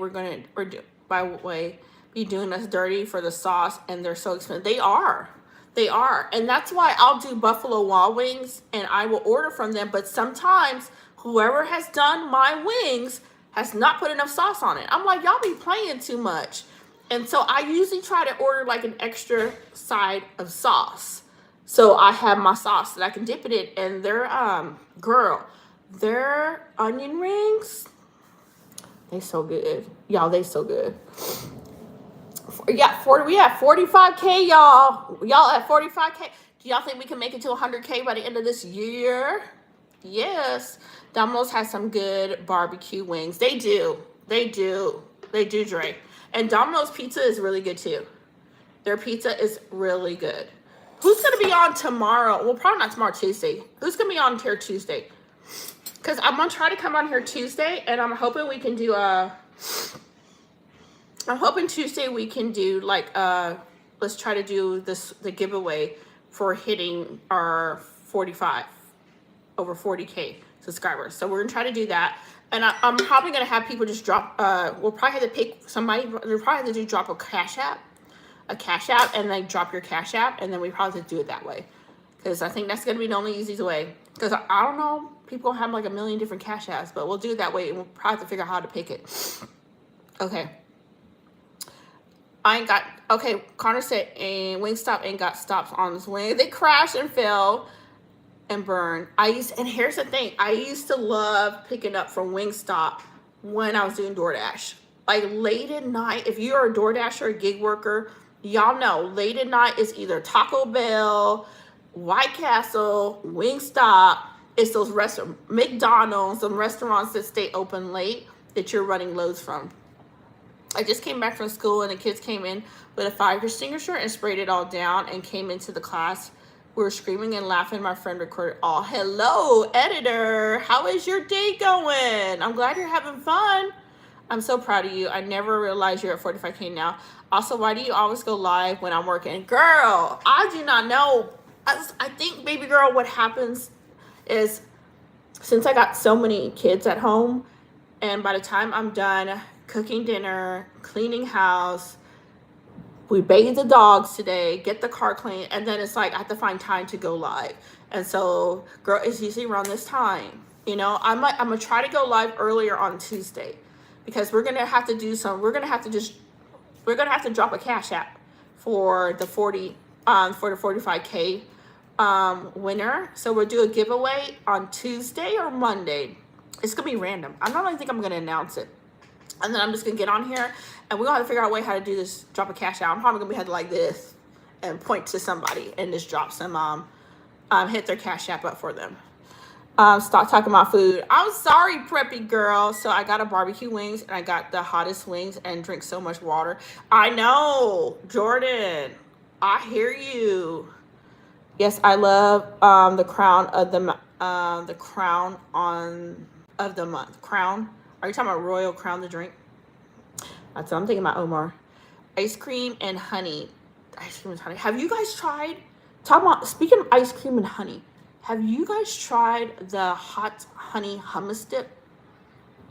be doing us dirty for the sauce, and they're so expensive. They are, and that's why I'll do Buffalo Wild Wings, and I will order from them. But sometimes whoever has done my wings has not put enough sauce on it. I'm like, y'all be playing too much, and so I usually try to order like an extra side of sauce, so I have my sauce that I can dip it in. And their onion rings, they so good, y'all. They so good. We have 45K, y'all. Y'all at 45K. Do y'all think we can make it to 100K by the end of this year? Yes. Domino's has some good barbecue wings. They do, Dre. And Domino's pizza is really good too. Their pizza is really good. Who's going to be on tomorrow? Well, probably not tomorrow, Tuesday. Who's going to be on here Tuesday? Because I'm going to try to come on here Tuesday, and I'm hoping we can do Tuesday we can do let's try to do the giveaway for hitting our 45 over 40K subscribers. So we're gonna try to do that, and I'm probably gonna have people just drop. We'll probably have to pick somebody. We'll probably have to drop a cash app, and then drop your cash app, and then we probably have to do it that way, because I think that's gonna be the only easiest way. Because I don't know, people have like a million different cash apps, but we'll do it that way, and we'll probably have to figure out how to pick it. Okay. Connor said, and Wingstop ain't got stops on this wing. They crashed and fell and burned. And here's the thing. I used to love picking up from Wingstop when I was doing DoorDash. Like late at night, if you're a DoorDasher or a gig worker, y'all know late at night is either Taco Bell, White Castle, Wingstop. It's those restaurants, McDonald's, some restaurants that stay open late. that you're running lows from. I just came back from school and the kids came in with a fire extinguisher and sprayed it all down and came into the class. We were screaming and laughing. My friend recorded all. Hello, editor. How is your day going? I'm glad you're having fun. I'm so proud of you. I never realized you're at 45K now. Also, why do you always go live when I'm working? Girl, I do not know. I think, baby girl, what happens is since I got so many kids at home, and by the time I'm done cooking dinner, cleaning house, we bathe the dogs today, get the car clean, and then it's like I have to find time to go live. And so, girl, it's usually around this time. You know, I'm gonna try to go live earlier on Tuesday because we're gonna have to do some. We're gonna have to drop a cash app for the 45K winner. So we'll do a giveaway on Tuesday or Monday. It's gonna be random. I don't even think I'm gonna announce it. And then I'm just gonna get on here and we're gonna have to figure out a way how to do this, drop a cash out. I'm probably gonna be headed like this and point to somebody and just drop some hit their cash app up for them. Stop talking about food. I'm sorry, preppy girl. So I got a barbecue wings and I got the hottest wings and drink so much water. I know, Jordan. I hear you. Yes, I love the crown of the crown of the month. Crown. Are you talking about Royal Crown the drink? That's what I'm thinking about, Omar. Ice cream and honey. Ice cream and honey. Have you guys tried? Speaking of ice cream and honey, have you guys tried the hot honey hummus dip?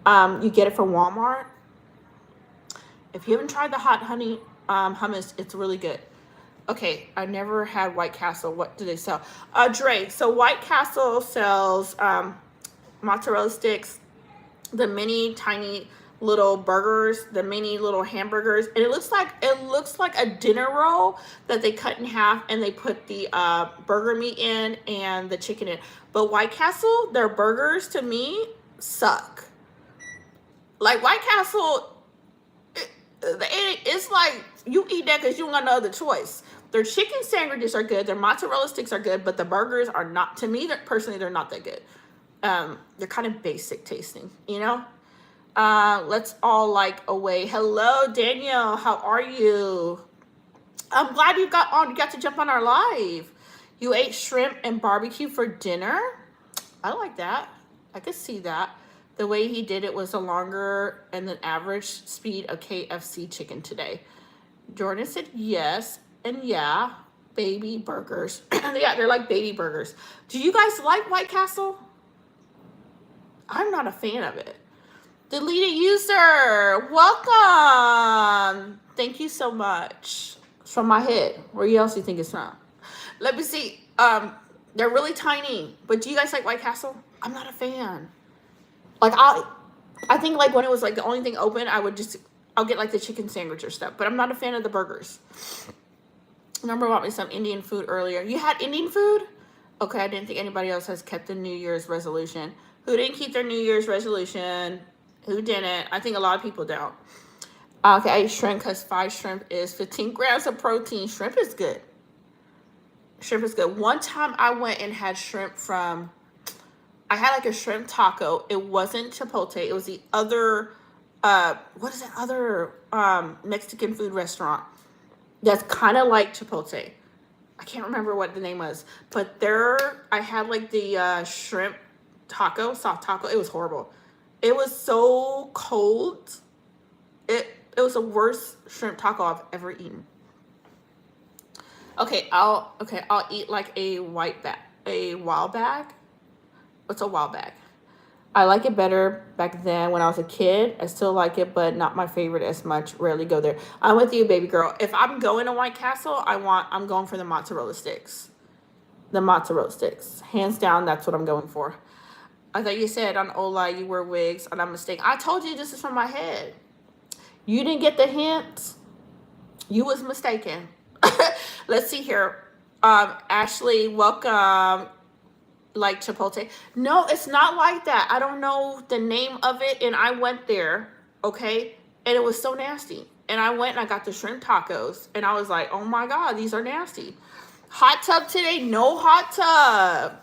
You get it from Walmart. If you haven't tried the hot honey hummus, it's really good. Okay, I never had White Castle. What do they sell? Dre. So White Castle sells mozzarella sticks, the mini tiny little burgers, the mini little hamburgers, and it looks like a dinner roll that they cut in half and they put the burger meat in and the chicken in. But White Castle, their burgers to me suck. Like White Castle, it's like you eat that because you don't got no other choice. Their chicken sandwiches are good, their mozzarella sticks are good, but the burgers are not. To me, personally, they're not that good. They're kind of basic tasting, you know. Let's all like away. Hello, Danielle. How are you? I'm glad you got to jump on our live. You ate shrimp and barbecue for dinner. I like that. I could see that. The way he did it was a longer and than average speed of KFC chicken today. Jordan said yes, and yeah, baby burgers. Yeah, they're like baby burgers. Do you guys like White Castle? I'm not a fan of it. Deleted user, welcome. Thank you so much. It's from my head. Where else do you think it's from? Let me see. They're really tiny. But do you guys like White Castle? I'm not a fan. Like I think like when it was like the only thing open, I'll get like the chicken sandwich or stuff. But I'm not a fan of the burgers. Remember bought me some Indian food earlier. You had Indian food? Okay, I didn't think anybody else has kept the New Year's resolution. Who didn't keep their New Year's resolution? Who didn't? I think a lot of people don't. Okay, I ate shrimp because 5 shrimp is 15 grams of protein. Shrimp is good. Shrimp is good. One time I went and had shrimp I had like a shrimp taco. It wasn't Chipotle. It was the other, what is that other Mexican food restaurant that's kind of like Chipotle. I can't remember what the name was. But I had like the shrimp taco, soft taco. It was horrible. It was so cold. It was the worst shrimp taco I've ever eaten. Okay, I'll eat like a wild bag. What's a wild bag? I like it better back then when I was a kid. I still like it, but not my favorite as much. Rarely go there. I'm with you, baby girl. If I'm going to White Castle, I'm going for the mozzarella sticks. The mozzarella sticks. Hands down, that's what I'm going for. I thought you said on Ola you wear wigs, and I'm mistaken. I told you this is from my head. You didn't get the hint. You was mistaken. Let's see here. Ashley, welcome. Like Chipotle. No, it's not like that. I don't know the name of it, and I went there, okay? And it was so nasty. And I went and I got the shrimp tacos, and I was like, oh my God, these are nasty. Hot tub today? No hot tub.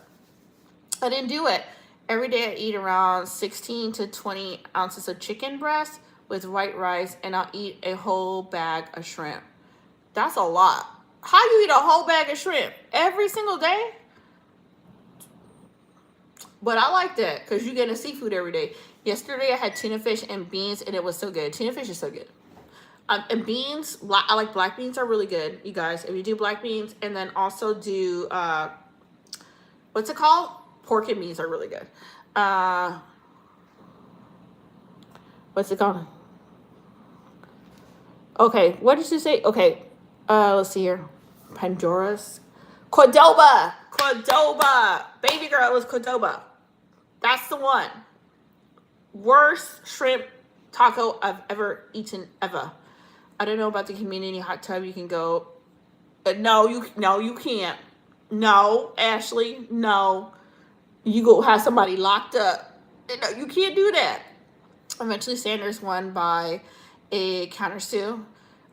I didn't do it. Every day I eat around 16 to 20 ounces of chicken breast with white rice, and I'll eat a whole bag of shrimp. That's a lot. How you eat a whole bag of shrimp every single day? But I like that because you're getting seafood every day. Yesterday I had tuna fish and beans, and it was so good. Tuna fish is so good. And beans, I like black beans are really good, you guys. If you do black beans, and then also do, what's it called? Pork and beans are really good. What's it called? Okay, what did you say? Okay, let's see here. Pandora's. Cordoba. Baby girl, it was Cordoba. That's the one. Worst shrimp taco I've ever eaten, ever. I don't know about the community hot tub. You can go. No, you can't. No, Ashley, no. You go have somebody locked up. No, you can't do that. Eventually, Sanders won by a counter sue.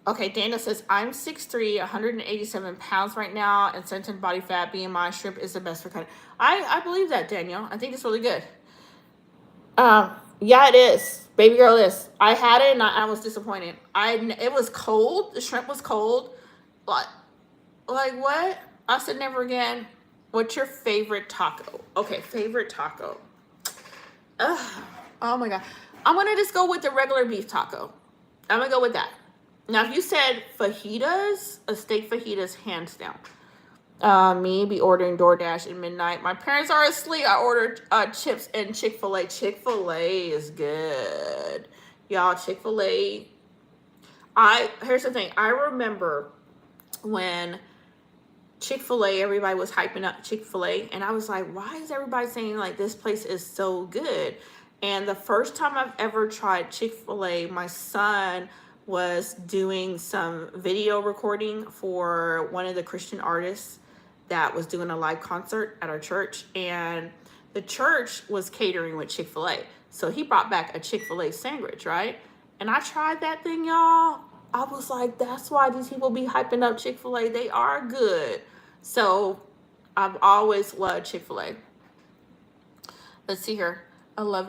Okay, Daniel says, I'm 6'3", 187 pounds right now, and centered body fat, BMI, shrimp is the best for cutting. I believe that, Daniel. I think it's really good. Yeah, it is. Baby girl, it is. I had it, and I was disappointed. It was cold. The shrimp was cold. Like what? I said never again. What's your favorite taco? Okay, favorite taco. Ugh. Oh, my God. I'm going to just go with the regular beef taco. I'm going to go with that. Now, if you said fajitas, a steak fajitas, hands down. Me be ordering DoorDash at midnight. My parents are asleep. I ordered chips and Chick-fil-A. Chick-fil-A is good. Y'all, Chick-fil-A. Here's the thing. I remember when Chick-fil-A, everybody was hyping up Chick-fil-A. And I was like, why is everybody saying like this place is so good? And the first time I've ever tried Chick-fil-A, my son was doing some video recording for one of the Christian artists that was doing a live concert at our church, and the church was catering with Chick-fil-A. So he brought back a Chick-fil-A sandwich, right? And I tried that thing, y'all. I was like, that's why these people be hyping up Chick-fil-A. They are good. So I've always loved Chick-fil-A. Let's see here. I love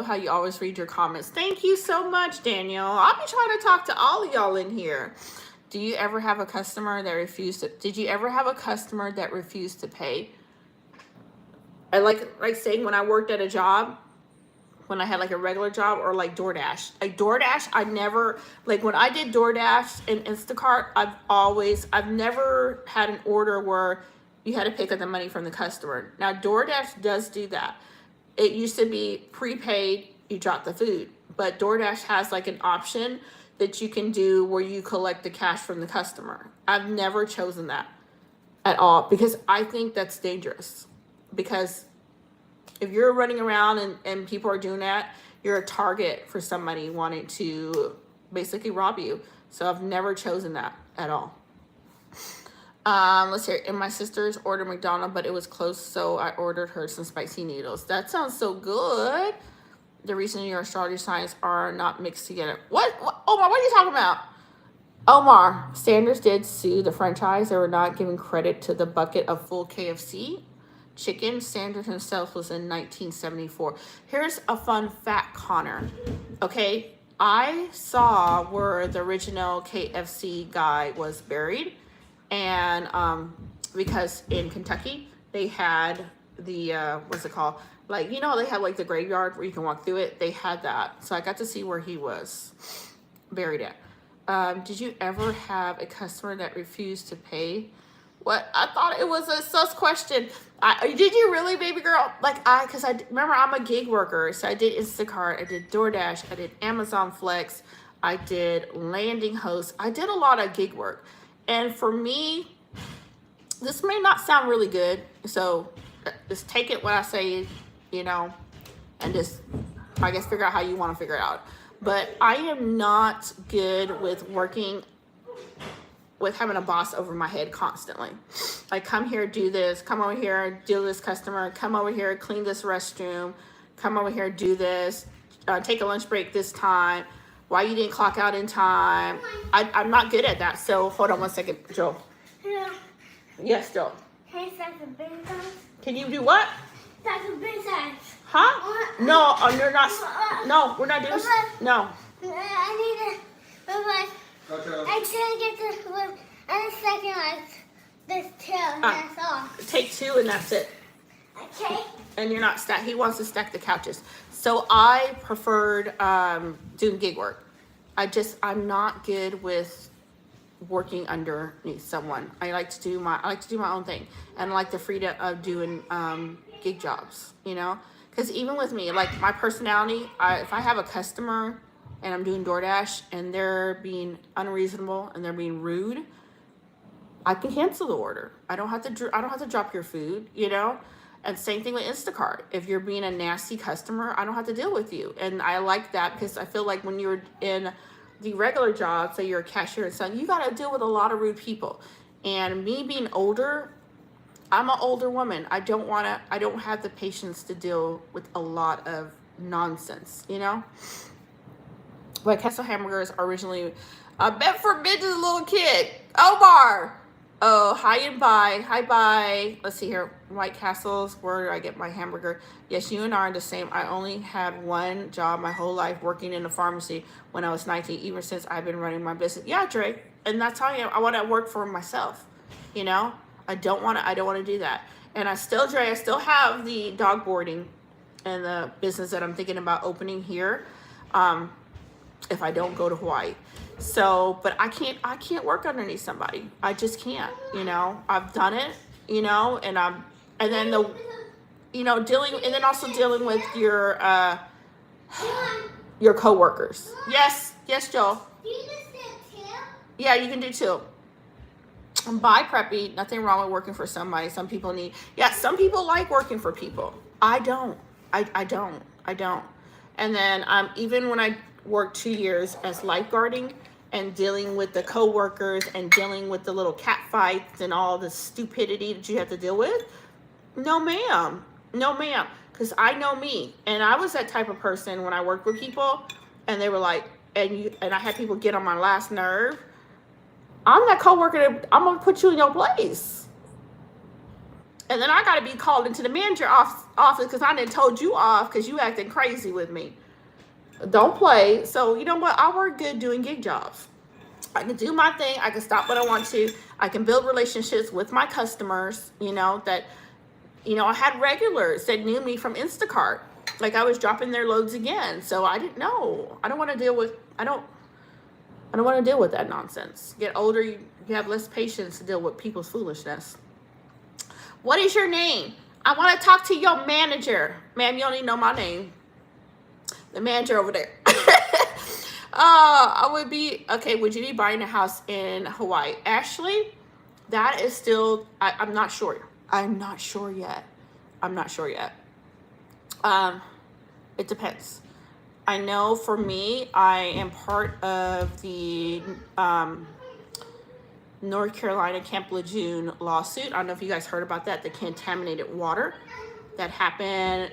how you always read your comments. Thank you so much, Daniel. I'll be trying to talk to all of y'all in here. Did you ever have a customer that refused to pay? I like saying when I worked at a job, when I had like a regular job, or like DoorDash. Like DoorDash, I never, like when I did DoorDash and Instacart, I've never had an order where you had to pick up the money from the customer. Now DoorDash does do that. It used to be prepaid, you drop the food. But DoorDash has like an option that you can do where you collect the cash from the customer. I've never chosen that at all because I think that's dangerous. Because if you're running around and people are doing that, you're a target for somebody wanting to basically rob you. So I've never chosen that at all. Let's hear it. And my sister's ordered McDonald's, but it was close, so I ordered her some spicy noodles. That sounds so good. The reason your astrology signs are not mixed together. What? Omar, what are you talking about? Omar, Sanders did sue the franchise. They were not giving credit to the bucket of full KFC chicken. Sanders himself was in 1974. Here's a fun fact, Connor. Okay, I saw where the original KFC guy was buried. And because in Kentucky, they had the, what's it called? Like, you know, they have like the graveyard where you can walk through it. They had that. So I got to see where he was buried at. Did you ever have a customer that refused to pay? What? I thought it was a sus question. Did you really, baby girl? Because I remember I'm a gig worker. So I did Instacart. I did DoorDash. I did Amazon Flex. I did Landing Host. I did a lot of gig work. And for me, this may not sound really good, so just take it when I say, you know, and just, I guess, figure out how you want to figure it out. But I am not good with working with having a boss over my head constantly. Like, come here, do this, come over here, deal with this customer, come over here, clean this restroom, come over here, do this, take a lunch break this time. Why you didn't clock out in time? I'm not good at that. So hold on one second, Joe. Yeah. Yes, Joe. Can I start the big guns? Can you do what? That's a big size. Huh? No, you're not. No, we're not doing. No. I need to. I can't get this one. And a second like this too. That's all. Take 2 and that's it. Okay. And you're not stack. He wants to stack the couches. So I preferred doing gig work. I'm not good with working underneath someone. I like to do my own thing, and I like the freedom of doing gig jobs. You know, because even with me, like my personality, if I have a customer and I'm doing DoorDash and they're being unreasonable and they're being rude, I can cancel the order. I don't have to drop your food. You know. And same thing with Instacart. If you're being a nasty customer, I don't have to deal with you. And I like that because I feel like when you're in the regular job, say you're a cashier and something, you got to deal with a lot of rude people. And me being older, I'm an older woman. I don't have the patience to deal with a lot of nonsense, you know? Like Castle hamburgers are originally meant for me as a little kid. Omar! Oh, hi and bye. Hi, bye. Let's see here. White Castles, where do I get my hamburger? Yes, you and I are the same. I only had one job my whole life, working in a pharmacy when I was 19, even since I've been running my business. Yeah, Dre. And that's how I am. I want to work for myself. You know? I don't want to do that. And I still have the dog boarding and the business that I'm thinking about opening here. If I don't go to Hawaii. So, but I can't work underneath somebody. I just can't, you know. I've done it, you know, and then dealing with your coworkers. Yes, Joel. Do you just sit too? Yeah, you can do 2. Bye, preppy. Nothing wrong with working for somebody. Some people some people like working for people. I don't. I don't. And then even when I worked 2 years as lifeguarding and dealing with the coworkers and dealing with the little cat fights and all the stupidity that you have to deal with. No, ma'am. Because I know me. And I was that type of person when I worked with people and they were like, and I had people get on my last nerve. I'm that coworker that I'm going to put you in your place. And then I got to be called into the manager office because I done told you off because you acting crazy with me. Don't play. So you know what? I work good doing gig jobs. I can do my thing. I can stop when I want to. I can build relationships with my customers. You know that. You know I had regulars that knew me from Instacart. Like I was dropping their loads again. So I didn't know. I don't want to deal with. I don't want to deal with that nonsense. Get older, you have less patience to deal with people's foolishness. What is your name? I want to talk to your manager. Ma'am, you don't even know my name. The manager over there. I would be, okay, would you be buying a house in Hawaii? Ashley, that is still, I'm not sure. I'm not sure yet. It depends. I know for me, I am part of the North Carolina Camp Lejeune lawsuit. I don't know if you guys heard about that, the contaminated water that happened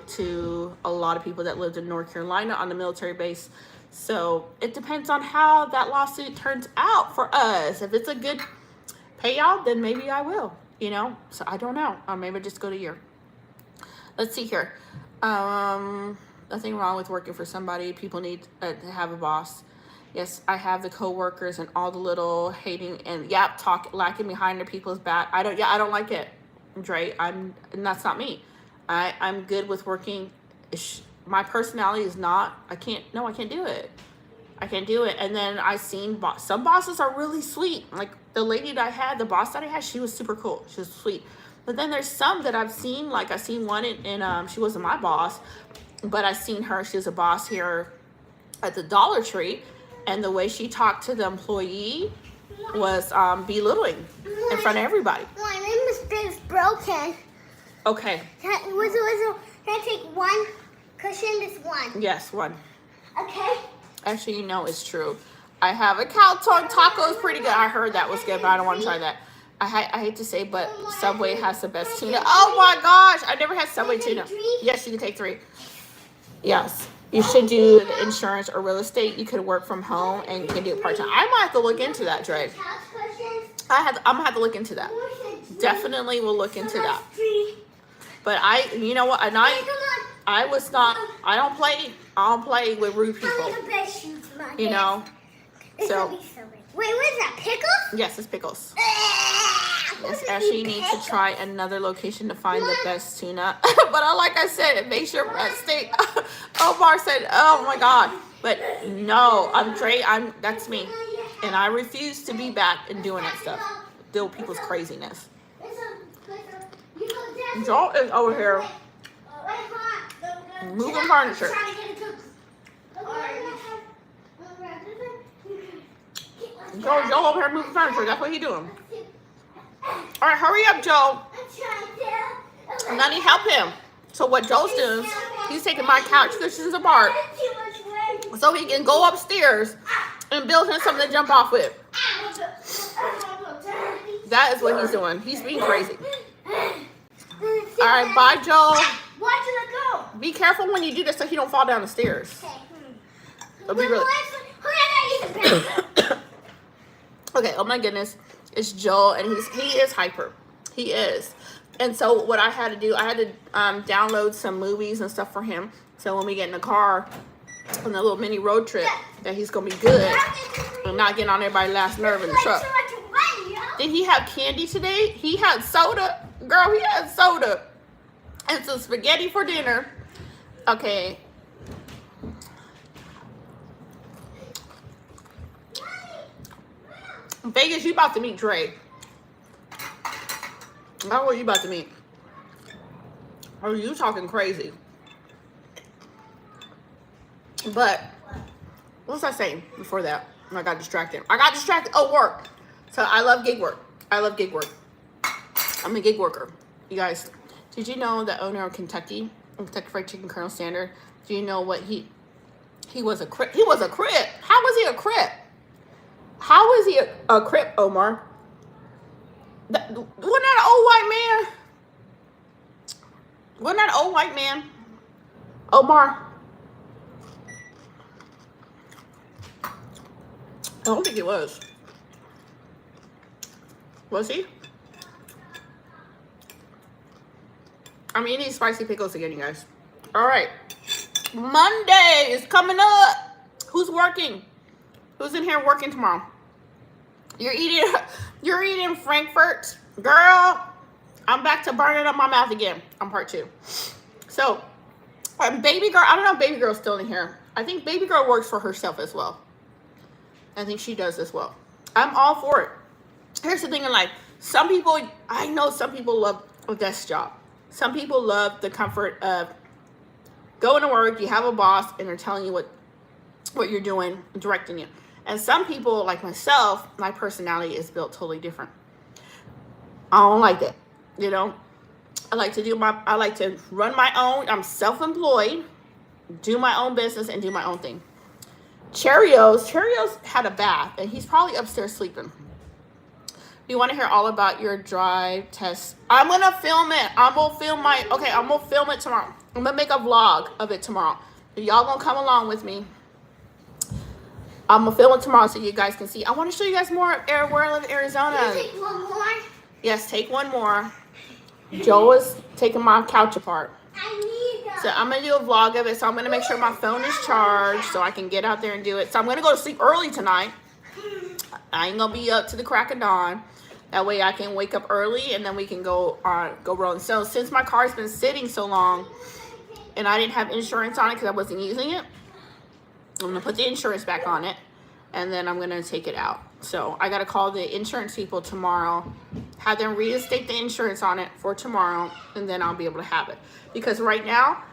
to a lot of people that lived in North Carolina on the military base. So it depends on how that lawsuit turns out for us. If it's a good payout, then maybe I will, you know. So I don't know. Or maybe just go to year. Let's see here. Nothing wrong with working for somebody. People need to have a boss. Yes, I have the coworkers and all the little hating and lacking behind their people's back. I don't like it, Dre. And that's not me. I'm good with working. My personality is not. I can't do it. I can't do it. And then I seen some bosses are really sweet. Like the lady that I had, the boss that I had, she was super cool. She was sweet. But then there's some that I've seen. Like I seen one in she wasn't my boss, but I seen her. She was a boss here at the Dollar Tree. And the way she talked to the employee was belittling in front of everybody. My name is broken. Okay. Can I take one cushion? This one. Yes, one. Okay. Actually, you know it's true. I have a cow tongue taco. Is pretty good. I heard that was good, but I don't want to try that. I hate to say, but Subway has the best tuna. Oh my gosh, I never had Subway tuna. Yes, you can take 3. Yes. You should do the insurance or real estate. You could work from home and you can do it part-time. I might have to look into that, Dre. I'm gonna have to look into that. Definitely will look into that. But you know what? And I was not. I don't play with rude people. You know. So. Wait, what is that? Pickles? Yes, it's pickles. Yes, Ashley needs to try another location to find the best tuna. But like I said, make sure stay. Omar said, "Oh my God." But no, that's me. And I refuse to be back and doing that stuff. Deal with people's craziness. Joel is over here moving furniture. Joel over here moving furniture. That's what he's doing. All right, hurry up, Joel. And I need help him. So what Joel's doing, he's taking my couch cushions apart so he can go upstairs and build him something to jump off with. That is what he's doing. He's being crazy. All right, bye, Joel. Be careful when you do this so he don't fall down the stairs. It'll be really... Okay, oh my goodness. It's Joel, and he is hyper. He is. And so what I had to do, I had to download some movies and stuff for him. So when we get in the car on a little mini road trip, that he's going to be good and not getting on everybody's last nerve in the truck. Did he have candy today? He had soda. Girl, he had soda. And some spaghetti for dinner. Okay. Vegas, you about to meet Dre. That's what you about to meet. Or you talking crazy. But, what was I saying before that? I got distracted. Oh, work. So, I love gig work. I'm a gig worker. You guys, did you know the owner of Kentucky Fried Chicken, Colonel Sanders, do you know what he was a crip? He was a crip. How was he a crip? How was he a crip, Omar? Wasn't that an old white man? Wasn't that an old white man? Omar? I don't think it was. Was he? I'm eating spicy pickles again, you guys. All right. Monday is coming up. Who's working? Who's in here working tomorrow? You're eating Frankfurt. Girl, I'm back to burning up my mouth again on part 2. So, baby girl, I don't know if baby girl's still in here. I think baby girl works for herself as well. I think she does as well. I'm all for it. Here's the thing in life. I know some people love a desk job. Some people love the comfort of going to work, you have a boss, and they're telling you what you're doing, directing you. And some people, like myself, my personality is built totally different. I don't like that, you know. I like to run my own. I'm self-employed, do my own business, and do my own thing. Cheerios had a bath, and he's probably upstairs sleeping. You want to hear all about your drive test? I'm gonna film it. I'm gonna film it tomorrow. I'm gonna make a vlog of it tomorrow. Y'all gonna come along with me. I'm gonna film it tomorrow so you guys can see. I want to show you guys more of where I live in Arizona. Can you take one more? Yes, take one more. Joe is taking my couch apart. I need them. So I'm gonna do a vlog of it. So I'm gonna make sure my phone is charged so I can get out there and do it. So I'm gonna go to sleep early tonight. I ain't gonna be up to the crack of dawn. That way I can wake up early and then we can go rolling. So since my car's been sitting so long and I didn't have insurance on it because I wasn't using it, I'm gonna put the insurance back on it and then I'm gonna take it out. So I gotta call the insurance people tomorrow, have them reinstate the insurance on it for tomorrow, and then I'll be able to have it. Because right now,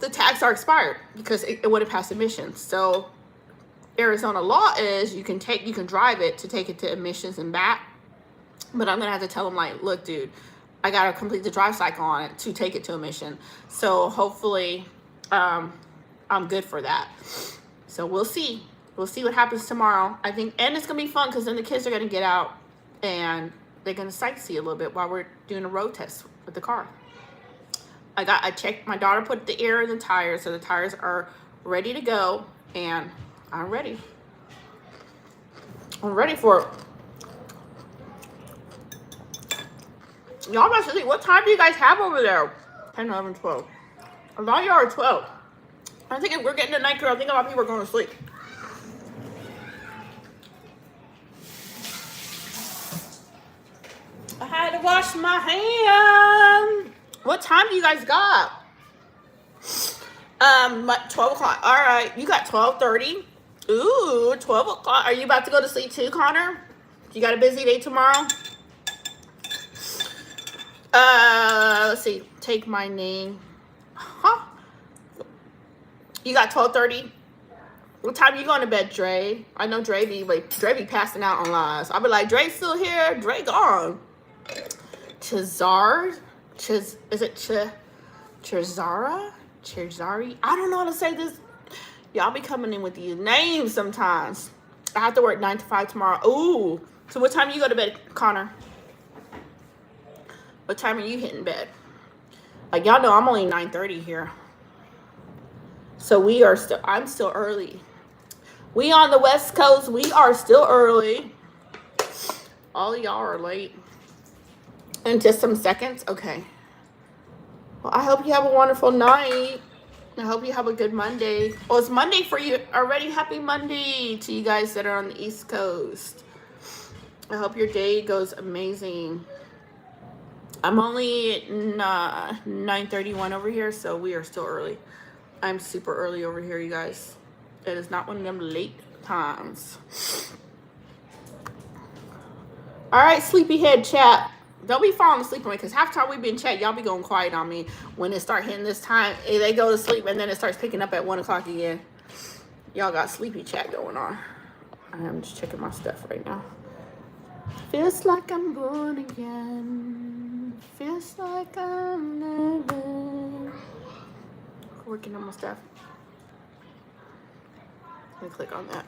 the tags are expired because it would have passed emissions. So Arizona law is you can drive it to take it to emissions and back. But I'm gonna have to tell them, like, look, dude, I gotta complete the drive cycle on it to take it to emission. So hopefully I'm good for that. So we'll see. We'll see what happens tomorrow. I think, and it's gonna be fun because then the kids are gonna get out and they're gonna sightsee a little bit while we're doing a road test with the car. I checked, my daughter put the air in the tires, so the tires are ready to go, and I'm ready. I'm ready for it. Y'all about to sleep. What time do you guys have over there? 10, 11, 12. A lot of y'all are 12. I think if we're getting to night girl, I think a lot of people are going to sleep. I had to wash my hands. What time do you guys got? 12 o'clock. All right, you got 12:30. Ooh, 12 o'clock. Are you about to go to sleep too, Connor? You got a busy day tomorrow? Let's see. Take my name. Huh? You got 12:30. What time you going to bed, Dre? I know Dre be passing out on lives. I'll be like, Dre still here? Dre gone. Chazard? Is it Chazara? Chazari? I don't know how to say this. Y'all be coming in with these names sometimes. I have to work 9 to 5 tomorrow. Ooh. So what time you go to bed, Connor? What time are you hitting bed? Like, y'all know I'm only 9:30 here. So I'm still early. We on the West Coast. We are still early. All of y'all are late. In just some seconds? Okay. Well, I hope you have a wonderful night. I hope you have a good Monday. Oh, it's Monday for you already. Happy Monday to you guys that are on the East Coast. I hope your day goes amazing. I'm only at 9:31 over here, so we are still early. I'm super early over here, you guys. It is not one of them late times. All right, sleepyhead chat. Don't be falling asleep on me, because half the time we've been chat, y'all be going quiet on me when it start hitting this time. They go to sleep, and then it starts picking up at 1 o'clock again. Y'all got sleepy chat going on. I'm just checking my stuff right now. Feels like I'm born again. Feels like I'm never. Working on my stuff. Let me click on that.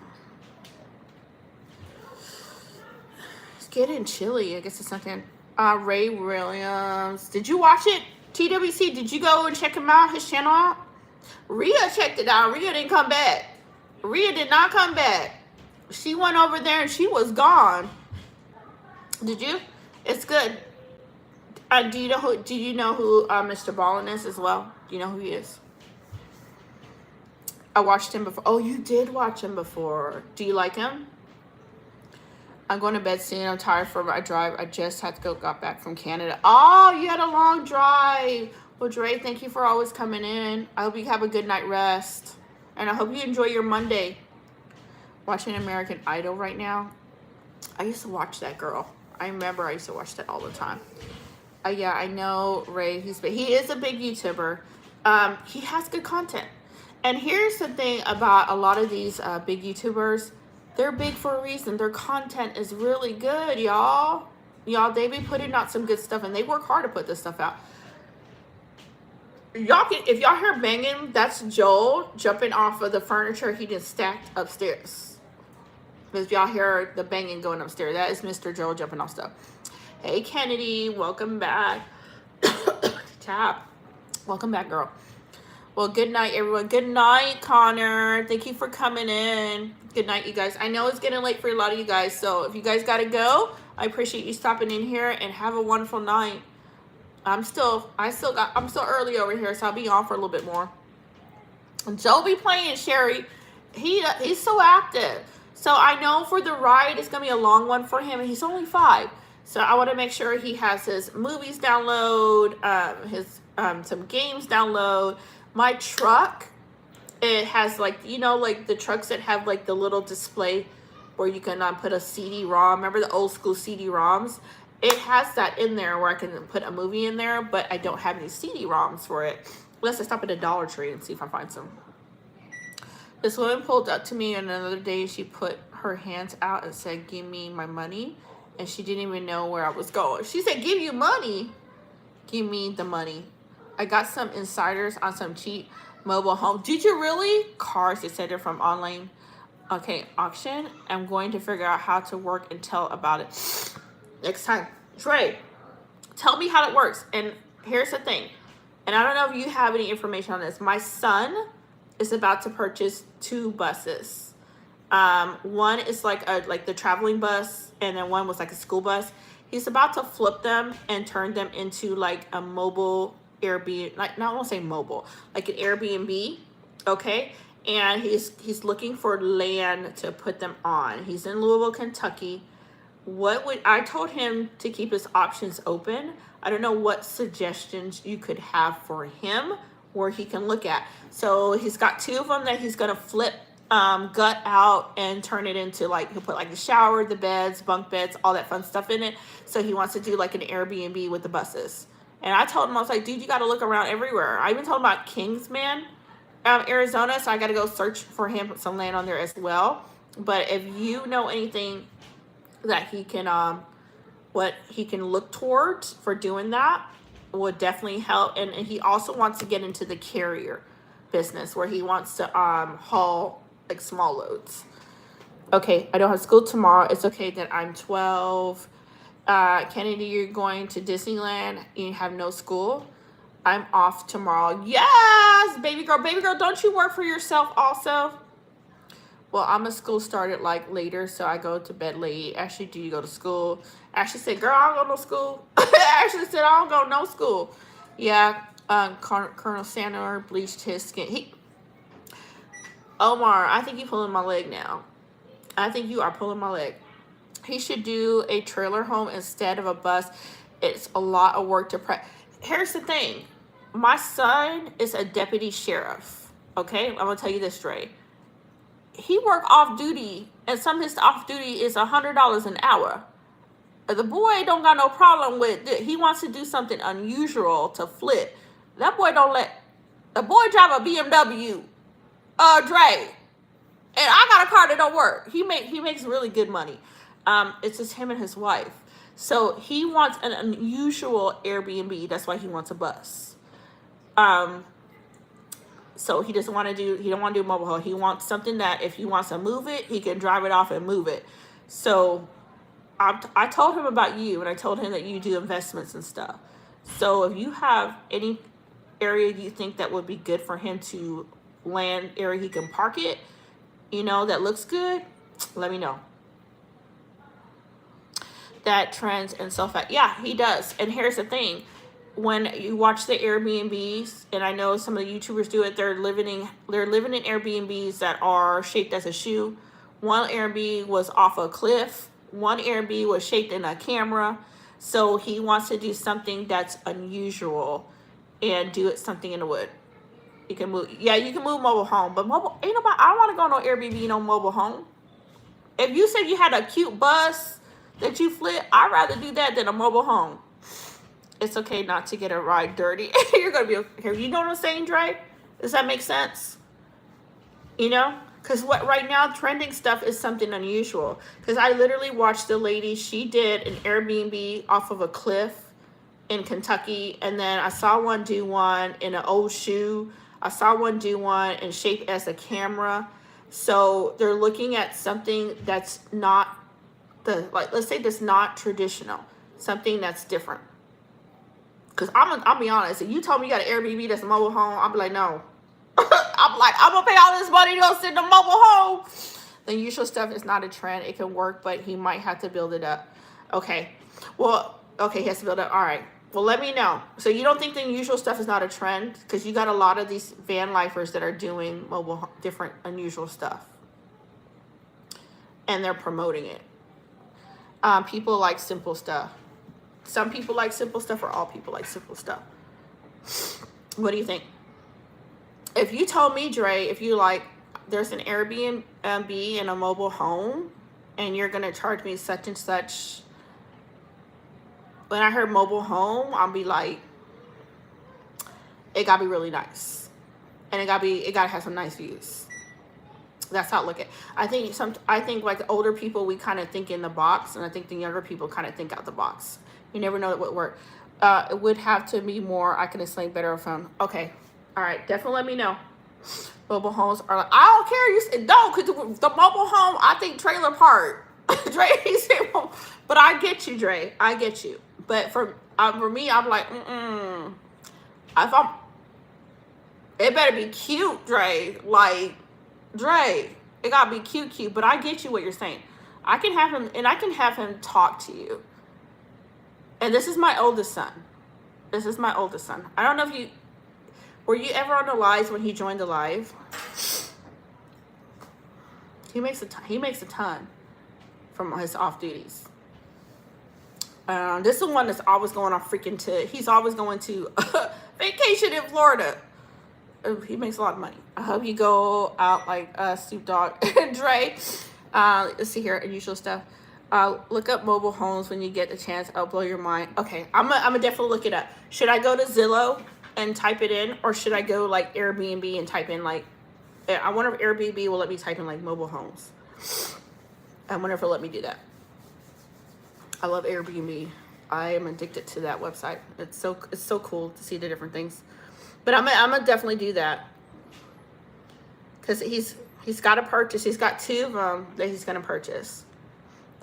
It's getting chilly. I guess it's something. Ray Williams. Did you watch it? TWC, did you go and check him out, his channel out? Rhea checked it out. Rhea didn't come back. Rhea did not come back. She went over there and she was gone. Did you? It's good. Do you know who Mr. Ballin is as well? Do you know who he is? I watched him before. Oh, you did watch him before. Do you like him? I'm going to bed soon. I'm tired from my drive. I just had to got back from Canada. Oh, you had a long drive. Well, Dre, thank you for always coming in. I hope you have a good night rest. And I hope you enjoy your Monday. Watching American Idol right now. I used to watch that girl. I remember I used to watch that all the time. Yeah, I know Ray. He is a big YouTuber. He has good content. And here's the thing about a lot of these big YouTubers. They're big for a reason. Their content is really good, y'all. They be putting out some good stuff, and they work hard to put this stuff out. If y'all hear banging, that's Joel jumping off of the furniture he just stacked upstairs. If y'all hear the banging going upstairs, that is Mr. Joel jumping off stuff. Hey, Kennedy, welcome back. Tap, welcome back, girl. Well, good night, everyone. Good night, Connor. Thank you for coming in. Good night, you guys. I know it's getting late for a lot of you guys, so if you guys got to go, I appreciate you stopping in here, and have a wonderful night. I'm still early over here, so I'll be on for a little bit more. And Joe be playing, Sherry. He's so active. So I know for the ride, it's going to be a long one for him, and he's only 5. So I want to make sure he has his movies download, some games download. My truck, it has like the trucks that have like the little display where you can put a CD-ROM. Remember the old school CD-ROMs? It has that in there where I can put a movie in there, but I don't have any CD-ROMs for it. Unless I stop at a Dollar Tree and see if I find some. This woman pulled up to me another day. She put her hands out and said, "Give me my money." And she didn't even know where I was going. She said, "Give you money?" Give me the money. I got some insiders on some cheap mobile home. Did you really? Cars, etc. from online. Okay, auction. I'm going to figure out how to work and tell about it next time. Trey, tell me how it works. And here's the thing. And I don't know if you have any information on this. My son is about to purchase 2 buses. One is like the traveling bus, and then one was like a school bus. He's about to flip them and turn them into like a mobile Airbnb, like not want to say mobile, like an Airbnb, okay? And he's looking for land to put them on. He's in Louisville, Kentucky. I told him to keep his options open. I don't know what suggestions you could have for him where he can look at. So he's got 2 of them that he's gonna flip, gut out and turn it into, like, he'll put like the shower, the beds, bunk beds, all that fun stuff in it. So he wants to do like an Airbnb with the buses. And I told him, I was like, dude, you got to look around everywhere. I even told him about Kingsman, Arizona. So I got to go search for him some land on there as well. But if you know anything that he can, what he can look towards for doing that, would definitely help. And he also wants to get into the carrier business where he wants to haul like small loads. Okay, I don't have school tomorrow. It's okay that I'm 12. Kennedy, you're going to Disneyland. You have no school. I'm off tomorrow. Yes, baby girl. Baby girl, don't you work for yourself also? Well, I'm a school started like later, so I go to bed late. Ashley, do you go to school? Ashley said, girl, I don't go no school. Ashley said, I don't go no school. Yeah, Colonel Sandor bleached his skin. Omar, I think you're pulling my leg now. I think you are pulling my leg. He should do a trailer home instead of a bus. It's a lot of work to prep. Here's the thing. My son is a deputy sheriff. Okay, I'm going to tell you this, Dre. He work off duty, and some of his off duty is $100 an hour. The boy don't got no problem with it. He wants to do something unusual to flip. That boy don't let... The boy drive a BMW. Dre. And I got a car that don't work. He makes really good money. It's just him and his wife. So he wants an unusual Airbnb. That's why he wants a bus. So he doesn't want to do, he don't want to do mobile home. He wants something that if he wants to move it, he can drive it off and move it. So I told him about you, and I told him that you do investments and stuff. So if you have any area you think that would be good for him to land, area he can park it, you know, that looks good, let me know. That trends and stuff like, yeah, he does. And here's the thing. When you watch the Airbnbs, and I know some of the YouTubers do it, they're living in Airbnbs that are shaped as a shoe. One Airbnb was off a cliff. One Airbnb was shaped in a camera. So he wants to do something that's unusual and do it something in the wood. You can move, yeah, you can move mobile home, but mobile ain't nobody. I don't want to go no Airbnb, no mobile home. If you said you had a cute bus that you flip, I'd rather do that than a mobile home. It's okay not to get a ride dirty. You're gonna be here. You know what I'm saying, Dre? Does that make sense? You know, because what right now trending stuff is something unusual. Because I literally watched the lady. She did an Airbnb off of a cliff in Kentucky, and then I saw one do one in an old shoe. I saw one do one in shape as a camera. So they're looking at something that's not let's say that's not traditional, something that's different. Because I'll be honest, if you told me you got an Airbnb that's a mobile home, I'll be like, no. I'm like, I'm going to pay all this money to go sit in a mobile home. The usual stuff is not a trend. It can work, but he might have to build it up. Okay. Well, okay, he has to build it up. All right. Well, let me know. So you don't think the unusual stuff is not a trend? Because you got a lot of these van lifers that are doing different unusual stuff. And they're promoting it. People like simple stuff. Some people like simple stuff, or all people like simple stuff. What do you think? If you told me, Dre, if you like, there's an Airbnb in a mobile home, and you're going to charge me such and such. When I heard mobile home, I'll be like, it got to be really nice. And it got to have some nice views. That's how I look at it. I think like the older people, we kind of think in the box, and I think the younger people kind of think out the box. You never know what would work. It would have to be more, I can explain better on phone. Okay. All right. Definitely let me know. Mobile homes are like, I don't care. You said no, because the mobile home, I think trailer park. Dre, he said, well, but I get you, Dre. I get you. But for me, I'm like, it better be cute, Dre. Like, Dre, it gotta be cute, but I get you what you're saying. I can have him talk to you. And this is my oldest son. This is my oldest son. I don't know if you, were you ever on the lives when he joined the live? He makes a ton from his off duties. This is the one that's always going on he's always going to vacation in Florida. He makes a lot of money. I hope you go out like Snoop Dogg and Dre. Let's see here, unusual stuff. Look up mobile homes when you get the chance. I'll blow your mind. Okay, I'm gonna definitely look it up. Should I go to Zillow and type it in, or should I go like Airbnb and type in like, I wonder if Airbnb will let me type in like mobile homes. I wonder if it'll let me do that. I love Airbnb. I am addicted to that website. It's so cool to see the different things. But I'm gonna definitely do that, because he's got to purchase. He's got 2 of them that he's gonna purchase,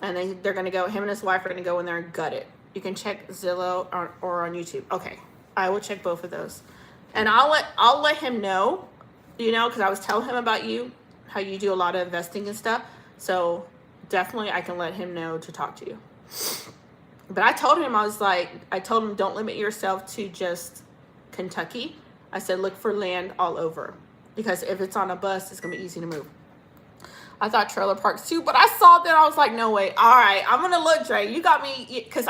and then they're gonna go. Him and his wife are gonna go in there and gut it. You can check Zillow or on YouTube. Okay, I will check both of those, and I'll let him know. You know, because I was telling him about you, how you do a lot of investing and stuff. So definitely, I can let him know to talk to you. But I told him, I told him, don't limit yourself to just Kentucky. I said, look for land all over, because if it's on a bus, it's gonna be easy to move. I thought trailer parks too, but I saw that, I was like, no way. All right, I'm gonna look, Dre. You got me, because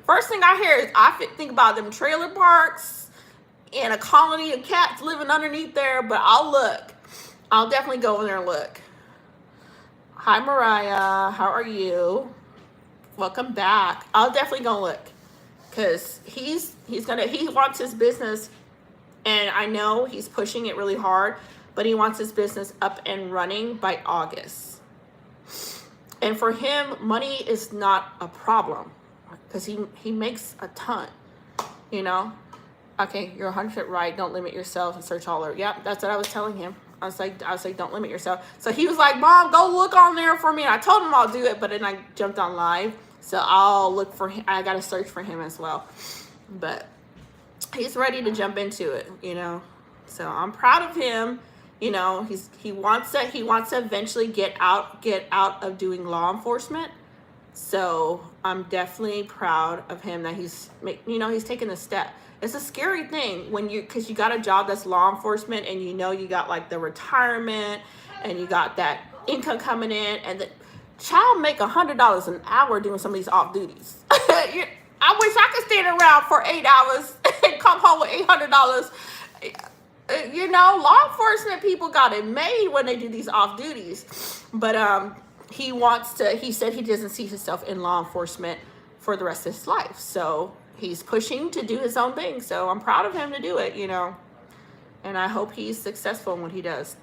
first thing I hear is I think about them trailer parks and a colony of cats living underneath there. But I'll look. I'll definitely go in there and look. Hi, Mariah. How are you? Welcome back. I'll definitely go look, because he wants his business, and I know he's pushing it really hard, but he wants his business up and running by August. And for him, money is not a problem, because he makes a ton, you know. Okay, you're 100% right. Don't limit yourself and search all over. Yep, that's what I was telling him. I was like, don't limit yourself. So he was like, Mom, go look on there for me. And I told him I'll do it, but then I jumped on live. So I'll look for him. I got to search for him as well. But he's ready to jump into it, you know. So I'm proud of him. You know, he wants to eventually get out of doing law enforcement. So I'm definitely proud of him that he's taking the step. It's a scary thing because you got a job that's law enforcement, and you know you got like the retirement, and you got that income coming in, and the child make $100 an hour doing some of these off duties. I wish I could stand around for 8 hours and come home with $800. You know, law enforcement people got it made when they do these off duties. But he said he doesn't see himself in law enforcement for the rest of his life. So he's pushing to do his own thing. So I'm proud of him to do it, you know. And I hope he's successful in what he does.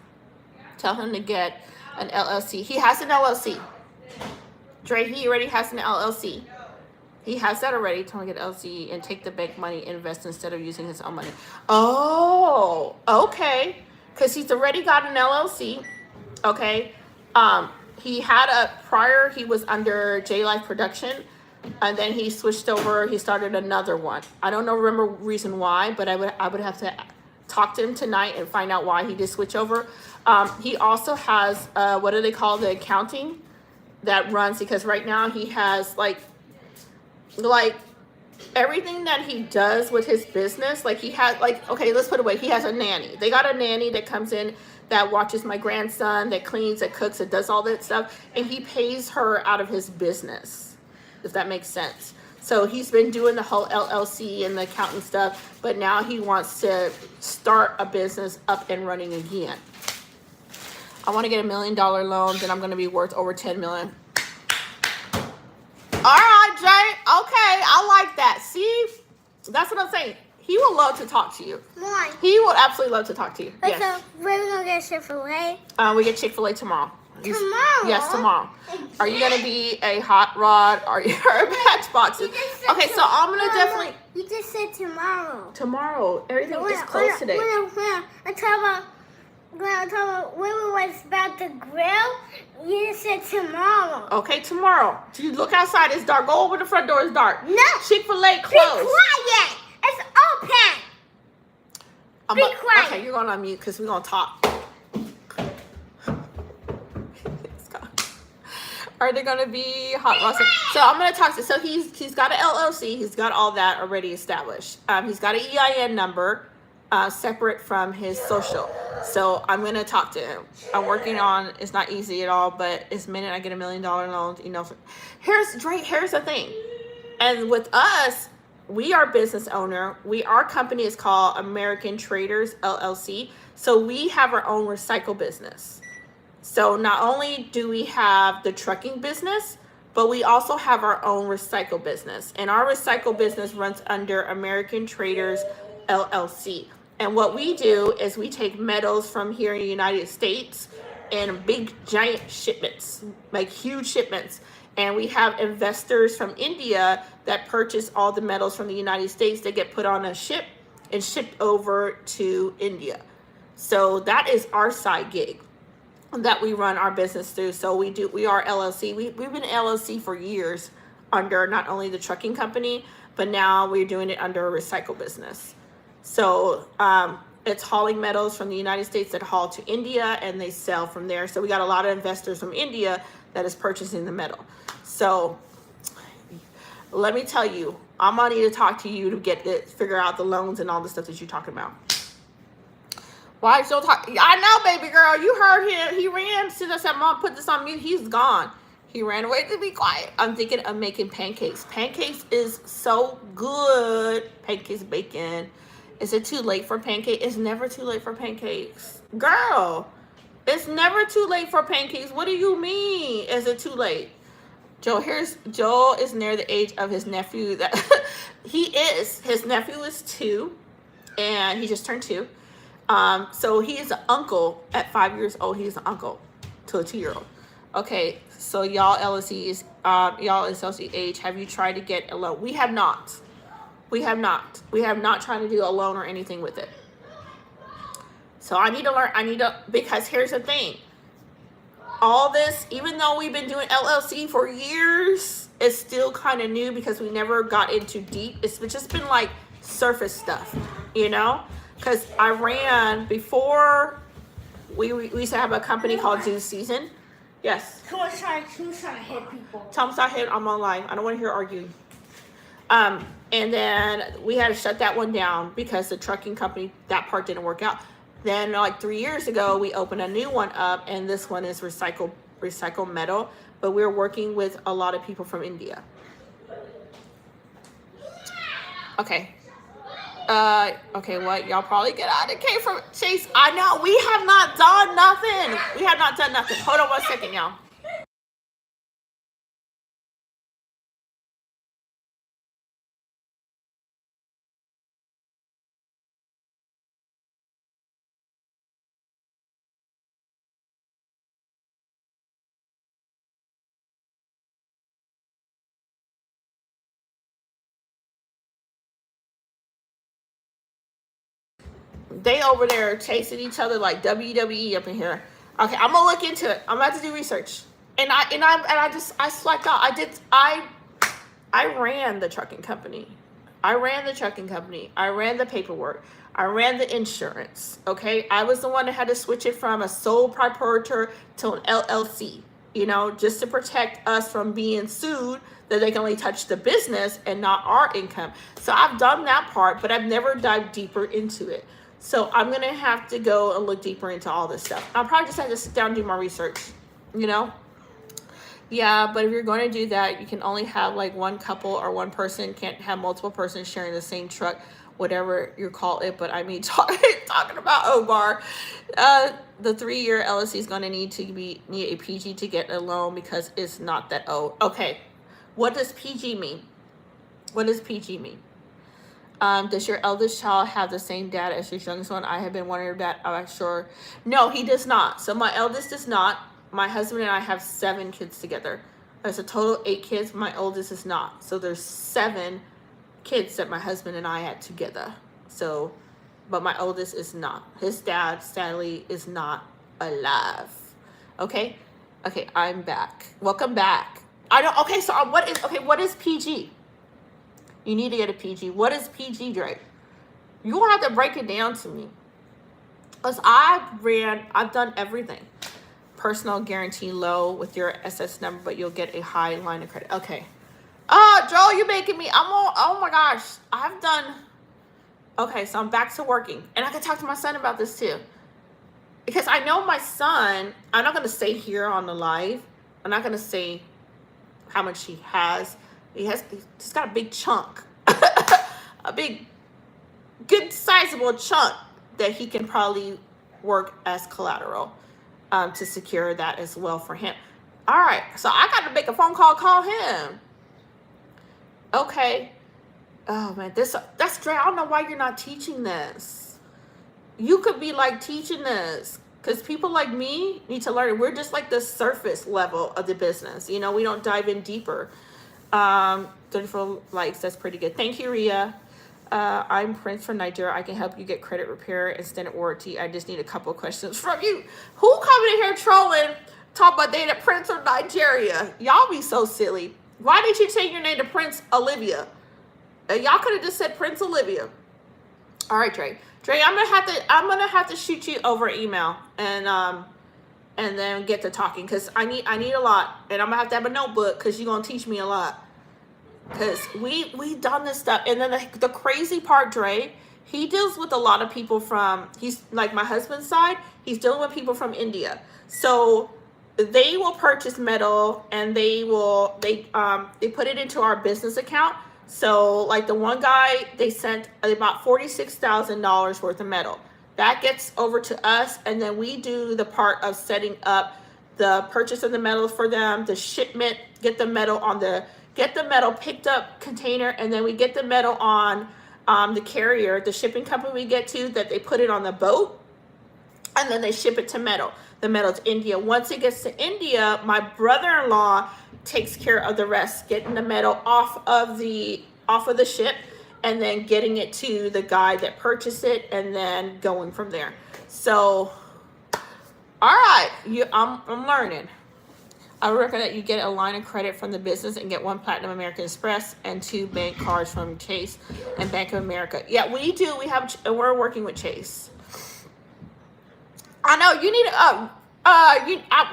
Tell him to get an LLC. He has an LLC. Dre, he already has an LLC. He has that already. Tell him to get an LLC and take the bank money, invest instead of using his own money. Oh, okay. Because he's already got an LLC. Okay. He had he was under J Life Production. And then he switched over. He started another one. I don't remember reason why, but I would have to talk to him tonight and find out why he did switch over. He also has what do they call the accounting that runs, because right now he has like everything that he does with his business. Like he has okay, let's put it away. He has a nanny. They got a nanny that comes in that watches my grandson, that cleans, that cooks, that does all that stuff, and he pays her out of his business. If that makes sense. So he's been doing the whole LLC and the accounting stuff, but now he wants to start a business up and running again. I want to get $1 million loan, then I'm going to be worth over 10 million. All right, Jay. Okay, I like that. See, that's what I'm saying. He will love to talk to you. Why? He will absolutely love to talk to you. Yes. Yes. So we're gonna get Chick-fil-A. We get Chick-fil-A tomorrow. Tomorrow? Yes, tomorrow. Are you gonna be a hot rod or a matchbox? Okay, so I'm gonna definitely. You just said tomorrow. Tomorrow. Everything is closed today. I'm talking about when we was about to grill. You just said tomorrow. Okay, tomorrow. You look outside. It's dark. Go over the front door. It's dark. No. Chick-fil-A closed. Be quiet. It's open. Be quiet. Okay, you're going on mute because we're gonna talk. Are there gonna be hot rods? So I'm gonna talk to. So he's got an LLC. He's got all that already established. He's got an EIN number, separate from his social. So I'm gonna talk to him. I'm working on. It's not easy at all, but it's the minute I get $1 million loan, you know. Here's the thing, and with us, we are business owner. Our company is called American Traders LLC. So we have our own recycle business. So not only do we have the trucking business, but we also have our own recycle business. And our recycle business runs under American Traders LLC. And what we do is we take metals from here in the United States in big giant shipments, like huge shipments. And we have investors from India that purchase all the metals from the United States. They get put on a ship and shipped over to India. So that is our side gig that we run our business through. So we are LLC. We've been LLC for years under not only the trucking company, but now we're doing it under a recycle business. So it's hauling metals from the United States that haul to India and they sell from there. So we got a lot of investors from India that is purchasing the metal. So let me tell you, I'm gonna need to talk to you to figure out the loans and all the stuff that you're talking about. Why still talk? I know, baby girl. You heard him. He ran. Since I said, Mom, put this on mute. He's gone. He ran away to be quiet. I'm thinking of making pancakes. Pancakes is so good. Pancakes, bacon. Is it too late for pancakes? It's never too late for pancakes. Girl, it's never too late for pancakes. What do you mean? Is it too late? Joel is near the age of his nephew. That he is. His nephew is 2, and he just turned 2. So he is an uncle at 5 years old. He's an uncle to a 2-year-old. Okay, so y'all LLC age. Have you tried to get a loan? We have not. We have not tried to do a loan or anything with it. So I need to learn. Because here's the thing. All this, even though we've been doing LLC for years, it's still kind of new because we never got into deep. It's just been like surface stuff, you know? Because I ran before we used to have a company called Zoo Season. Yes. Who's trying to hit people? Tell them stop hitting. I'm online. I don't want to hear arguing. And then we had to shut that one down because the trucking company, that part didn't work out. Then like 3 years ago, we opened a new one up, and this one is recycle metal. But we're working with a lot of people from India. Okay. Okay, what? Y'all probably get out of K from Chase. I know, we have not done nothing. We have not done nothing. Hold on 1 second, y'all. They over there chasing each other like WWE up in here. Okay, I'm gonna look into it. I'm about to do research. And I slacked out. I ran the trucking company. I ran the paperwork. I ran the insurance. Okay, I was the one that had to switch it from a sole proprietor to an LLC. You know, just to protect us from being sued, that they can only touch the business and not our income. So I've done that part, but I've never dived deeper into it. So I'm going to have to go and look deeper into all this stuff. I'll probably just have to sit down and do my research, you know? Yeah, but if you're going to do that, you can only have like one couple or one person. Can't have multiple persons sharing the same truck, whatever you call it. But I mean, talking about Omar, the 3-year LLC is going to need a PG to get a loan because it's not that old. Okay, what does PG mean? What does PG mean? Does your eldest child have the same dad as your youngest one? I have been wondering that. I'm sure. No, he does not. So my eldest does not. My husband and I have 7 kids together. There's a total of 8 kids. My oldest is not. So there's 7 kids that my husband and I had together. So, but my oldest is not. His dad, sadly, is not alive. Okay? Okay, I'm back. Welcome back. Okay, so what is PG? You need to get a PG. What is PG, Drake? You will have to break it down to me. Because I've done everything. personal guarantee low with your SS number, but you'll get a high line of credit. Okay. Joel, you're making me, oh my gosh, I've done, okay, so I'm back to working. And I can talk to my son about this too. Because I know my son, I'm not going to say here on the live, I'm not going to say how much he has. He's got a big chunk, a big, good sizable chunk that he can probably work as collateral to secure that as well for him. All right, so I got to make a phone call him. Okay. Oh man, that's Dre. I don't know why you're not teaching this. You could be like teaching this, because people like me need to learn. We're just like the surface level of the business. You know, we don't dive in deeper. 34 likes, that's pretty good. Thank you, Ria. I'm Prince from Nigeria. I can help you get credit repair and standard warranty. I just need a couple of questions from you. Who coming in here trolling, talking about they the Prince of Nigeria? Y'all be so silly. Why did you change your name to Prince Olivia? Y'all could have just said Prince Olivia. All right, Dre. Dre, I'm gonna have to shoot you over email and then get to talking, because I need a lot, and I'm gonna have to have a notebook because you're gonna teach me a lot. Because we done this stuff, and then the crazy part, Dre, he deals with a lot of people from, he's like my husband's side, he's dealing with people from India. So they will purchase metal and they put it into our business account. So like the one guy, they sent about $46,000 worth of metal. That gets over to us, and then we do the part of setting up the purchase of the metal for them, the shipment, get the metal picked up container, and then we get the metal on the carrier, the shipping company we get to, that they put it on the boat, and then they ship it to the metal to India. Once it gets to India, my brother-in-law takes care of the rest, getting the metal off of the ship, and then getting it to the guy that purchased it, and then going from there. So, all right, I'm learning. I would recommend that you get a line of credit from the business and get 1 Platinum American Express and 2 bank cards from Chase and Bank of America. Yeah, we do. We're working with Chase. I know you need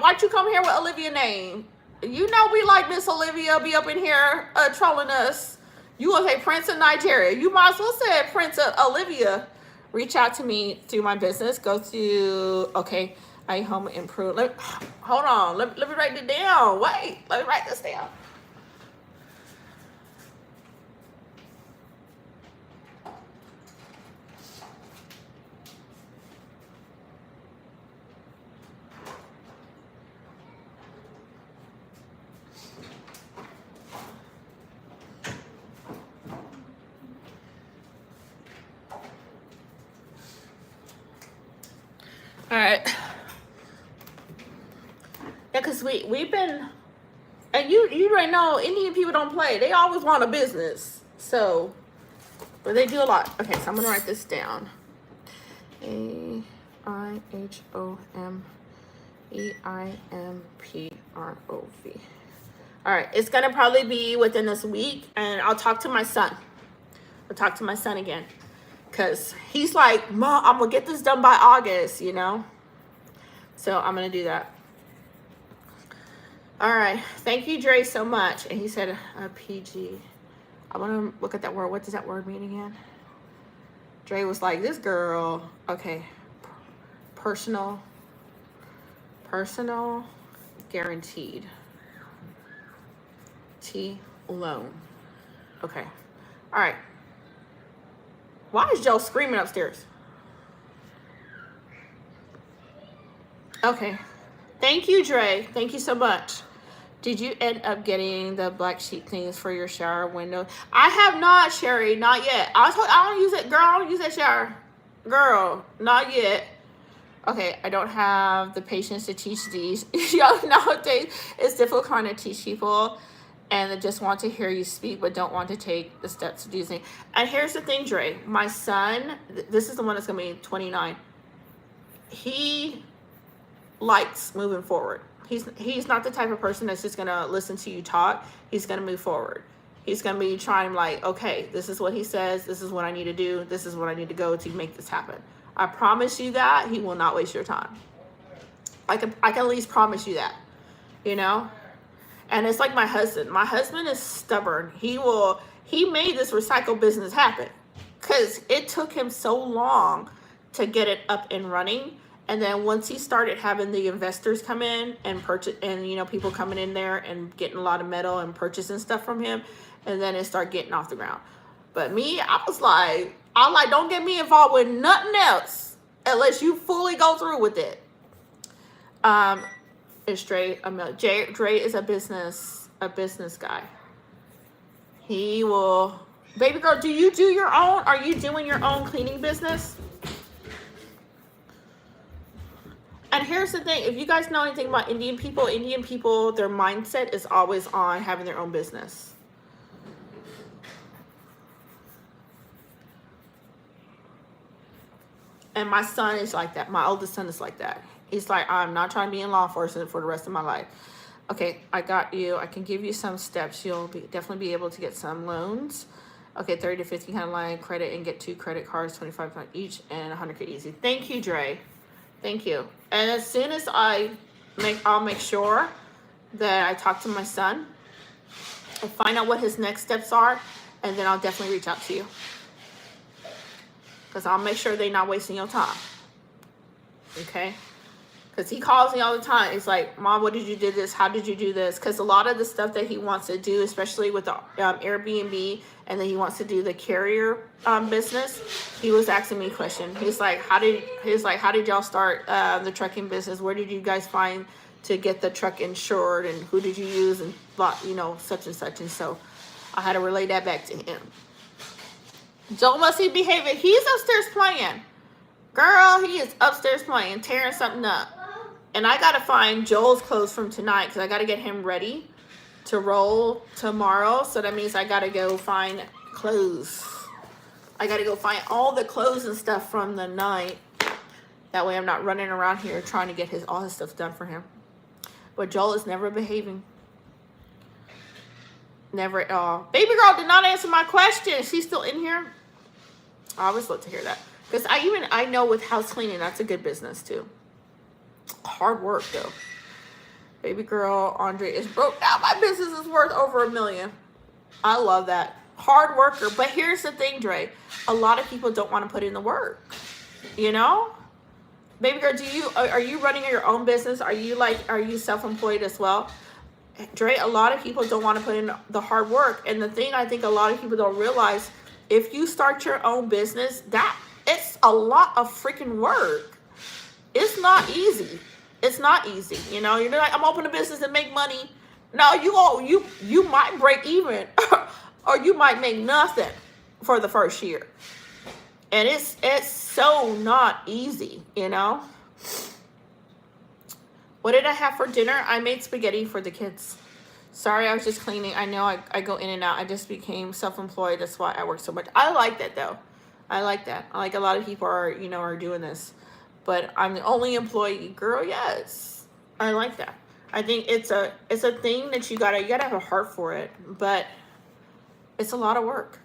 why'd you come here with Olivia name? You know we like Miss Olivia be up in here trolling us. You gonna say Prince of Nigeria? You might as well say Prince of Olivia. Reach out to me through my business. Go to I home improve. Hold on. Let me write it down. Wait. Let me write this down. All right. Yeah, because we've been, and you already know Indian people don't play. They always want a business. So, but they do a lot. Okay, so I'm gonna write this down. AIHOMEIMPROV. All right, it's gonna probably be within this week, and I'll talk to my son. I'll talk to my son again, because he's like, Mom, I'm gonna get this done by August, you know? So I'm gonna do that. All right, thank you, Dre, so much. And he said PG. I want to look at that word. What does that word mean again? Dre was like, this girl. Okay, personal guaranteed loan. Okay, all right. Why is Joe screaming upstairs? Okay. Thank you, Dre. Thank you so much. Did you end up getting the black sheep things for your shower window? I have not, Sherry. Not yet. I don't use it. Girl, I don't use that shower. Girl, not yet. Okay, I don't have the patience to teach these. Nowadays, it's difficult trying to teach people, and they just want to hear you speak, but don't want to take the steps to do things. And here's the thing, Dre. My son, this is the one that's going to be 29. He likes moving forward. He's not the type of person that's just gonna listen to you talk. He's gonna move forward. He's gonna be trying, like, okay, this is what he says, this is what I need to do, this is what I need to go to make this happen. I promise you that he will not waste your time. I can at least promise you that, you know? And it's like my husband. My husband is stubborn. He made this recycle business happen because it took him so long to get it up and running. And then once he started having the investors come in and purchase, and you know, people coming in there and getting a lot of metal and purchasing stuff from him, and then it started getting off the ground. But me, I was like, don't get me involved with nothing else unless you fully go through with it. It's Dre. Dre is a business guy. He will. Baby girl, do you do your own? Are you doing your own cleaning business? And here's the thing, if you guys know anything about Indian people, their mindset is always on having their own business. And my son is like that. My oldest son is like that. He's like, I'm not trying to be in law enforcement for the rest of my life. Okay, I got you. I can give you some steps. You'll definitely be able to get some loans. Okay, 30 to 50 kind of line credit and get 2 credit cards, 25 each, and 100K easy. Thank you, Dre. Thank you. And as soon as I'll make sure that I talk to my son and find out what his next steps are, and then I'll definitely reach out to you. Because I'll make sure they're not wasting your time. Okay? Because he calls me all the time. He's like, Mom, what did you do this? How did you do this? Because a lot of the stuff that he wants to do, especially with the Airbnb, and then he wants to do the carrier business, he was asking me a question. He's like, how did y'all start the trucking business? Where did you guys find to get the truck insured? And who did you use? And, you know, such and such. And so I had to relay that back to him. Joel must be behaving. He's upstairs playing. Girl, he is upstairs playing, tearing something up. And I got to find Joel's clothes from tonight because I got to get him ready to roll tomorrow. So that means I got to go find clothes. I got to go find all the clothes and stuff from the night. That way I'm not running around here trying to get all his stuff done for him. But Joel is never behaving. Never at all. Baby girl did not answer my question. Is she still in here? I always love to hear that. Because I know with house cleaning, that's a good business too. Hard work though. Baby girl, Andre is broke now. My business is worth over $1 million. I love that. Hard worker. But here's the thing, Dre. A lot of people don't want to put in the work. You know? Baby girl, are you running your own business? Are you self-employed as well? Dre, a lot of people don't want to put in the hard work. And the thing I think a lot of people don't realize, if you start your own business, it's a lot of freaking work. It's not easy. It's not easy. You know, you're like, I'm opening a business and make money. No, you might break even or you might make nothing for the first year. And it's so not easy, you know. What did I have for dinner? I made spaghetti for the kids. Sorry, I was just cleaning. I know I go in and out. I just became self-employed. That's why I work so much. I like that though. I like that. I like a lot of people are doing this. But I'm the only employee. Girl, yes. I like that. I think it's a thing that you gotta have a heart for it. But it's a lot of work.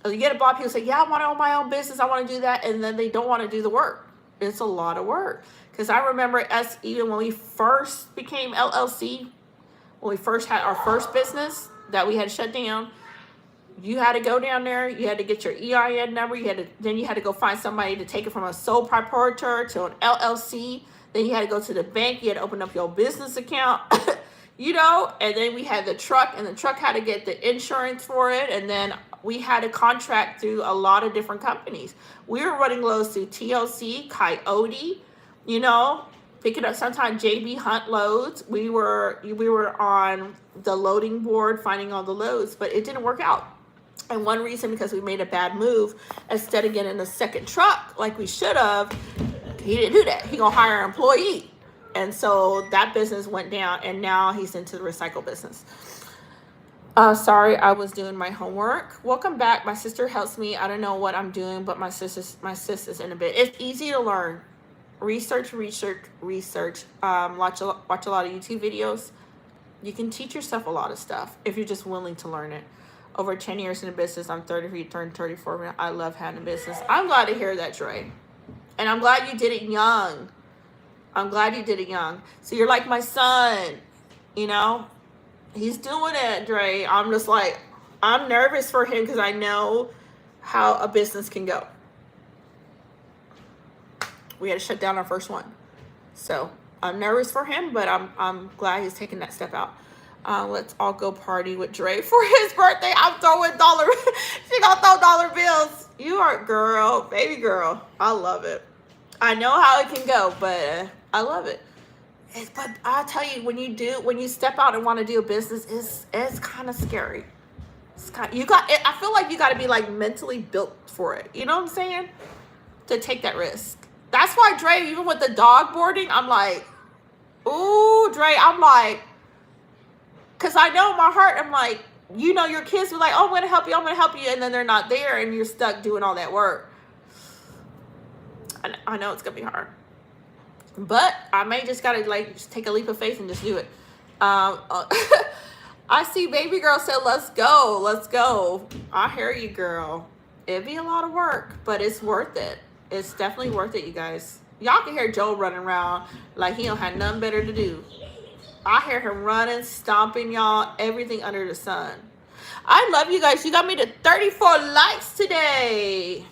You get a lot of people say, yeah, I want to own my own business. I want to do that. And then they don't want to do the work. It's a lot of work. Because I remember us, even when we first became LLC, when we first had our first business that we had shut down, you had to go down there. You had to get your EIN number. Then you had to go find somebody to take it from a sole proprietor to an LLC. Then you had to go to the bank. You had to open up your business account, you know. And then we had the truck, and the truck had to get the insurance for it. And then we had a contract through a lot of different companies. We were running loads through TLC, Coyote, you know, picking up sometimes JB Hunt loads. We were on the loading board finding all the loads, but it didn't work out. And one reason, because we made a bad move. Instead of getting a second truck like we should have, he didn't do that. He gonna hire an employee. And so that business went down, and now he's into the recycle business. Sorry, I was doing my homework. Welcome back. My sister helps me. I don't know what I'm doing, but my sister's in a bit. It's easy to learn. Research. Watch a lot of YouTube videos. You can teach yourself a lot of stuff if you're just willing to learn it. Over 10 years in the business, I'm 33, turned 34. I love having a business. I'm glad to hear that, Dre. And I'm glad you did it young. I'm glad you did it young. So you're like my son, you know? He's doing it, Dre. I'm just like, I'm nervous for him because I know how a business can go. We had to shut down our first one. So I'm nervous for him, but I'm glad he's taking that step out. Let's all go party with Dre for his birthday. I'm throwing dollar. She gonna throw dollar bills. You are girl, baby girl. I love it. I know how it can go, but I love it. But I'll tell you, when you step out and want to do a business, it's kind of scary. I feel like you got to be like mentally built for it. You know what I'm saying? To take that risk. That's why Dre, even with the dog boarding, I'm like, ooh, Dre, I'm like, because I know in my heart, I'm like, you know, your kids be like, oh, I'm going to help you, and then they're not there, and you're stuck doing all that work. And I know it's going to be hard. But I may just got to, like, just take a leap of faith and just do it. I see baby girl said, let's go. I hear you, girl. It'd be a lot of work, but it's worth it. It's definitely worth it, you guys. Y'all can hear Joe running around like he don't have nothing better to do. I hear him running, stomping, y'all, everything under the sun. I love you guys. You got me to 34 likes today.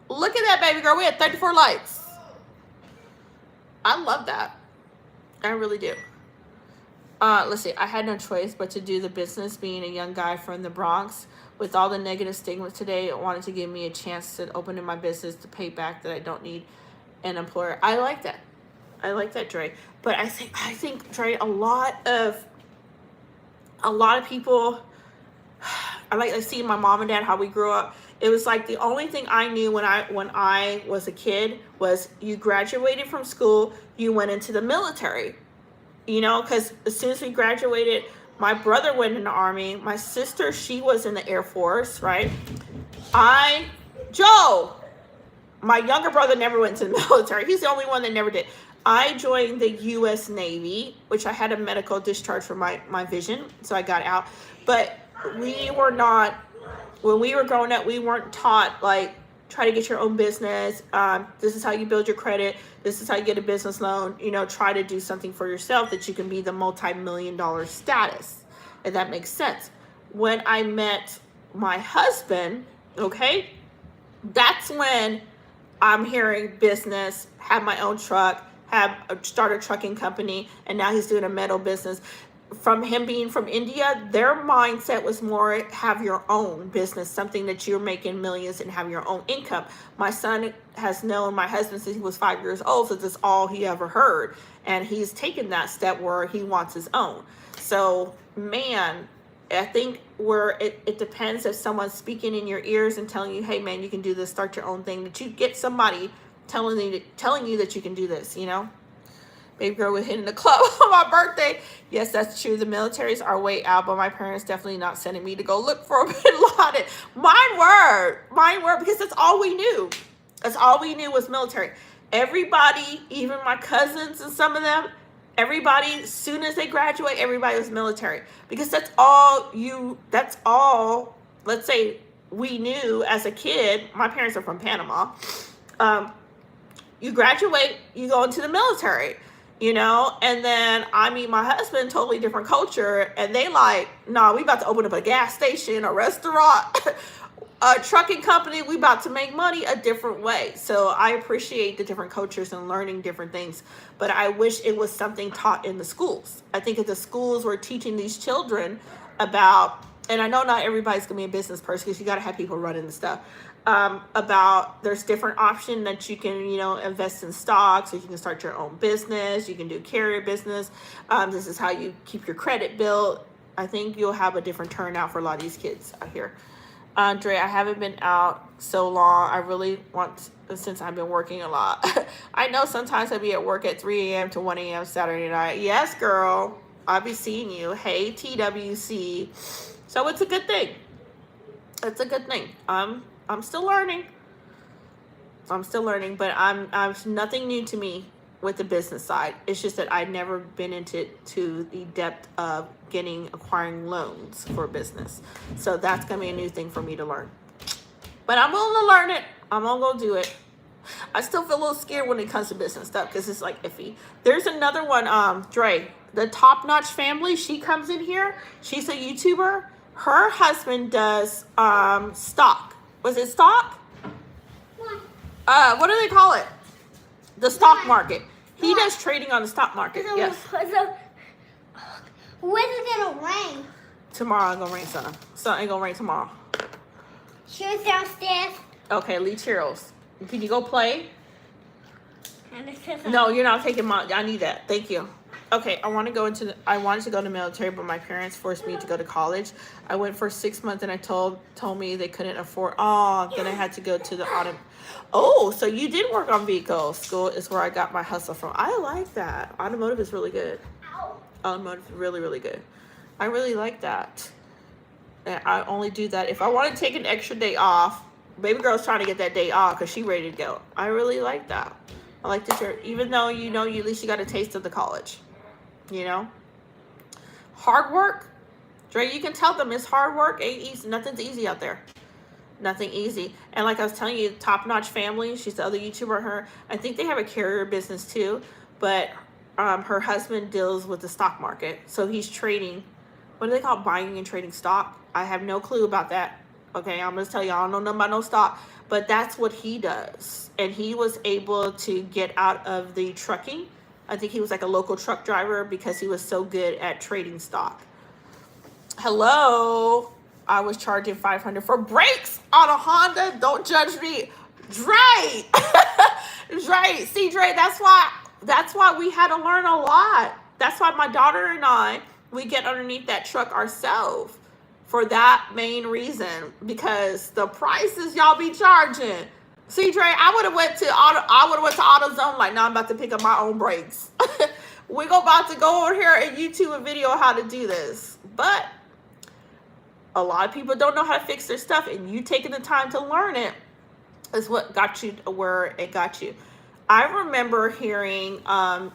Look at that, baby girl. We had 34 likes. I love that. I really do. Let's see. I had no choice but to do the business. Being a young guy from the Bronx, with all the negative stigma today, it wanted to give me a chance to open in my business to pay back that I don't need an employer. I like that. I like that, Dre. But I think Dre, a lot of people. I see my mom and dad, how we grew up. It was like the only thing I knew when I was a kid was you graduated from school, you went into the military. You know, because as soon as we graduated, my brother went in the Army. My sister, she was in the Air Force, right? Joe, my younger brother never went to the military. He's the only one that never did. I joined the U.S. Navy, which I had a medical discharge for my vision, so I got out. But we were not, when we were growing up, we weren't taught, like, try to get your own business. This is how you build your credit. This is how you get a business loan. You know, try to do something for yourself that you can be the multi-million-dollar status, if that makes sense. When I met my husband, okay, that's when I'm hearing business, have my own truck, start a trucking company, and now he's doing a metal business. From him being from India, their mindset was more have your own business, something that you're making millions and have your own income. My son has known my husband since he was 5 years old, so that's all he ever heard. And he's taken that step where he wants his own. So, man, I think where it depends if someone's speaking in your ears and telling you, hey, man, you can do this, start your own thing, that you get somebody telling you that you can do this, you know? Baby girl was hitting the club on my birthday. Yes, that's true. The militaries are way out, but my parents definitely not sending me to go look for a bin Laden. Mine were, because that's all we knew. That's all we knew was military. Everybody, even my cousins and some of them, everybody, as soon as they graduate, everybody was military. Because that's all, let's say, we knew as a kid. My parents are from Panama. You graduate, you go into the military. You know, and then I meet my husband, totally different culture, and they like, nah, we about to open up a gas station, a restaurant, a trucking company. We about to make money a different way. So I appreciate the different cultures and learning different things, but I wish it was something taught in the schools. I think if the schools were teaching these children about, and I know not everybody's gonna be a business person because you got to have people running the stuff. About there's different options that you can, you know, invest in stocks, or you can start your own business, you can do carrier business. This is how you keep your credit built. I think you'll have a different turnout for a lot of these kids out here. Andre, I haven't been out so long. I really want to, since I've been working a lot. I know sometimes I'll be at work at 3 a.m. to 1 a.m. Saturday night. Yes, girl. I'll be seeing you. Hey, TWC. So it's a good thing. It's a good thing. I'm still learning. But I'm nothing new to me with the business side. It's just that I've never been into the depth of acquiring loans for business. So that's gonna be a new thing for me to learn. But I'm willing to learn it. I'm gonna go do it. I still feel a little scared when it comes to business stuff because it's like iffy. There's another one, Dre, the Top Notch family. She comes in here. She's a YouTuber. Her husband does stock. Was it stock? What do they call it? The stock market. He does trading on the stock market. Yes. When is it gonna rain? Tomorrow ain't gonna rain, son. Sun ain't gonna rain tomorrow. Cheers downstairs. Okay, Lee Cheerios. Can you go play? No, you're not taking my. I need that. Thank you. Okay, I wanted to go to the military, but my parents forced me to go to college. I went for 6 months, and told me they couldn't afford. Oh, then I had to go to the auto. Oh, so you did work on vehicles. School is where I got my hustle from. I like that. Automotive is really good. Automotive is really, really good. I really like that. And I only do that if I want to take an extra day off. Baby girl's trying to get that day off because she's ready to go. I really like that. I like the church, even though you at least you got a taste of the college. Hard work. Dre, you can tell them it's hard work. Ain't easy. Nothing's easy out there. Nothing easy. And like I was telling you, Top Notch Family, she's the other YouTuber. I think they have a carrier business too, but her husband deals with the stock market. So he's trading. What do they call buying and trading stock? I have no clue about that. Okay, I'm going to tell you, I don't know nothing about no stock, but that's what he does. And he was able to get out of the trucking. I think he was like a local truck driver because he was so good at trading stock. Hello. I was charging $500 for brakes on a Honda. Don't judge me. Dre. Dre. See, Dre, that's why we had to learn a lot. That's why my daughter and I, we get underneath that truck ourselves for that main reason, because the prices y'all be charging. See, Dre, I would have went to AutoZone like, now I'm about to pick up my own brakes. We're about to go over here and YouTube a video how to do this. But a lot of people don't know how to fix their stuff, and you taking the time to learn it is what got you where it got you. I remember hearing, and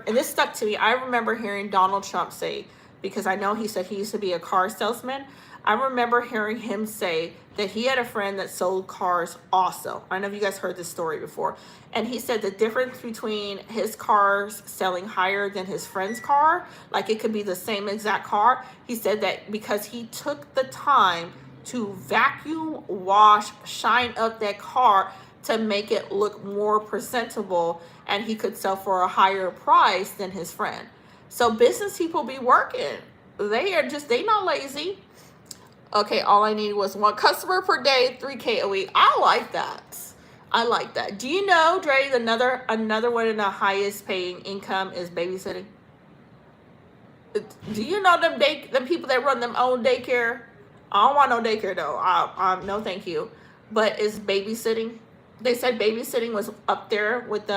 this stuck to me, I remember hearing Donald Trump say, because I know he said he used to be a car salesman. I remember hearing him say that he had a friend that sold cars also. I don't know if you guys heard this story before. And he said the difference between his cars selling higher than his friend's car, like it could be the same exact car. He said that because he took the time to vacuum wash, shine up that car to make it look more presentable, and he could sell for a higher price than his friend. So business people be working. They not lazy. Okay, all I needed was one customer per day, 3K a week. I like that. Do you know, Dre, another one of the highest paying income is babysitting? Do you know them people that run them own daycare? I don't want no daycare though. No thank you. But it's babysitting. They said babysitting was up there with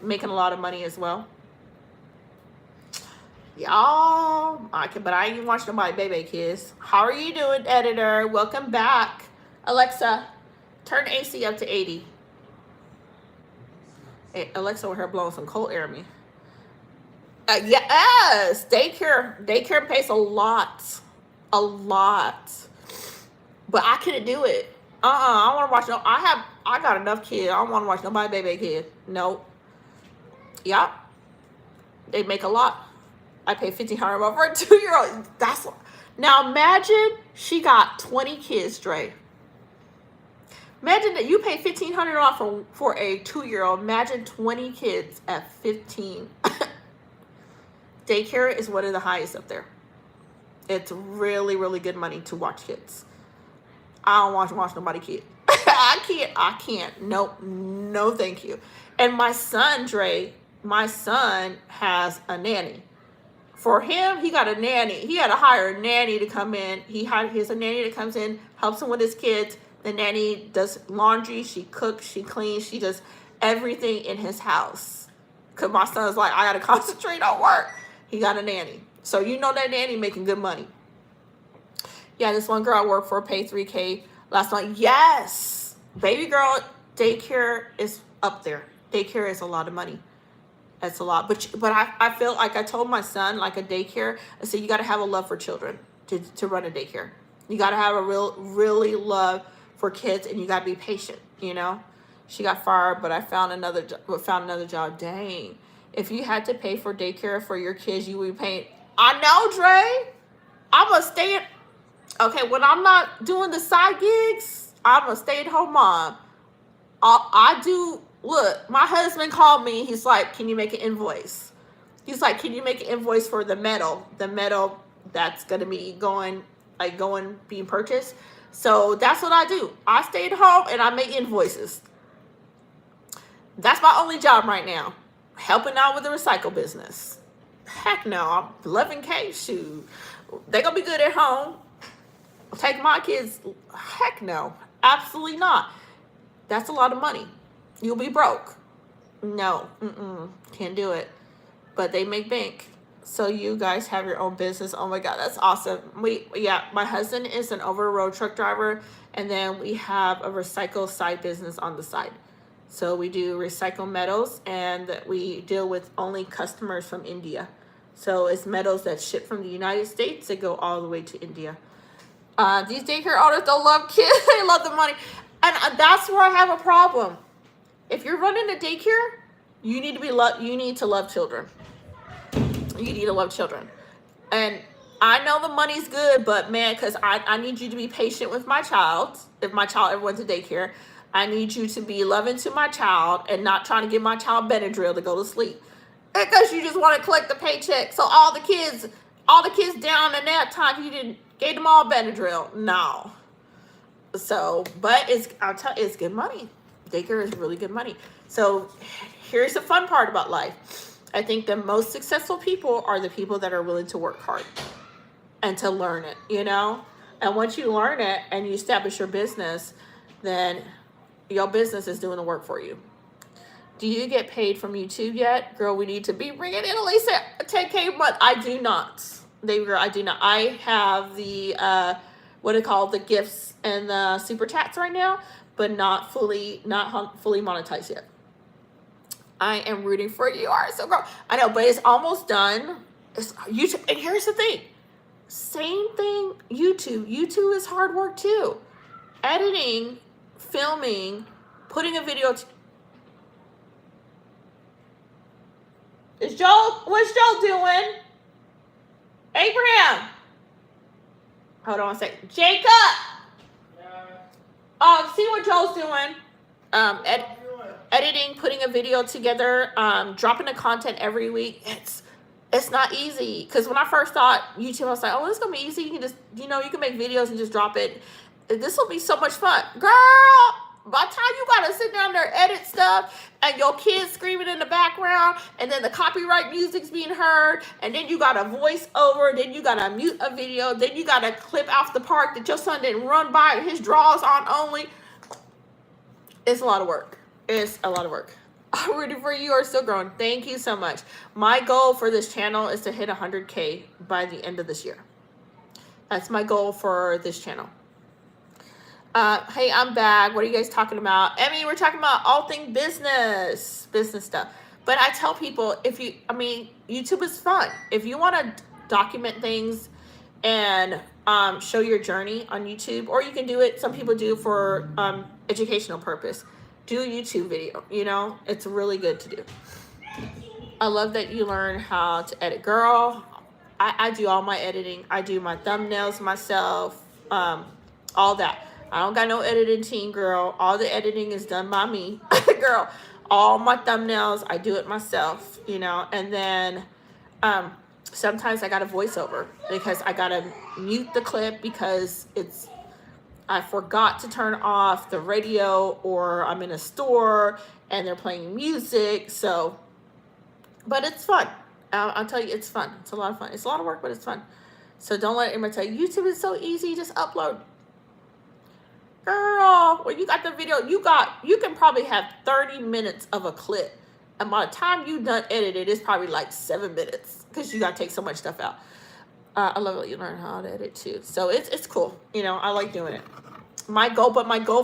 making a lot of money as well. Y'all, but I ain't watching nobody baby kids. How are you doing, editor? Welcome back. Alexa, turn AC up to 80. Hey, Alexa over here blowing some cold air at me. Yes, daycare pays a lot. But I couldn't do it. I don't want to watch I got enough kids. I don't want to watch nobody baby kid. Nope. Yep. They make a lot. I pay $1,500 for a 2-year-old. Now imagine she got 20 kids, Dre. Imagine that you pay $1,500 for a 2-year-old. Imagine 20 kids at 15. Daycare is one of the highest up there. It's really, really good money to watch kids. I don't want to watch nobody kid. I can't. Nope. No, thank you. And my son, Dre, has a nanny. For him, he got a nanny. He had to hire a nanny to come in. He has a nanny that comes in, helps him with his kids. The nanny does laundry. She cooks. She cleans. She does everything in his house. Because my son's like, I got to concentrate on work. He got a nanny. So you know that nanny making good money. Yeah, this one girl I worked for paid $3K last month. Yes. Baby girl, daycare is up there. Daycare is a lot of money. That's a lot. But I feel like I told my son, like a daycare, I said, you got to have a love for children to run a daycare. You got to have a really love for kids, and you got to be patient, She got fired, but I found another job. Dang. If you had to pay for daycare for your kids, you would pay. I know, Dre. I'm a stay at. Okay, when I'm not doing the side gigs, I'm a stay-at-home mom. I do. Look, my husband called me. He's like, "Can you make an invoice?" He's like, "Can you make an invoice for the metal? The metal that's gonna be being purchased." So that's what I do. I stay at home and I make invoices. That's my only job right now. Helping out with the recycle business. Heck no, I'm 11K. Shoot, they gonna be good at home. Take my kids. Heck no, absolutely not. That's a lot of money. You'll be broke. No, can't do it. But they make bank. So you guys have your own business. Oh my God, that's awesome. My husband is an over-the-road truck driver, and then we have a recycle side business on the side. So we do recycle metals, and we deal with only customers from India. So it's metals that ship from the United States that go all the way to India. These daycare owners don't love kids. They love the money. And that's where I have a problem. If you're running a daycare, you need to love children. You need to love children. And I know the money's good, but man, because I need you to be patient with my child. If my child ever went to daycare, I need you to be loving to my child and not trying to give my child Benadryl to go to sleep. Because you just want to collect the paycheck. So all the kids down in that time, you didn't gave them all Benadryl. No. So, but it's good money. Daycare is really good money. So here's the fun part about life. I think the most successful people are the people that are willing to work hard and to learn it, And once you learn it and you establish your business, then your business is doing the work for you. Do you get paid from YouTube yet? Girl, we need to be bringing in at least a 10K a month. I do not. I do not. I have the, the gifts and the super chats right now, but not fully monetized yet. I am rooting for you. All right, so girl, I know, but it's almost done. It's YouTube, and here's the thing. Same thing, YouTube. YouTube is hard work too. Editing, filming, putting a video. What's Joel doing? Abraham. Hold on a second. Jacob. See what Joel's doing. Editing, putting a video together, dropping the content every week. It's not easy. Because when I first thought YouTube, I was like, oh, it's going to be easy. You can just, you can make videos and just drop it. This will be so much fun. Girl, by the time you got to sit down there, edit stuff, and your kids screaming in the background, and then the copyright music's being heard, and then you got to voice over, then you got to mute a video, then you got to clip off the part that your son didn't run by, his draws on only. It's a lot of work. It's a lot of work. I'm rooting for you. You are still growing. Thank you so much. My goal for this channel is to hit 100K by the end of this year. That's my goal for this channel. Hey, I'm back. What are you guys talking about? Emmy, we're talking about all things business stuff. But I tell people, YouTube is fun. If you want to document things and show your journey on YouTube, or you can do it, some people do for educational purpose. Do a YouTube video, it's really good to do. I love that you learn how to edit. Girl, I do all my editing. I do my thumbnails myself, all that. I don't got no editing team, girl. All the editing is done by me. Girl, all my thumbnails, I do it myself, and then sometimes I got a voiceover because I got to mute the clip because I forgot to turn off the radio, or I'm in a store and they're playing music. So, but it's fun. I'll tell you, it's fun. It's a lot of fun. It's a lot of work, but it's fun. So don't let anybody tell you, YouTube is so easy. Just upload. Girl, when you got the video, you can probably have 30 minutes of a clip. And by the time you done edited, it's probably like 7 minutes because you got to take so much stuff out. I love it. You learn how to edit too. So it's cool. I like doing it. My goal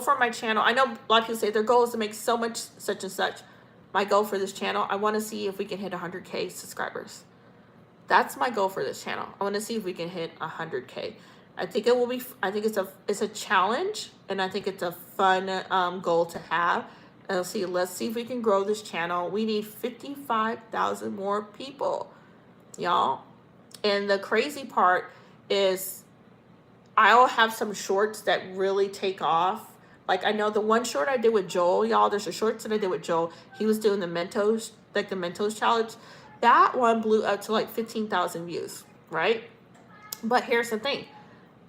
for my channel, I know a lot of people say their goal is to make so much such and such. My goal for this channel, I want to see if we can hit 100K subscribers. That's my goal for this channel. I want to see if we can hit 100K. I think it will be. I think it's a challenge, and I think it's a fun goal to have. And let's see if we can grow this channel. We need 55,000 more people, y'all. And the crazy part is I'll have some shorts that really take off. Like, I know the one short I did with Joel, y'all, there's a shorts that I did with Joel. He was doing the Mentos, like the Mentos challenge. That one blew up to like 15,000 views, right? But here's the thing.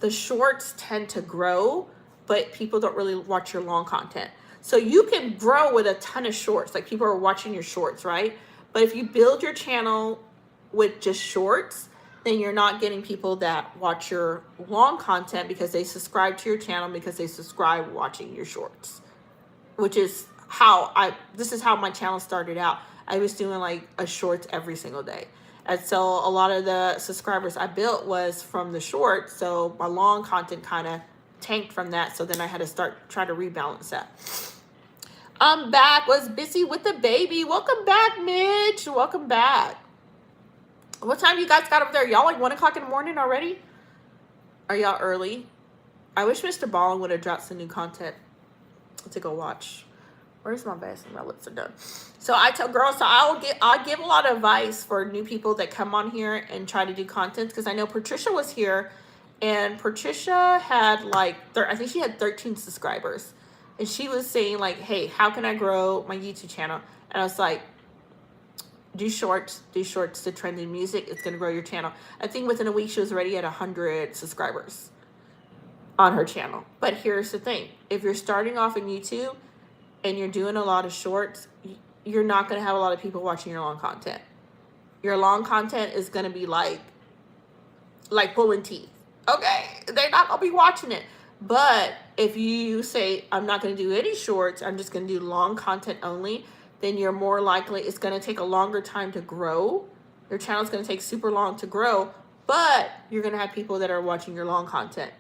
The shorts tend to grow, but people don't really watch your long content. So you can grow with a ton of shorts. Like, people are watching your shorts, right? But if you build your channel with just shorts, then you're not getting people that watch your long content because they subscribe to your channel because they subscribe watching your shorts, which is this is how my channel started out. I was doing like a shorts every single day. And so a lot of the subscribers I built was from the shorts. So my long content kind of tanked from that. So then I had to start trying to rebalance that. I'm back, was busy with the baby. Welcome back, Mitch. Welcome back. What time you guys got up there? Y'all like 1 o'clock in the morning already? Are y'all early? I wish Mr. Ballin would have dropped some new content to go watch. Where's my best? My lips are done. So I tell girls, so I'll give a lot of advice for new people that come on here and try to do content, because I know Patricia was here, and Patricia had like I think she had 13 subscribers, and she was saying like, hey, how can I grow my YouTube channel? And I was like, do shorts to trending music. It's gonna grow your channel. I think within a week she was already at 100 subscribers on her channel. But here's the thing: if you're starting off in YouTube and you're doing a lot of shorts, you're not gonna have a lot of people watching your long content. Your long content is gonna be like pulling teeth. Okay, they're not gonna be watching it. But if you say, I'm not gonna do any shorts, I'm just gonna do long content only, then you're more likely, it's going to take a longer time to grow. Your channel's going to take super long to grow, but you're going to have people that are watching your long content.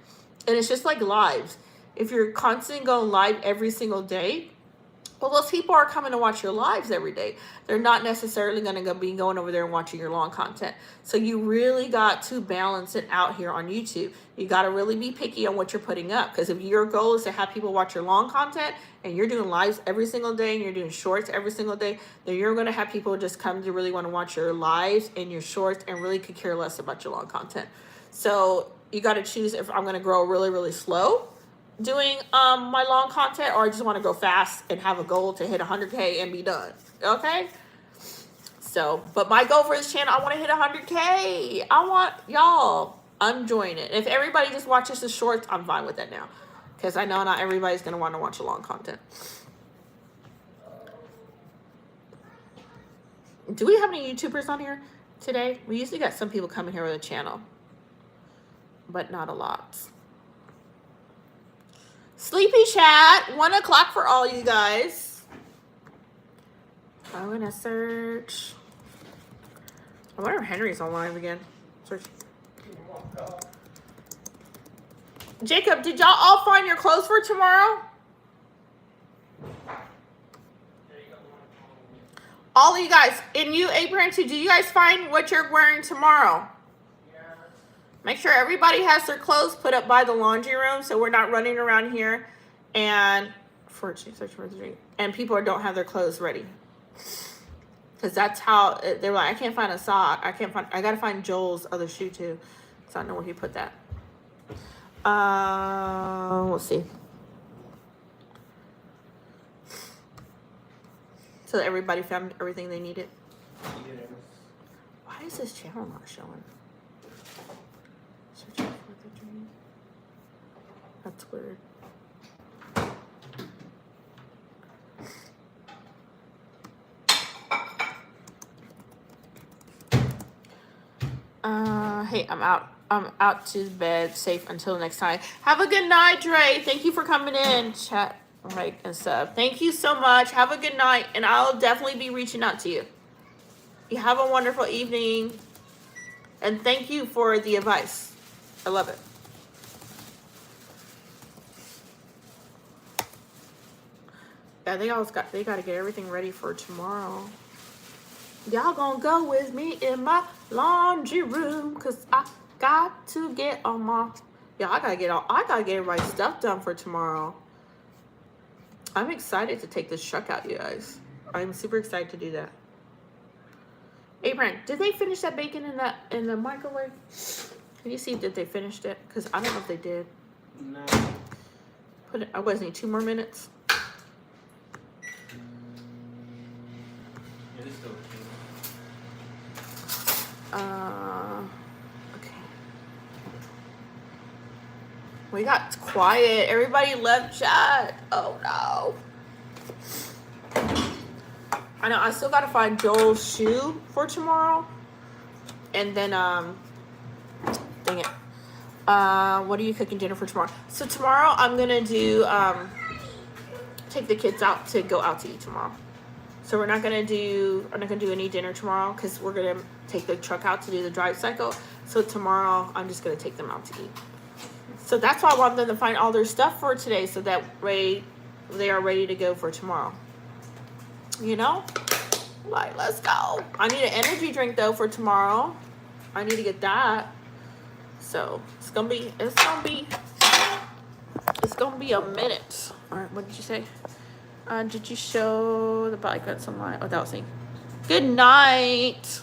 And it's just like lives. If you're constantly going live every single day, well, those people are coming to watch your lives every day. They're not necessarily going to be going over there and watching your long content. So you really got to balance it out here on YouTube. You got to really be picky on what you're putting up, because if your goal is to have people watch your long content and you're doing lives every single day and you're doing shorts every single day, then you're going to have people just come to really want to watch your lives and your shorts and really could care less about your long content. So you got to choose if I'm going to grow really, really slow doing my long content, or I just want to go fast and have a goal to hit 100K and be done. Okay? So, but my goal for this channel, I want to hit 100K. I want y'all. I'm enjoying it. If everybody just watches the shorts, I'm fine with that now, because I know not everybody's going to want to watch the long content. Do we have any YouTubers on here today? We usually got some people coming here with a channel, but not a lot. Sleepy chat, 1 o'clock for all you guys. I'm gonna search. I wonder if Henry's online again. Search. Jacob, did y'all all find your clothes for tomorrow? All of you guys, and you, Abraham too, do you guys find what you're wearing tomorrow? Make sure everybody has their clothes put up by the laundry room, so we're not running around here and people don't have their clothes ready. Because that's how they were like, I can't find a sock. I gotta find Joel's other shoe too, so I know where he put that. Let's see. So everybody found everything they needed. Why is this channel not showing? That's weird. Hey, I'm out. I'm out to bed, safe until next time. Have a good night, Dre. Thank you for coming in, chat, right, and stuff. Thank you so much. Have a good night, and I'll definitely be reaching out to you. You have a wonderful evening, and thank you for the advice. I love it. Yeah, they got to get everything ready for tomorrow. Y'all gonna go with me in my laundry room, cause I got to get on my, I gotta get everybody's stuff done for tomorrow. I'm excited to take this truck out, you guys. I'm super excited to do that. Abraham, did they finish that bacon in the microwave? Can you see that they finished it? Because I don't know if they did. No. Put it. I wasn't 2 more minutes. It is still Okay. We got quiet. Everybody left chat. Oh no. I know. I still gotta find Joel's shoe for tomorrow. And then dang it. What are you cooking dinner for tomorrow? So tomorrow I'm gonna do take the kids out to go out to eat tomorrow. So I'm not gonna do any dinner tomorrow because we're gonna take the truck out to do the drive cycle. So tomorrow I'm just gonna take them out to eat. So that's why I want them to find all their stuff for today, so that way they are ready to go for tomorrow. You know, like let's go. I need an energy drink though for tomorrow. I need to get that. So it's gonna be a minute. All right, what did you say? Did you show the bike that's online? Oh, that was me. Good night.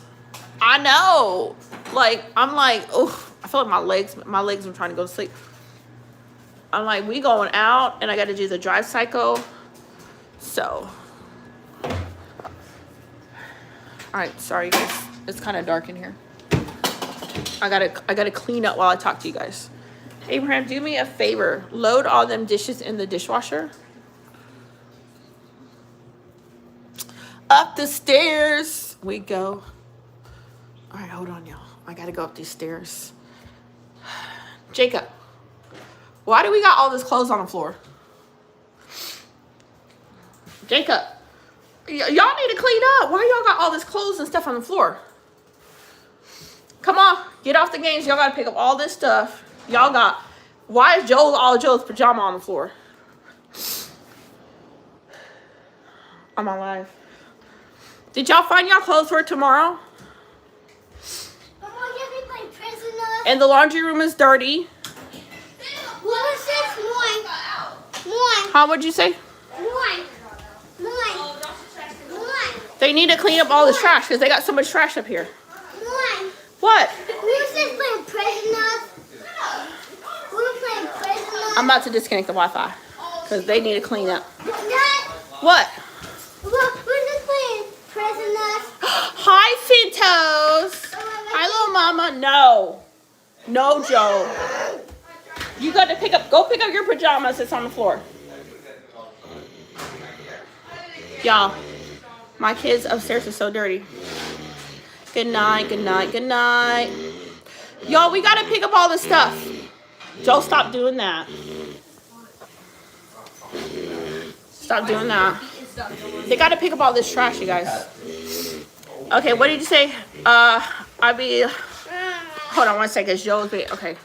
I know. Like I'm like, oh, I feel like my legs are trying to go to sleep. I'm like, we going out, and I got to do the drive cycle. So, all right, sorry guys, it's kind of dark in here. I gotta clean up while I talk to you guys. Abraham, do me a favor. Load all them dishes in the dishwasher. Up the stairs we go. All right, hold on, y'all. I gotta go up these stairs. Jacob, why do we got all this clothes on the floor? Jacob, y'all need to clean up. Why y'all got all this clothes and stuff on the floor? Come on, get off the games. Y'all gotta pick up all this stuff. Y'all got, why is all Joe's pajama on the floor? I'm on live. Did y'all find y'all clothes for tomorrow? And the laundry room is dirty. What is this? One. How would you say? One. They need to clean up all this trash because they got so much trash up here. One. What? Who's this playing prisoners? Who's playing prisoners? I'm about to disconnect the Wi-Fi because they need to clean up. Dad, What? who's this playing prisoners? Hi, Fintos. Hi, little mama. No, Joe. You got to go pick up your pajamas that's on the floor. Y'all, my kids upstairs are so dirty. Good night. Y'all, we got to pick up all this stuff. Joe, stop doing that. Stop doing that. They got to pick up all this trash, you guys. Okay, what did you say? Hold on one second. Joe's be okay.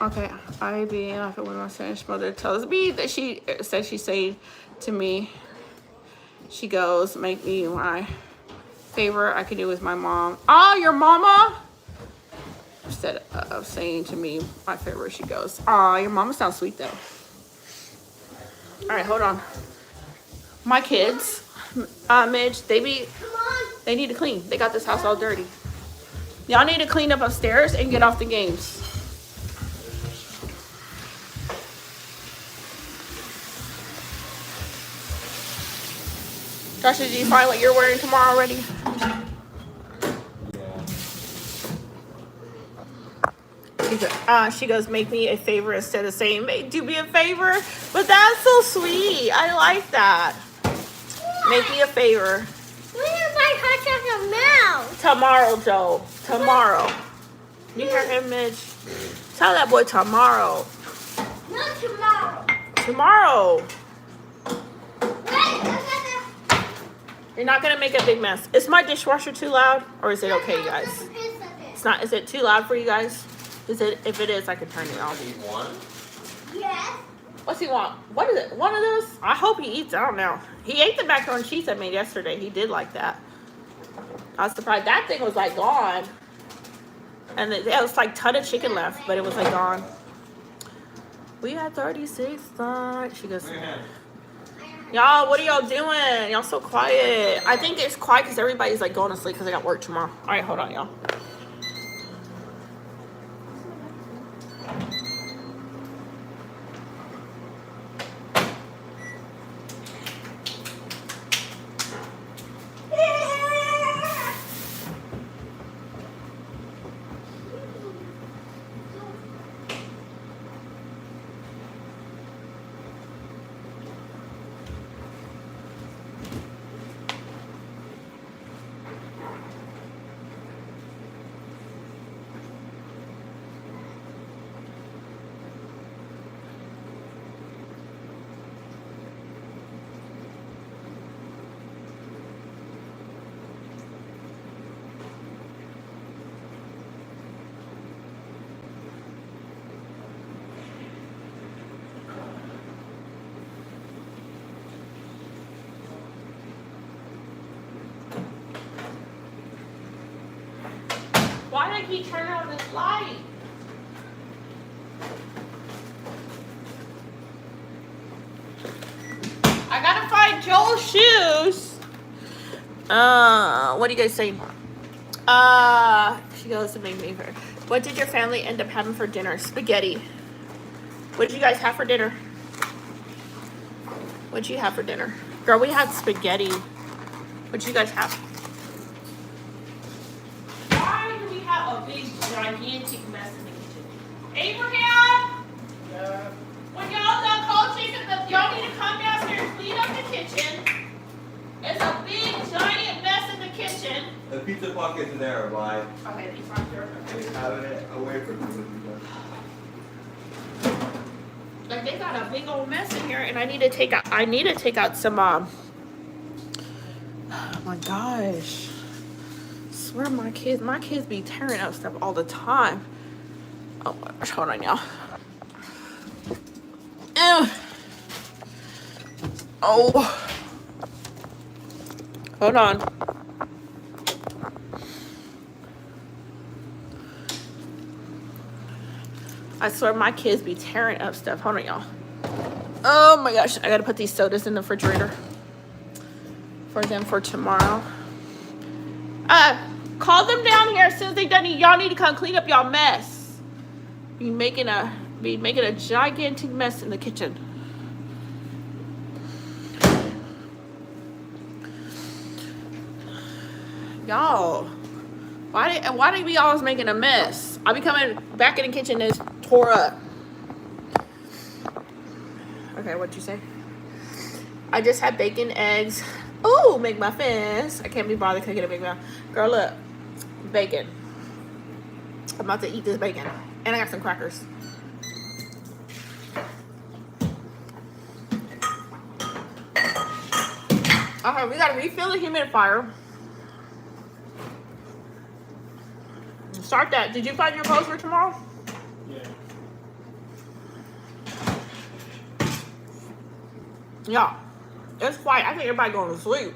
Okay, I be after when my Spanish mother tells me that she say to me, she goes, make me my favor I could do with my mom. Oh, your mama? Instead of saying to me my favor, she goes, oh, your mama sounds sweet though. All right, hold on. My kids, Midge, they need to clean. They got this house all dirty. Y'all need to clean up upstairs and get off the games. Joshua, did you find what you're wearing tomorrow already? She goes, make me a favor instead of saying, do me a favor. But that's so sweet. I like that. Make me a favor. When is my hot chocolate mouth? Tomorrow, Joe. Tomorrow. You hear him, Mitch? Tell that boy tomorrow. Not tomorrow. Tomorrow. Wait, You're not going to make a big mess. Is my dishwasher too loud? Or is it okay, you guys? It's not. Is it too loud for you guys? Is it? If it is, I can turn it off. Eat one? Yes. What's he want? What is it? One of those? I hope he eats. I don't know. He ate the macaroni and cheese I made yesterday. He did like that. I was surprised. That thing was like gone. And there was like a ton of chicken left, but it was like gone. We had 36 thoughts. She goes, y'all, what are y'all doing? Y'all so quiet. I think it's quiet because everybody's like going to sleep because I got work tomorrow. All right, hold on, y'all. Why did he turn on this light? I gotta find Joel's shoes. What do you guys say? She goes to make me for. What did your family end up having for dinner? Spaghetti. What did you guys have for dinner? What did you have for dinner? Girl, we had spaghetti. What did you guys have? Why do we have a big, gigantic mess in the kitchen? Abraham? Yeah. When y'all done coaching, y'all need to come downstairs and clean up the kitchen. It's a big, giant mess in the kitchen. The pizza pocket's there, bye. Okay, these aren't there. They're having it away from you. Like they got a big old mess in here, and I need to take out some. Oh my gosh! I swear my kids be tearing up stuff all the time. Oh my gosh, hold on, y'all. Ew. Oh, hold on. I swear my kids be tearing up stuff. Hold on, y'all. Oh my gosh. I gotta put these sodas in the refrigerator for them for tomorrow. Call them down here as soon as they done. Y'all need to come clean up y'all mess. Be making a gigantic mess in the kitchen. Y'all, why do we always making a mess? I'll be coming back in the kitchen and it's tore up. Okay, what'd you say? I just had bacon, eggs. Ooh, McMuffins. I can't be bothered cooking a big meal. Girl, look. Bacon. I'm about to eat this bacon. And I got some crackers. Okay, we gotta refill the humidifier. Start that. Did you find your clothes for tomorrow? Yeah. It's quiet. I think everybody going to sleep.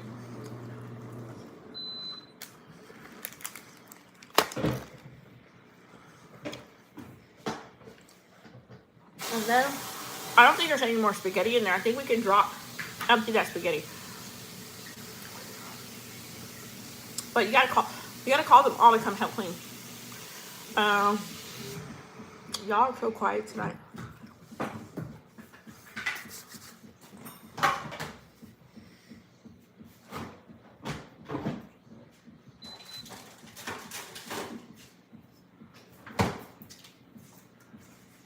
And then, I don't think there's any more spaghetti in there. I think we can empty that spaghetti. But you gotta call them all to come help clean. Y'all are so quiet tonight.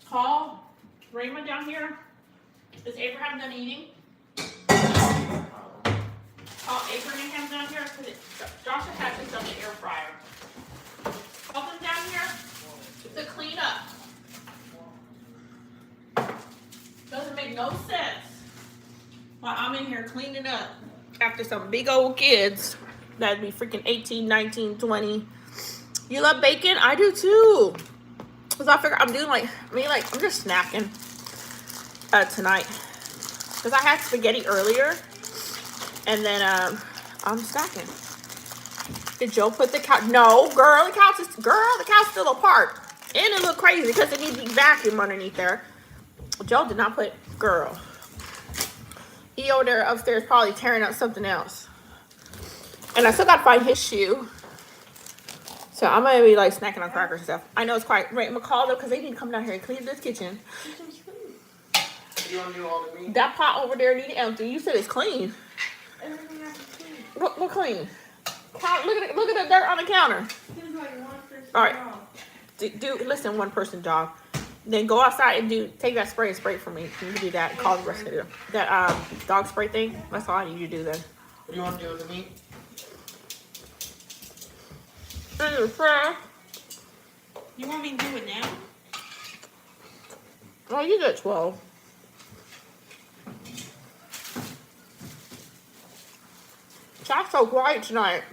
Call Raymond down here. Is Abraham done eating? Call Abraham down here because Joshua has this on the air fryer. Call them down here to clean up. Doesn't make no sense while I'm in here cleaning up after some big old kids that'd be freaking 18, 19, 20. You love bacon? I do too. Because I figure I'm doing I'm just snacking tonight. Because I had spaghetti earlier. And then I'm snacking. Did Joe put the couch? No, girl, the couch is still apart. And it look crazy because it needs to be vacuum underneath there. Joe did not put, girl. He over there upstairs probably tearing up something else. And I still gotta find his shoe. So I'm gonna be like snacking on crackers and stuff. I know it's quite right. I'm gonna call them because they need to come down here and clean this kitchen. You want to do all the meat? That pot over there need empty. You said it's clean. Everything else is clean. What clean? Look at the dirt on the counter. All right. Do listen, one person job. Then go outside and take that spray and spray for me. You can do that and call the rest of it. That dog spray thing. That's all I need you to do then. What do you want to do with the meat? You want me to do it now? Oh, you get 12. Chat's so quiet tonight.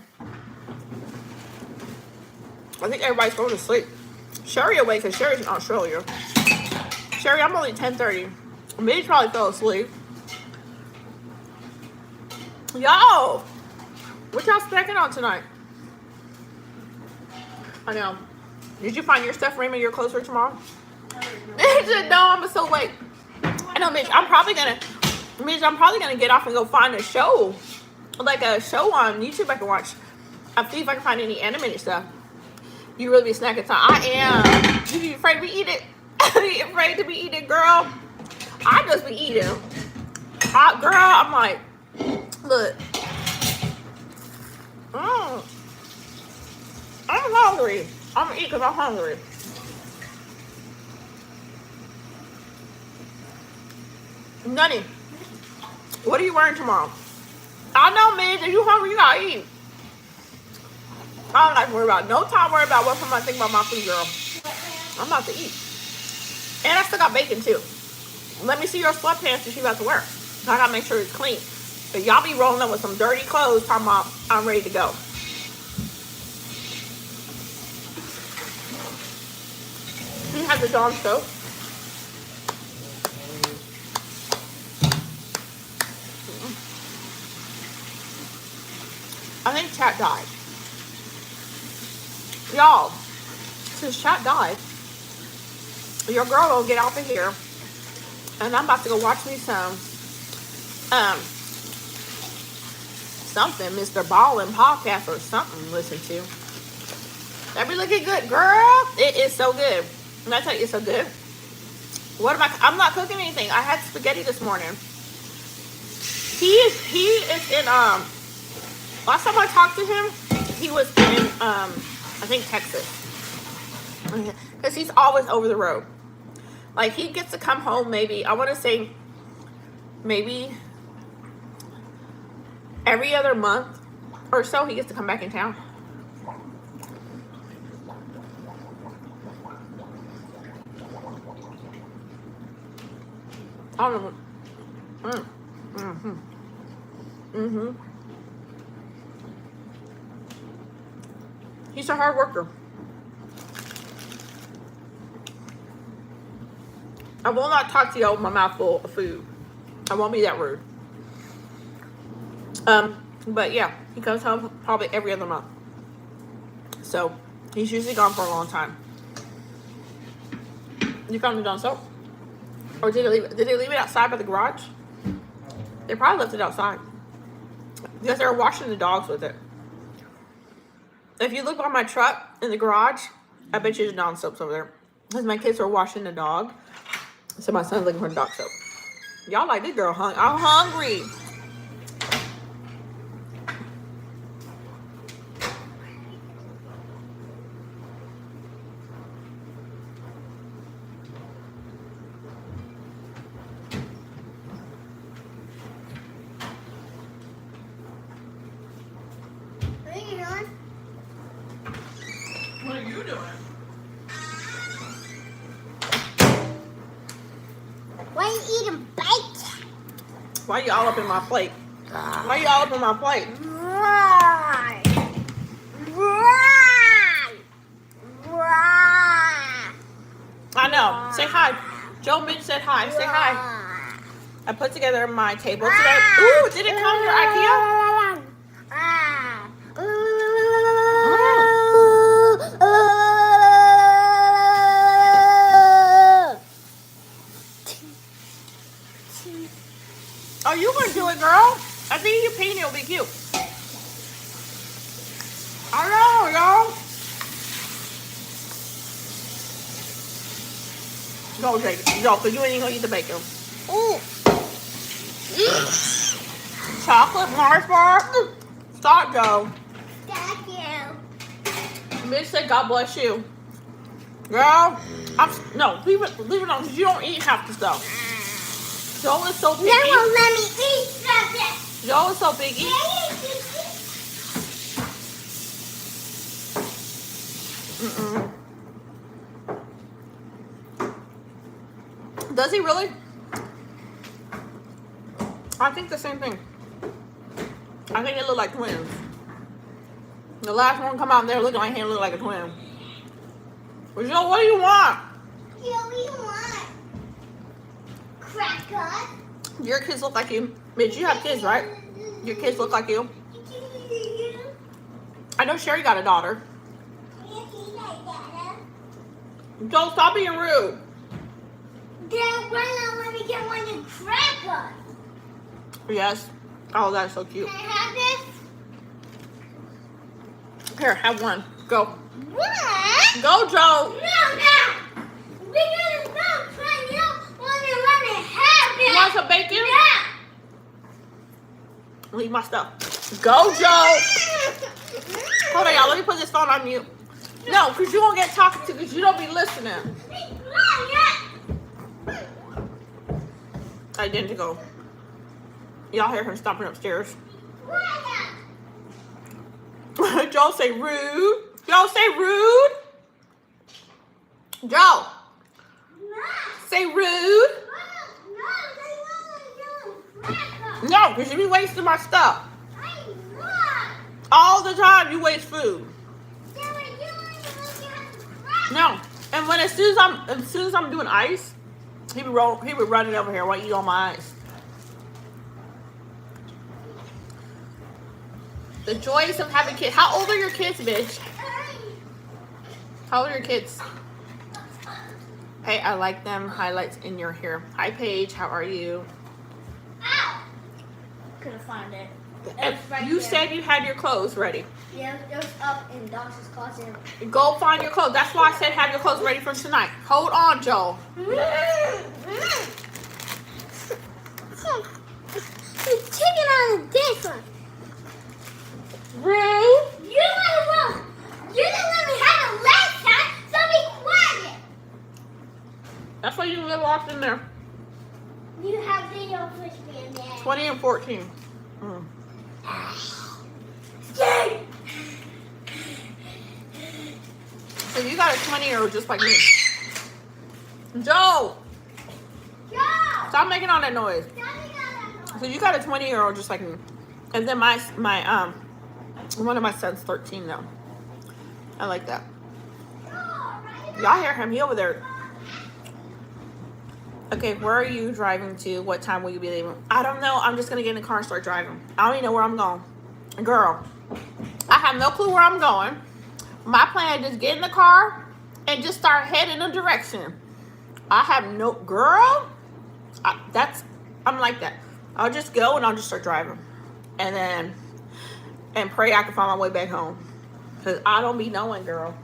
I think everybody's going to sleep. Sherry awake because Sherry's in Australia. Sherry, I'm only 10:30. Midge probably fell asleep. Y'all, what y'all snacking on tonight? I know. Did you find your stuff, Raymond? Your clothes for tomorrow? Midge said, no, I'm so late. I know, Midge. I'm probably gonna get off and go find a show, like a show on YouTube I can watch. I'll see if I can find any animated stuff. You really be snacking time. I am. You be afraid to be eating? Be afraid to be eating, girl? I just be eating. Girl, I'm like, look. I'm hungry. I'm gonna eat because I'm hungry. Nutty, what are you wearing tomorrow? I know, man. If you hungry, you gotta eat. I don't like to worry about no time. Worry about what somebody think about my food, girl. I'm about to eat, and I still got bacon too. Let me see your sweatpants that you about to wear. I gotta make sure it's clean. But y'all be rolling up with some dirty clothes, talking about I'm ready to go. He has a Dawn soap. I think Chat died. Y'all, since Chat died, your girl will get off of here, and I'm about to go watch me some, something, Mr. Ballin podcast or something to listen to. That be looking good, girl. It is so good. When I tell you it's so good. What am I'm not cooking anything. I had spaghetti this morning. He is in, last time I talked to him, he was in, I think Texas. Because he's always over the road. Like, he gets to come home maybe, I want to say, maybe every other month or so he gets to come back in town. I don't know. He's a hard worker. I will not talk to y'all with my mouth full of food. I won't be that rude. But yeah, he comes home probably every other month. So he's usually gone for a long time. You found the Dawn soap? Or did they leave it outside by the garage? They probably left it outside. Because they were washing the dogs with it. If you look by my truck in the garage, I bet you the Dawn soap's over there. Because my kids were washing the dog. So my son's looking for the dog soap. Y'all like this girl hungry. I'm hungry. What are you doing? What are you doing? Why are you eating bacon? Why you all up in my plate? Why you all up in my plate? Right. Right. Right. I know. Say hi. Joe Mitch said hi. Say hi. I put together my table today. Ooh, did it come from IKEA? Oh, you gonna do it, girl? I think your painting will be cute. I know, y'all. Go, Jake. Go, because you ain't gonna eat the bacon. Ooh. Chocolate Mars bar. Stop, Joe. Thank you. Bitch said, God bless you. Girl, no, leave it alone, because you don't eat half the stuff. Joe is so picky. They won't let me eat something. Joe is so picky. Does he really? I think the same thing. I think they look like twins. The last one come out there looking like him, look like a twin. Well, Joe, what do you want? What do you want? Cracker. Your kids look like you. Bitch, you have kids, right? Your kids look like you. I know Sherry got a daughter. Joe, stop being rude. Dad, why not let me get one of crackers? Yes. Oh, that's so cute. Can I have this? Here, have one. Go. What? Go, Joe. No, no. We're gonna go try. You don't want to let me have it. You want some bacon? Yeah. Leave my stuff. Go, Joe. Hold on, y'all. Let me put this phone on mute. No, because you won't get talked to because you don't be listening. I didn't go. Y'all hear him stomping upstairs. Joe say rude. Joe say rude. Joe. Say rude. No, because you be wasting my stuff. All the time you waste food. No. And when as soon as I'm doing ice, he be running over here while you eat on my ice. The joys of having kids. How old are your kids, bitch? How old are your kids? Hey, I like them highlights in your hair. Hi, Paige. How are you? Couldn't find it. You said you had your clothes ready. Yeah, it was up in Doc's closet. Go find your clothes. That's why I said have your clothes ready for tonight. Hold on, Joel. He's taking on this one. Rude. You didn't let me have it last time, so be quiet. That's why you live locked in there. You have video push me in there. 20 and 14. Stay. So you got a 20-year-old just like me. Joe, Go. stop making all that noise. So you got a 20-year-old just like me. And then my one of my sons 13 though. I like that. Y'all hear him? He over there. Okay, where are you driving to? What time will you be leaving? I don't know. I'm just gonna get in the car and start driving. I don't even know where I'm going. Girl, I have no clue where I'm going. My plan is just get in the car and just start heading a direction. I have no girl. I'm like that. I'll just go and I'll just start driving, and pray I can find my way back home. Cause I don't be knowing, girl.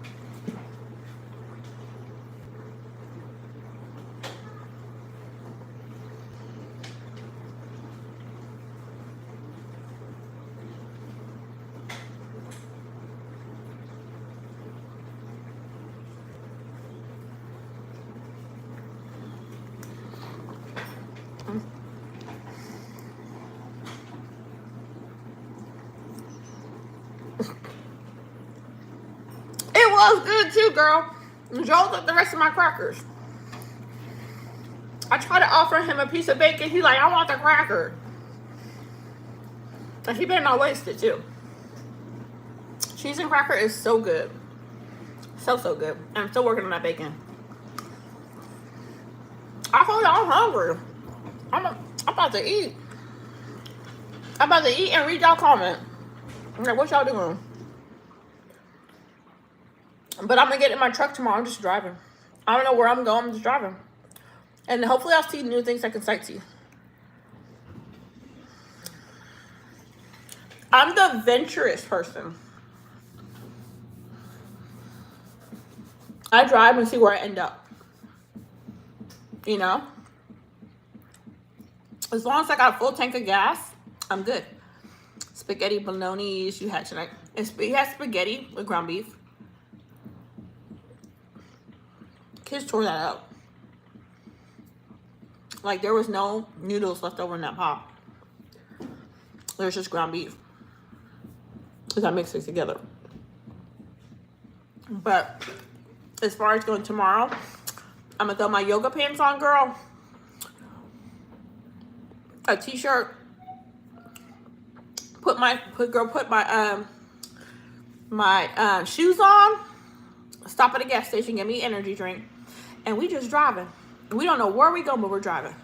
It was good too, girl. Joel took the rest of my crackers. I tried to offer him a piece of bacon. He's like, I want the cracker. And he better not waste it too. Cheese and cracker is so good. So good. I'm still working on that bacon. I told y'all I'm hungry. I'm about to eat. I'm about to eat and read y'all comment. I'm like, what y'all doing? But I'm gonna get in my truck tomorrow. I'm just driving. I don't know where I'm going. I'm just driving. And hopefully I'll see new things I can sightsee. I'm the adventurous person. I drive and see where I end up. You know? As long as I got a full tank of gas, I'm good. Spaghetti bolognese you had tonight. You had spaghetti with ground beef. Kids tore that up. Like, there was no noodles left over in that pot. There's just ground beef. Because I mixed it together. But as far as going tomorrow, I'm going to throw my yoga pants on, girl. A t-shirt. Put my shoes on. Stop at a gas station, get me an energy drink. And we just driving. We don't know where we going, but we're driving.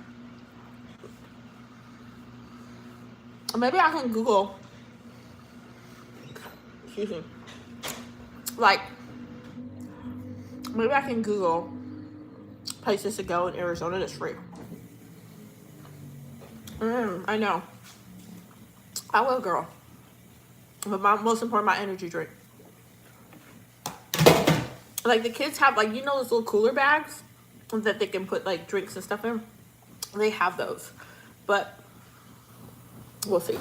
Maybe I can Google. Excuse me. Like, maybe I can Google places to go in Arizona that's free. I know. I will, girl. But most important, my energy drink. Like, the kids have, like, you know those little cooler bags that they can put, like, drinks and stuff in? They have those. But we'll see.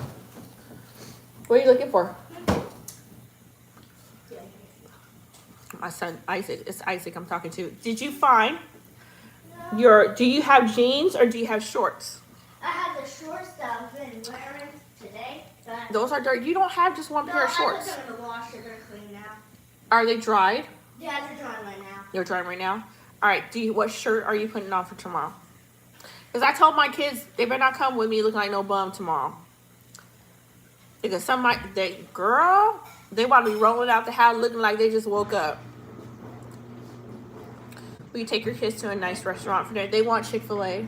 What are you looking for? My son, Isaac. It's Isaac I'm talking to. Did you find do you have jeans or do you have shorts? I have the shorts that I've been wearing today. Those are dirty. You don't have just one pair of shorts. I put them in the washer. They're clean now. Are they dried? Yeah, they're drying right now. They're drying right now? All right. What shirt are you putting on for tomorrow? Because I told my kids they better not come with me looking like no bum tomorrow. Because they want to be rolling out the house looking like they just woke up. We can take your kids to a nice restaurant for dinner. They want Chick-fil-A.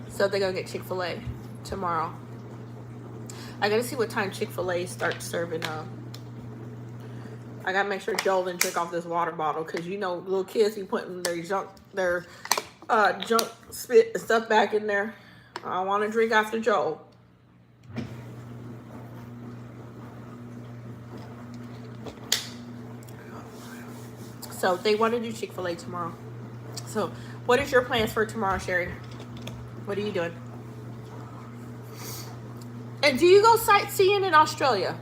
So they're going to get Chick-fil-A tomorrow. I got to see what time Chick-fil-A starts serving I got to make sure Joel didn't drink off this water bottle. Because, you know, little kids be putting their junk spit and stuff back in there. I want to drink after Joel. So they want to do Chick-fil-A tomorrow. So what is your plans for tomorrow, Sherry? What are you doing? And do you go sightseeing in Australia?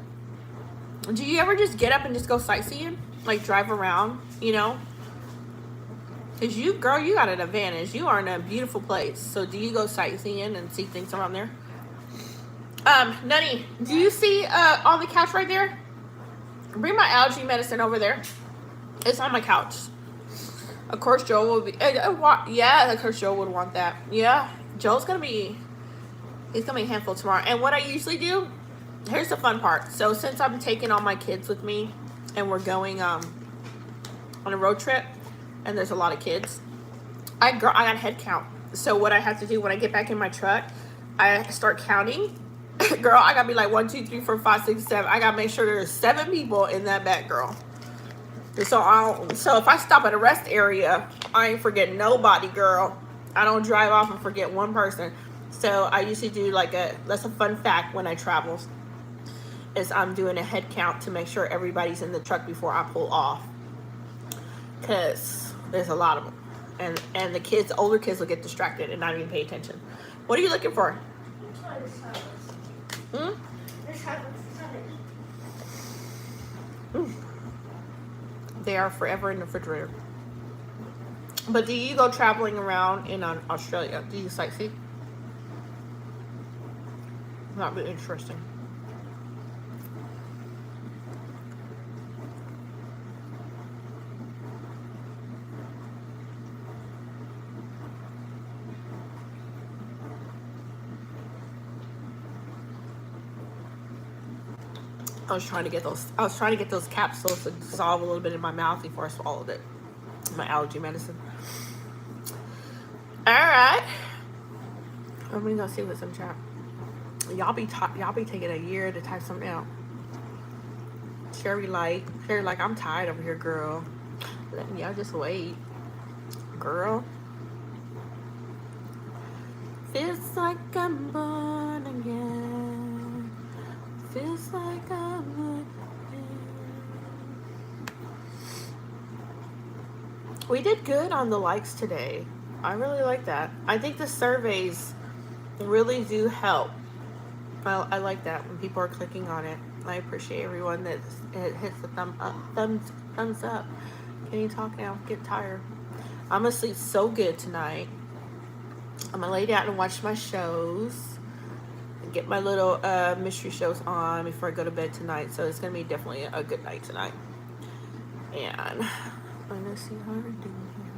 Do you ever just get up and just go sightseeing? Like drive around, you know? Because you got an advantage. You are in a beautiful place. So do you go sightseeing and see things around there? Nutty, do you see on the couch right there? Bring my allergy medicine over there. It's on my couch. Of course, Joel would be. Yeah, of course, Joel would want that. Yeah, Joel's gonna be. He's gonna be a handful tomorrow. And what I usually do. Here's the fun part. So since I'm taking all my kids with me, and we're going on a road trip, and there's a lot of kids, I got a head count. So what I have to do when I get back in my truck, I start counting. Girl, I gotta be like 1, 2, 3, 4, 5, 6, 7. I gotta make sure there's 7 people in that back, girl. So if I stop at a rest area, I ain't forgetting nobody, girl. I don't drive off and forget one person. So I usually do that's a fun fact when I travel, is I'm doing a head count to make sure everybody's in the truck before I pull off. Because there's a lot of them. And the older kids will get distracted and not even pay attention. What are you looking for? They are forever in the refrigerator. But do you go traveling around in Australia? Do you sightsee? That would be interesting. I was trying to get those capsules to dissolve a little bit in my mouth before I swallowed it. My allergy medicine. All right. Let me go see what's in chat. Y'all be taking a year to type something out. Sherry like, I'm tired over here, girl. Let me, y'all just wait, girl. Feels like I'm born again. We did good on the likes today. I really like that. I think the surveys really do help. I like that when people are clicking on it. I appreciate everyone that hits the thumbs up. Can you talk now? I'm getting tired. I'm gonna sleep so good tonight. I'm gonna lay down and watch my shows and get my little mystery shows on before I go to bed tonight. So it's gonna be definitely a good night tonight. And I'm gonna see how we're doing here.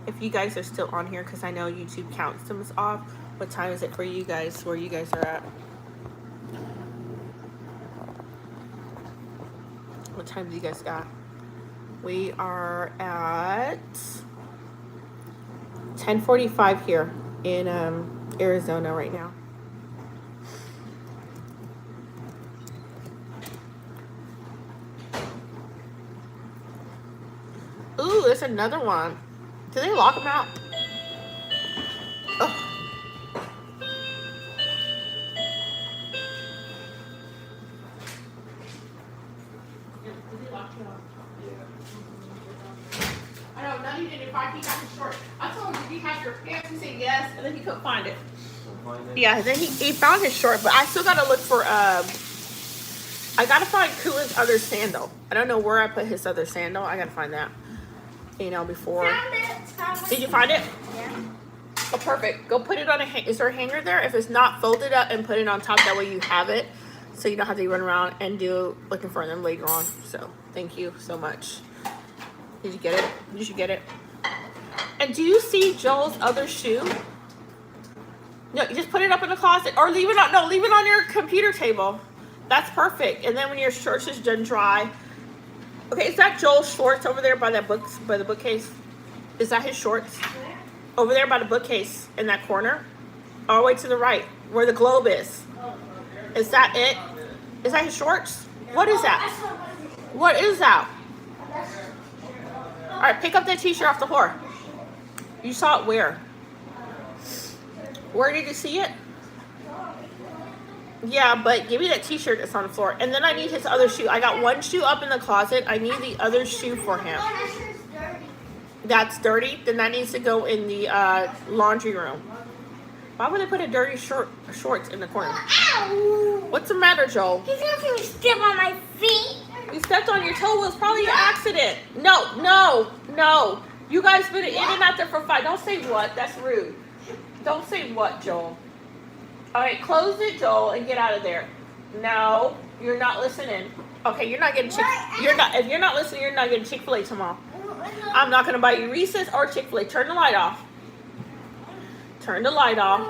If you guys are still on here, because I know YouTube counts them as off. What time is it for you guys? Where you guys are at? What time do you guys got? We are at 10:45 here in Arizona right now. Ooh, there's another one. Did they lock them out? Oh. I know, none of you didn't find he got his short. I told him, did you have your pants? He said yes, and then he couldn't find it. Yeah, then he found his short, but I still gotta look for I gotta find Kula's other sandal. I don't know where I put his other sandal. I gotta find that. You know, before. Did you find it? Yeah. Oh, perfect. Go put it on is there a hanger there? If it's not, fold it up and put it on top. That way you have it, so you don't have to run around and do looking for them later on. So thank you so much. Did you get it? You should get it. And do you see Joel's other shoe? No, you just put it up in the closet or leave it on. No, leave it on your computer table. That's perfect. And then when your shorts is done dry. Okay, is that Joel's shorts over there by the bookcase? Is that his shorts? Over there by the bookcase in that corner? All the way to the right, where the globe is. Is that it? Is that his shorts? What is that? What is that? All right, pick up that t-shirt off the floor. You saw it where? Where did you see it? Yeah, but give me that t-shirt that's on the floor. And then I need his other shoe. I got one shoe up in the closet. I need the other shoe for him. That's dirty? Then that needs to go in the laundry room. Why would they put a dirty shorts in the corner? Ow! What's the matter, Joel? He's gonna see me step on my feet. You stepped on your toe. It was probably an accident. No. You guys been in and out there for 5. Don't say what. That's rude. Don't say what, Joel. All right, close it, Joel, and get out of there. No, you're not listening. Okay, you're not getting if you're not listening, you're not getting Chick-fil-A tomorrow. I'm not gonna buy you Reese's or Chick-fil-A. Turn the light off. Turn the light off.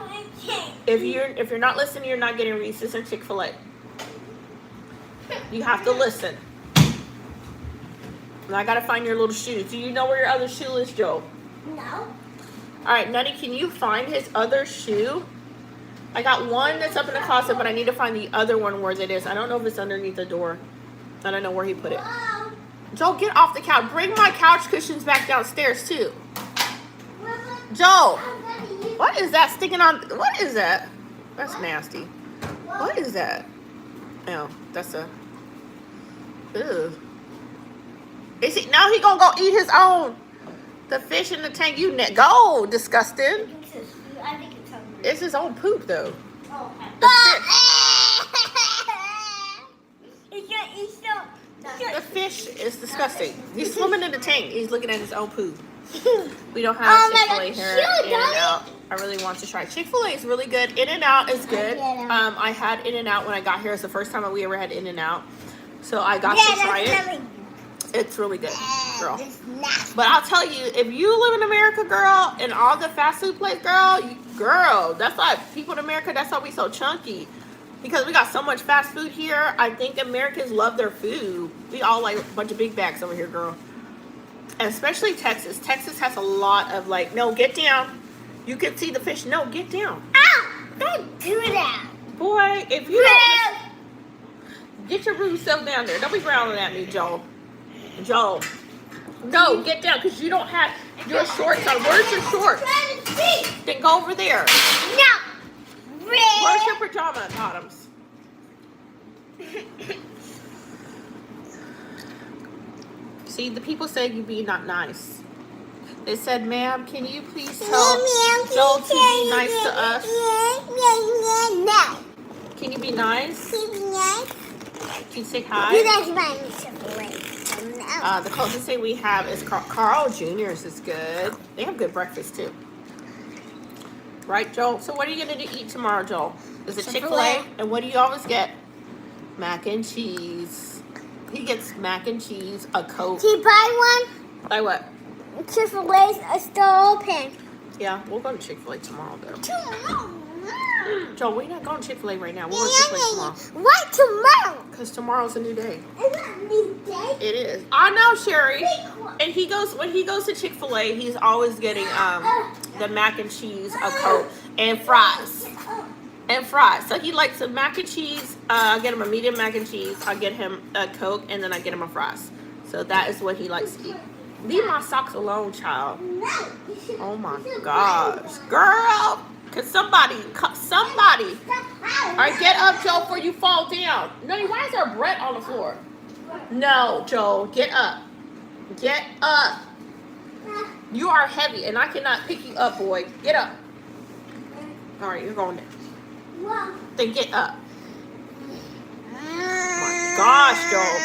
If you're not listening, you're not getting Reese's or Chick-fil-A. You have to listen. And I gotta find your little shoes. Do you know where your other shoe is, Joe? No. All right, Nutty, can you find his other shoe? I got one that's up in the closet, but I need to find the other one where it is. I don't know if it's underneath the door. I don't know where he put it. Whoa. Joel, get off the couch. Bring my couch cushions back downstairs, too. Joel, what is that sticking on? What is that? That's nasty. What is that? Oh, that's a... Ew. Is he, now he gonna go eat his own. The fish in the tank. You go. Disgusting. I think it's hungry. It's his own poop, though. Oh, The fish is disgusting. He's swimming in the tank. He's looking at his own poop. We don't have Chick-fil-A here. In-N-Out. I really want to try. Chick-fil-A is really good. In-N-Out is good. I had In-N-Out when I got here. It's the first time we ever had In-N-Out. So I got to try it. It's really good, girl. But I'll tell you, if you live in America, girl, and all the fast food place, girl, that's why people in America, that's why we so chunky. Because we got so much fast food here. I think Americans love their food. We all like a bunch of big bags over here, girl. And especially Texas. Texas has a lot of like, no, get down. You can see the fish. No, get down. Ow! Don't do that. Boy, if you don't, get your rude self down there. Don't be growling at me, Joel. Joel. No, get down, because you don't have your shorts on. Where's your shorts? Then go over there. No. Where's your pajama bottoms? See, the people say you be not nice. They said, ma'am, can you please tell Joel to be nice to us? Can you be nice? Can you say hi? The closest thing we have is Carl Jr.'s is good. They have good breakfast too. Right, Joel? So what are you going to eat tomorrow, Joel? Is it Chick-fil-A? And what do you always get? Mac and cheese. He gets mac and cheese, a Coke. Can you buy one? Buy what? Chick-fil-A's are still open. Yeah, we'll go to Chick-fil-A tomorrow, though. Tomorrow. Joel, we're not going to Chick-fil-A right now. We'll go to Chick-fil-A tomorrow. Why tomorrow? Because tomorrow's a new day. It's not a new day. It is. I know, Sherry. And when he goes to Chick-fil-A, he's always getting the mac and cheese, a Coke, and fries. And fries. So he likes the mac and cheese. I get him a medium mac and cheese. I get him a Coke, and then I get him a fries. So that is what he likes to eat. Leave my socks alone, child. Oh my gosh, girl! Cause somebody. All right, get up, Joe, before you fall down. No, why is there bread on the floor? No, Joe, get up. Get up. You are heavy, and I cannot pick you up, boy. Get up. All right, you're going there. Then get up. Oh my gosh, Joe.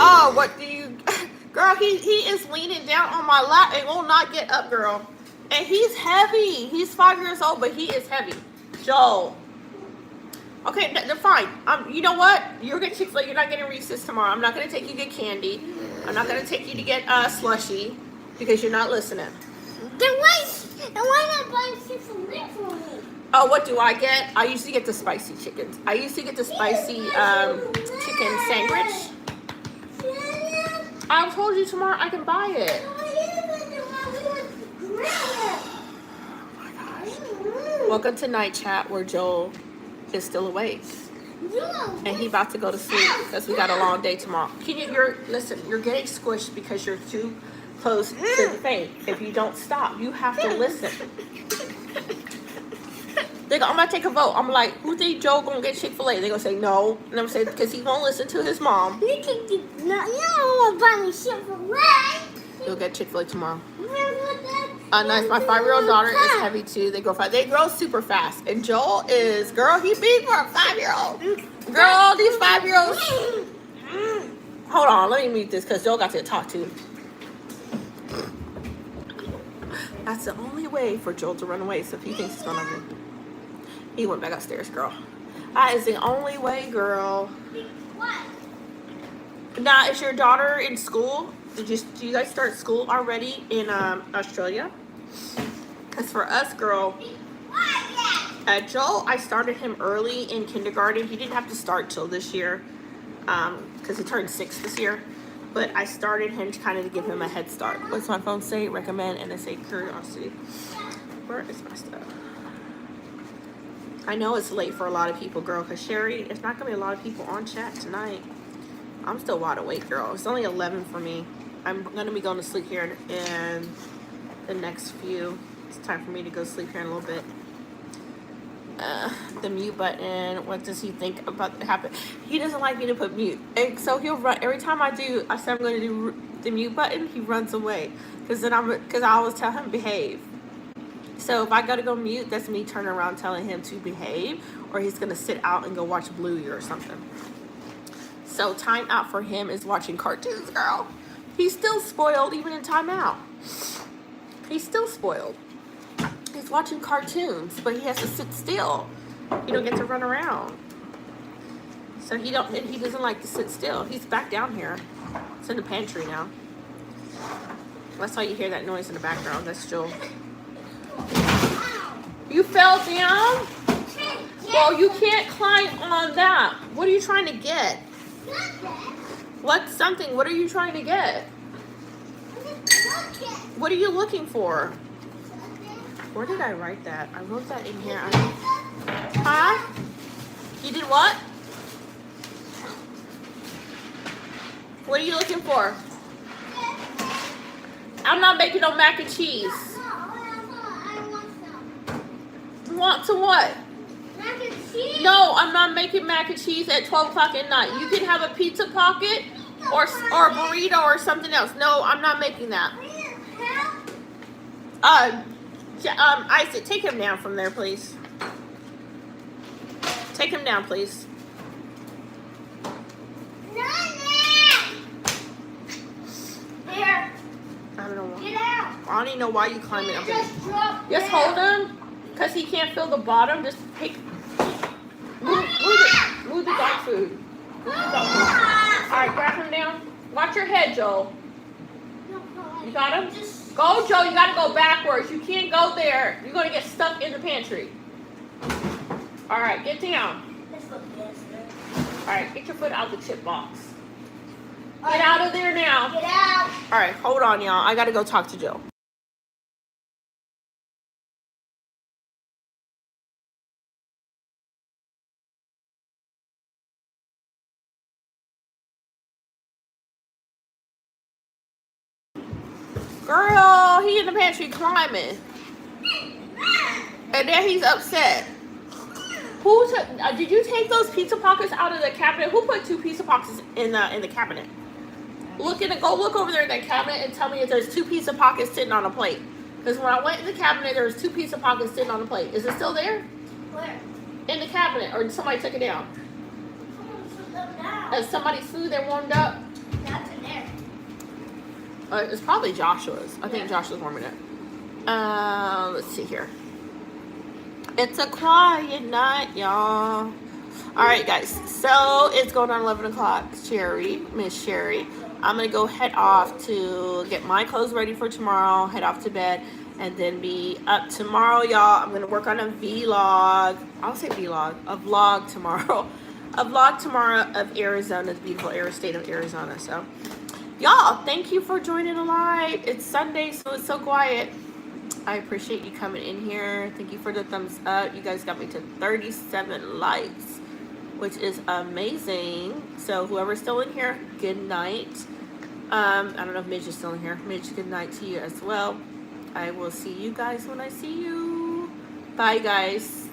Oh, what do you... Girl, he is leaning down on my lap and will not get up, girl. And he's heavy. He's 5 years old, but he is heavy. Joel. Okay, they're fine. You know what? You're getting Chick-fil-A. You're not getting Reese's tomorrow. I'm not going to take you to get candy. I'm not going to take you to get slushy because you're not listening. Then why not buy Chick-fil-A for me? Oh, what do I get? I usually get the spicy chickens. I usually get the spicy chicken sandwich. I told you tomorrow I can buy it. Oh my gosh. Welcome to night chat where Joel is still awake. And he about to go to sleep because we got a long day tomorrow. Listen, you're getting squished because you're too close to the thing. If you don't stop, you have to listen. They go, I'm gonna take a vote. I'm like, who think Joe gonna get Chick-fil-A? They gonna say no. And I'm gonna say because he won't listen to his mom. You don't want to buy me Chick-fil-A. He'll get Chick-fil-A tomorrow. Nice. My 5-year-old daughter is heavy too. They grow super fast. And Joel is, girl, he big for a 5-year-old. Girl, these 5-year-olds. Hold on, let me mute this because Joel got to talk to. That's the only way for Joel to run away. So if he thinks he's gonna run, he went back upstairs, girl. That is the only way, girl. What? Now, is your daughter in school? Do you guys start school already in Australia? Because for us, girl, Joel, I started him early in kindergarten. He didn't have to start till this year because he turned 6 this year. But I started him kind of to give him a head start. What's my phone say? Recommend and I say curiosity. Where is my stuff? I know it's late for a lot of people, girl, because Sherry, it's not going to be a lot of people on chat tonight. I'm still wide awake, girl. It's only 11 for me. I'm going to be going to sleep here in the next few. It's time for me to go sleep here in a little bit. The mute button, what does he think about happen? He doesn't like me to put mute. And so he'll run. Every time I say I'm going to do the mute button, he runs away. Because I always tell him behave. So if I gotta go mute, that's me turning around telling him to behave, or he's gonna sit out and go watch Bluey or something. So time out for him is watching cartoons, girl. He's still spoiled even in time out. He's still spoiled. He's watching cartoons, but he has to sit still. He don't get to run around. So he doesn't like to sit still. He's back down here. It's in the pantry now. That's why you hear that noise in the background. That's Joel. You fell down? Well, you can't climb on that. What are you trying to get? What something? What are you trying to get? What are you looking for? Where did I write that? I wrote that in here. Huh? You did what? What are you looking for? I'm not making no mac and cheese. Want to what? Mac and cheese? No, I'm not making mac and cheese at 12 o'clock at night. You can have a pizza pocket or burrito or something else. No, I'm not making that. Isaac, take him down from there, please. Take him down, please. There. I don't know why. Get out. I don't even know why you climbing up there. Just drop Just down. hold him, cause he can't feel the bottom. Just take. Move the dog food. Move the dog food. All right, grab him down. Watch your head, Joel. You got him? Go, Joe. You gotta go backwards. You can't go there. You're gonna get stuck in the pantry. All right, get down. All right, get your foot out the chip box. Get out of there now. Get out. All right, hold on, y'all. I gotta go talk to Joe. Girl, he in the pantry climbing. And then he's upset. Who took? Did you take those pizza pockets out of the cabinet? Who put 2 pizza pockets in the cabinet? Go look over there in that cabinet and tell me if there's 2 pizza pockets sitting on a plate. Because when I went in the cabinet, there was 2 pizza pockets sitting on a plate. Is it still there? Where? In the cabinet, or somebody took it down? Someone put them down. Is somebody's food that warmed up? That's in there. It's probably Joshua's. I think Joshua's warming it. Let's see here. It's a quiet night, y'all. All right, guys. So it's going on 11 o'clock. Miss Sherry. I'm going to go head off to get my clothes ready for tomorrow, head off to bed, and then be up tomorrow, y'all. I'm going to work on a vlog. I'll say vlog. A vlog tomorrow. A vlog tomorrow of Arizona, the beautiful state of Arizona. So, y'all, thank you for joining the live. It's Sunday, so it's so quiet. I appreciate you coming in here. Thank you for the thumbs up. You guys got me to 37 likes, which is amazing. So whoever's still in here, good night. I don't know if Midge is still in here. Midge, good night to you as well. I will see you guys when I see you. Bye, guys.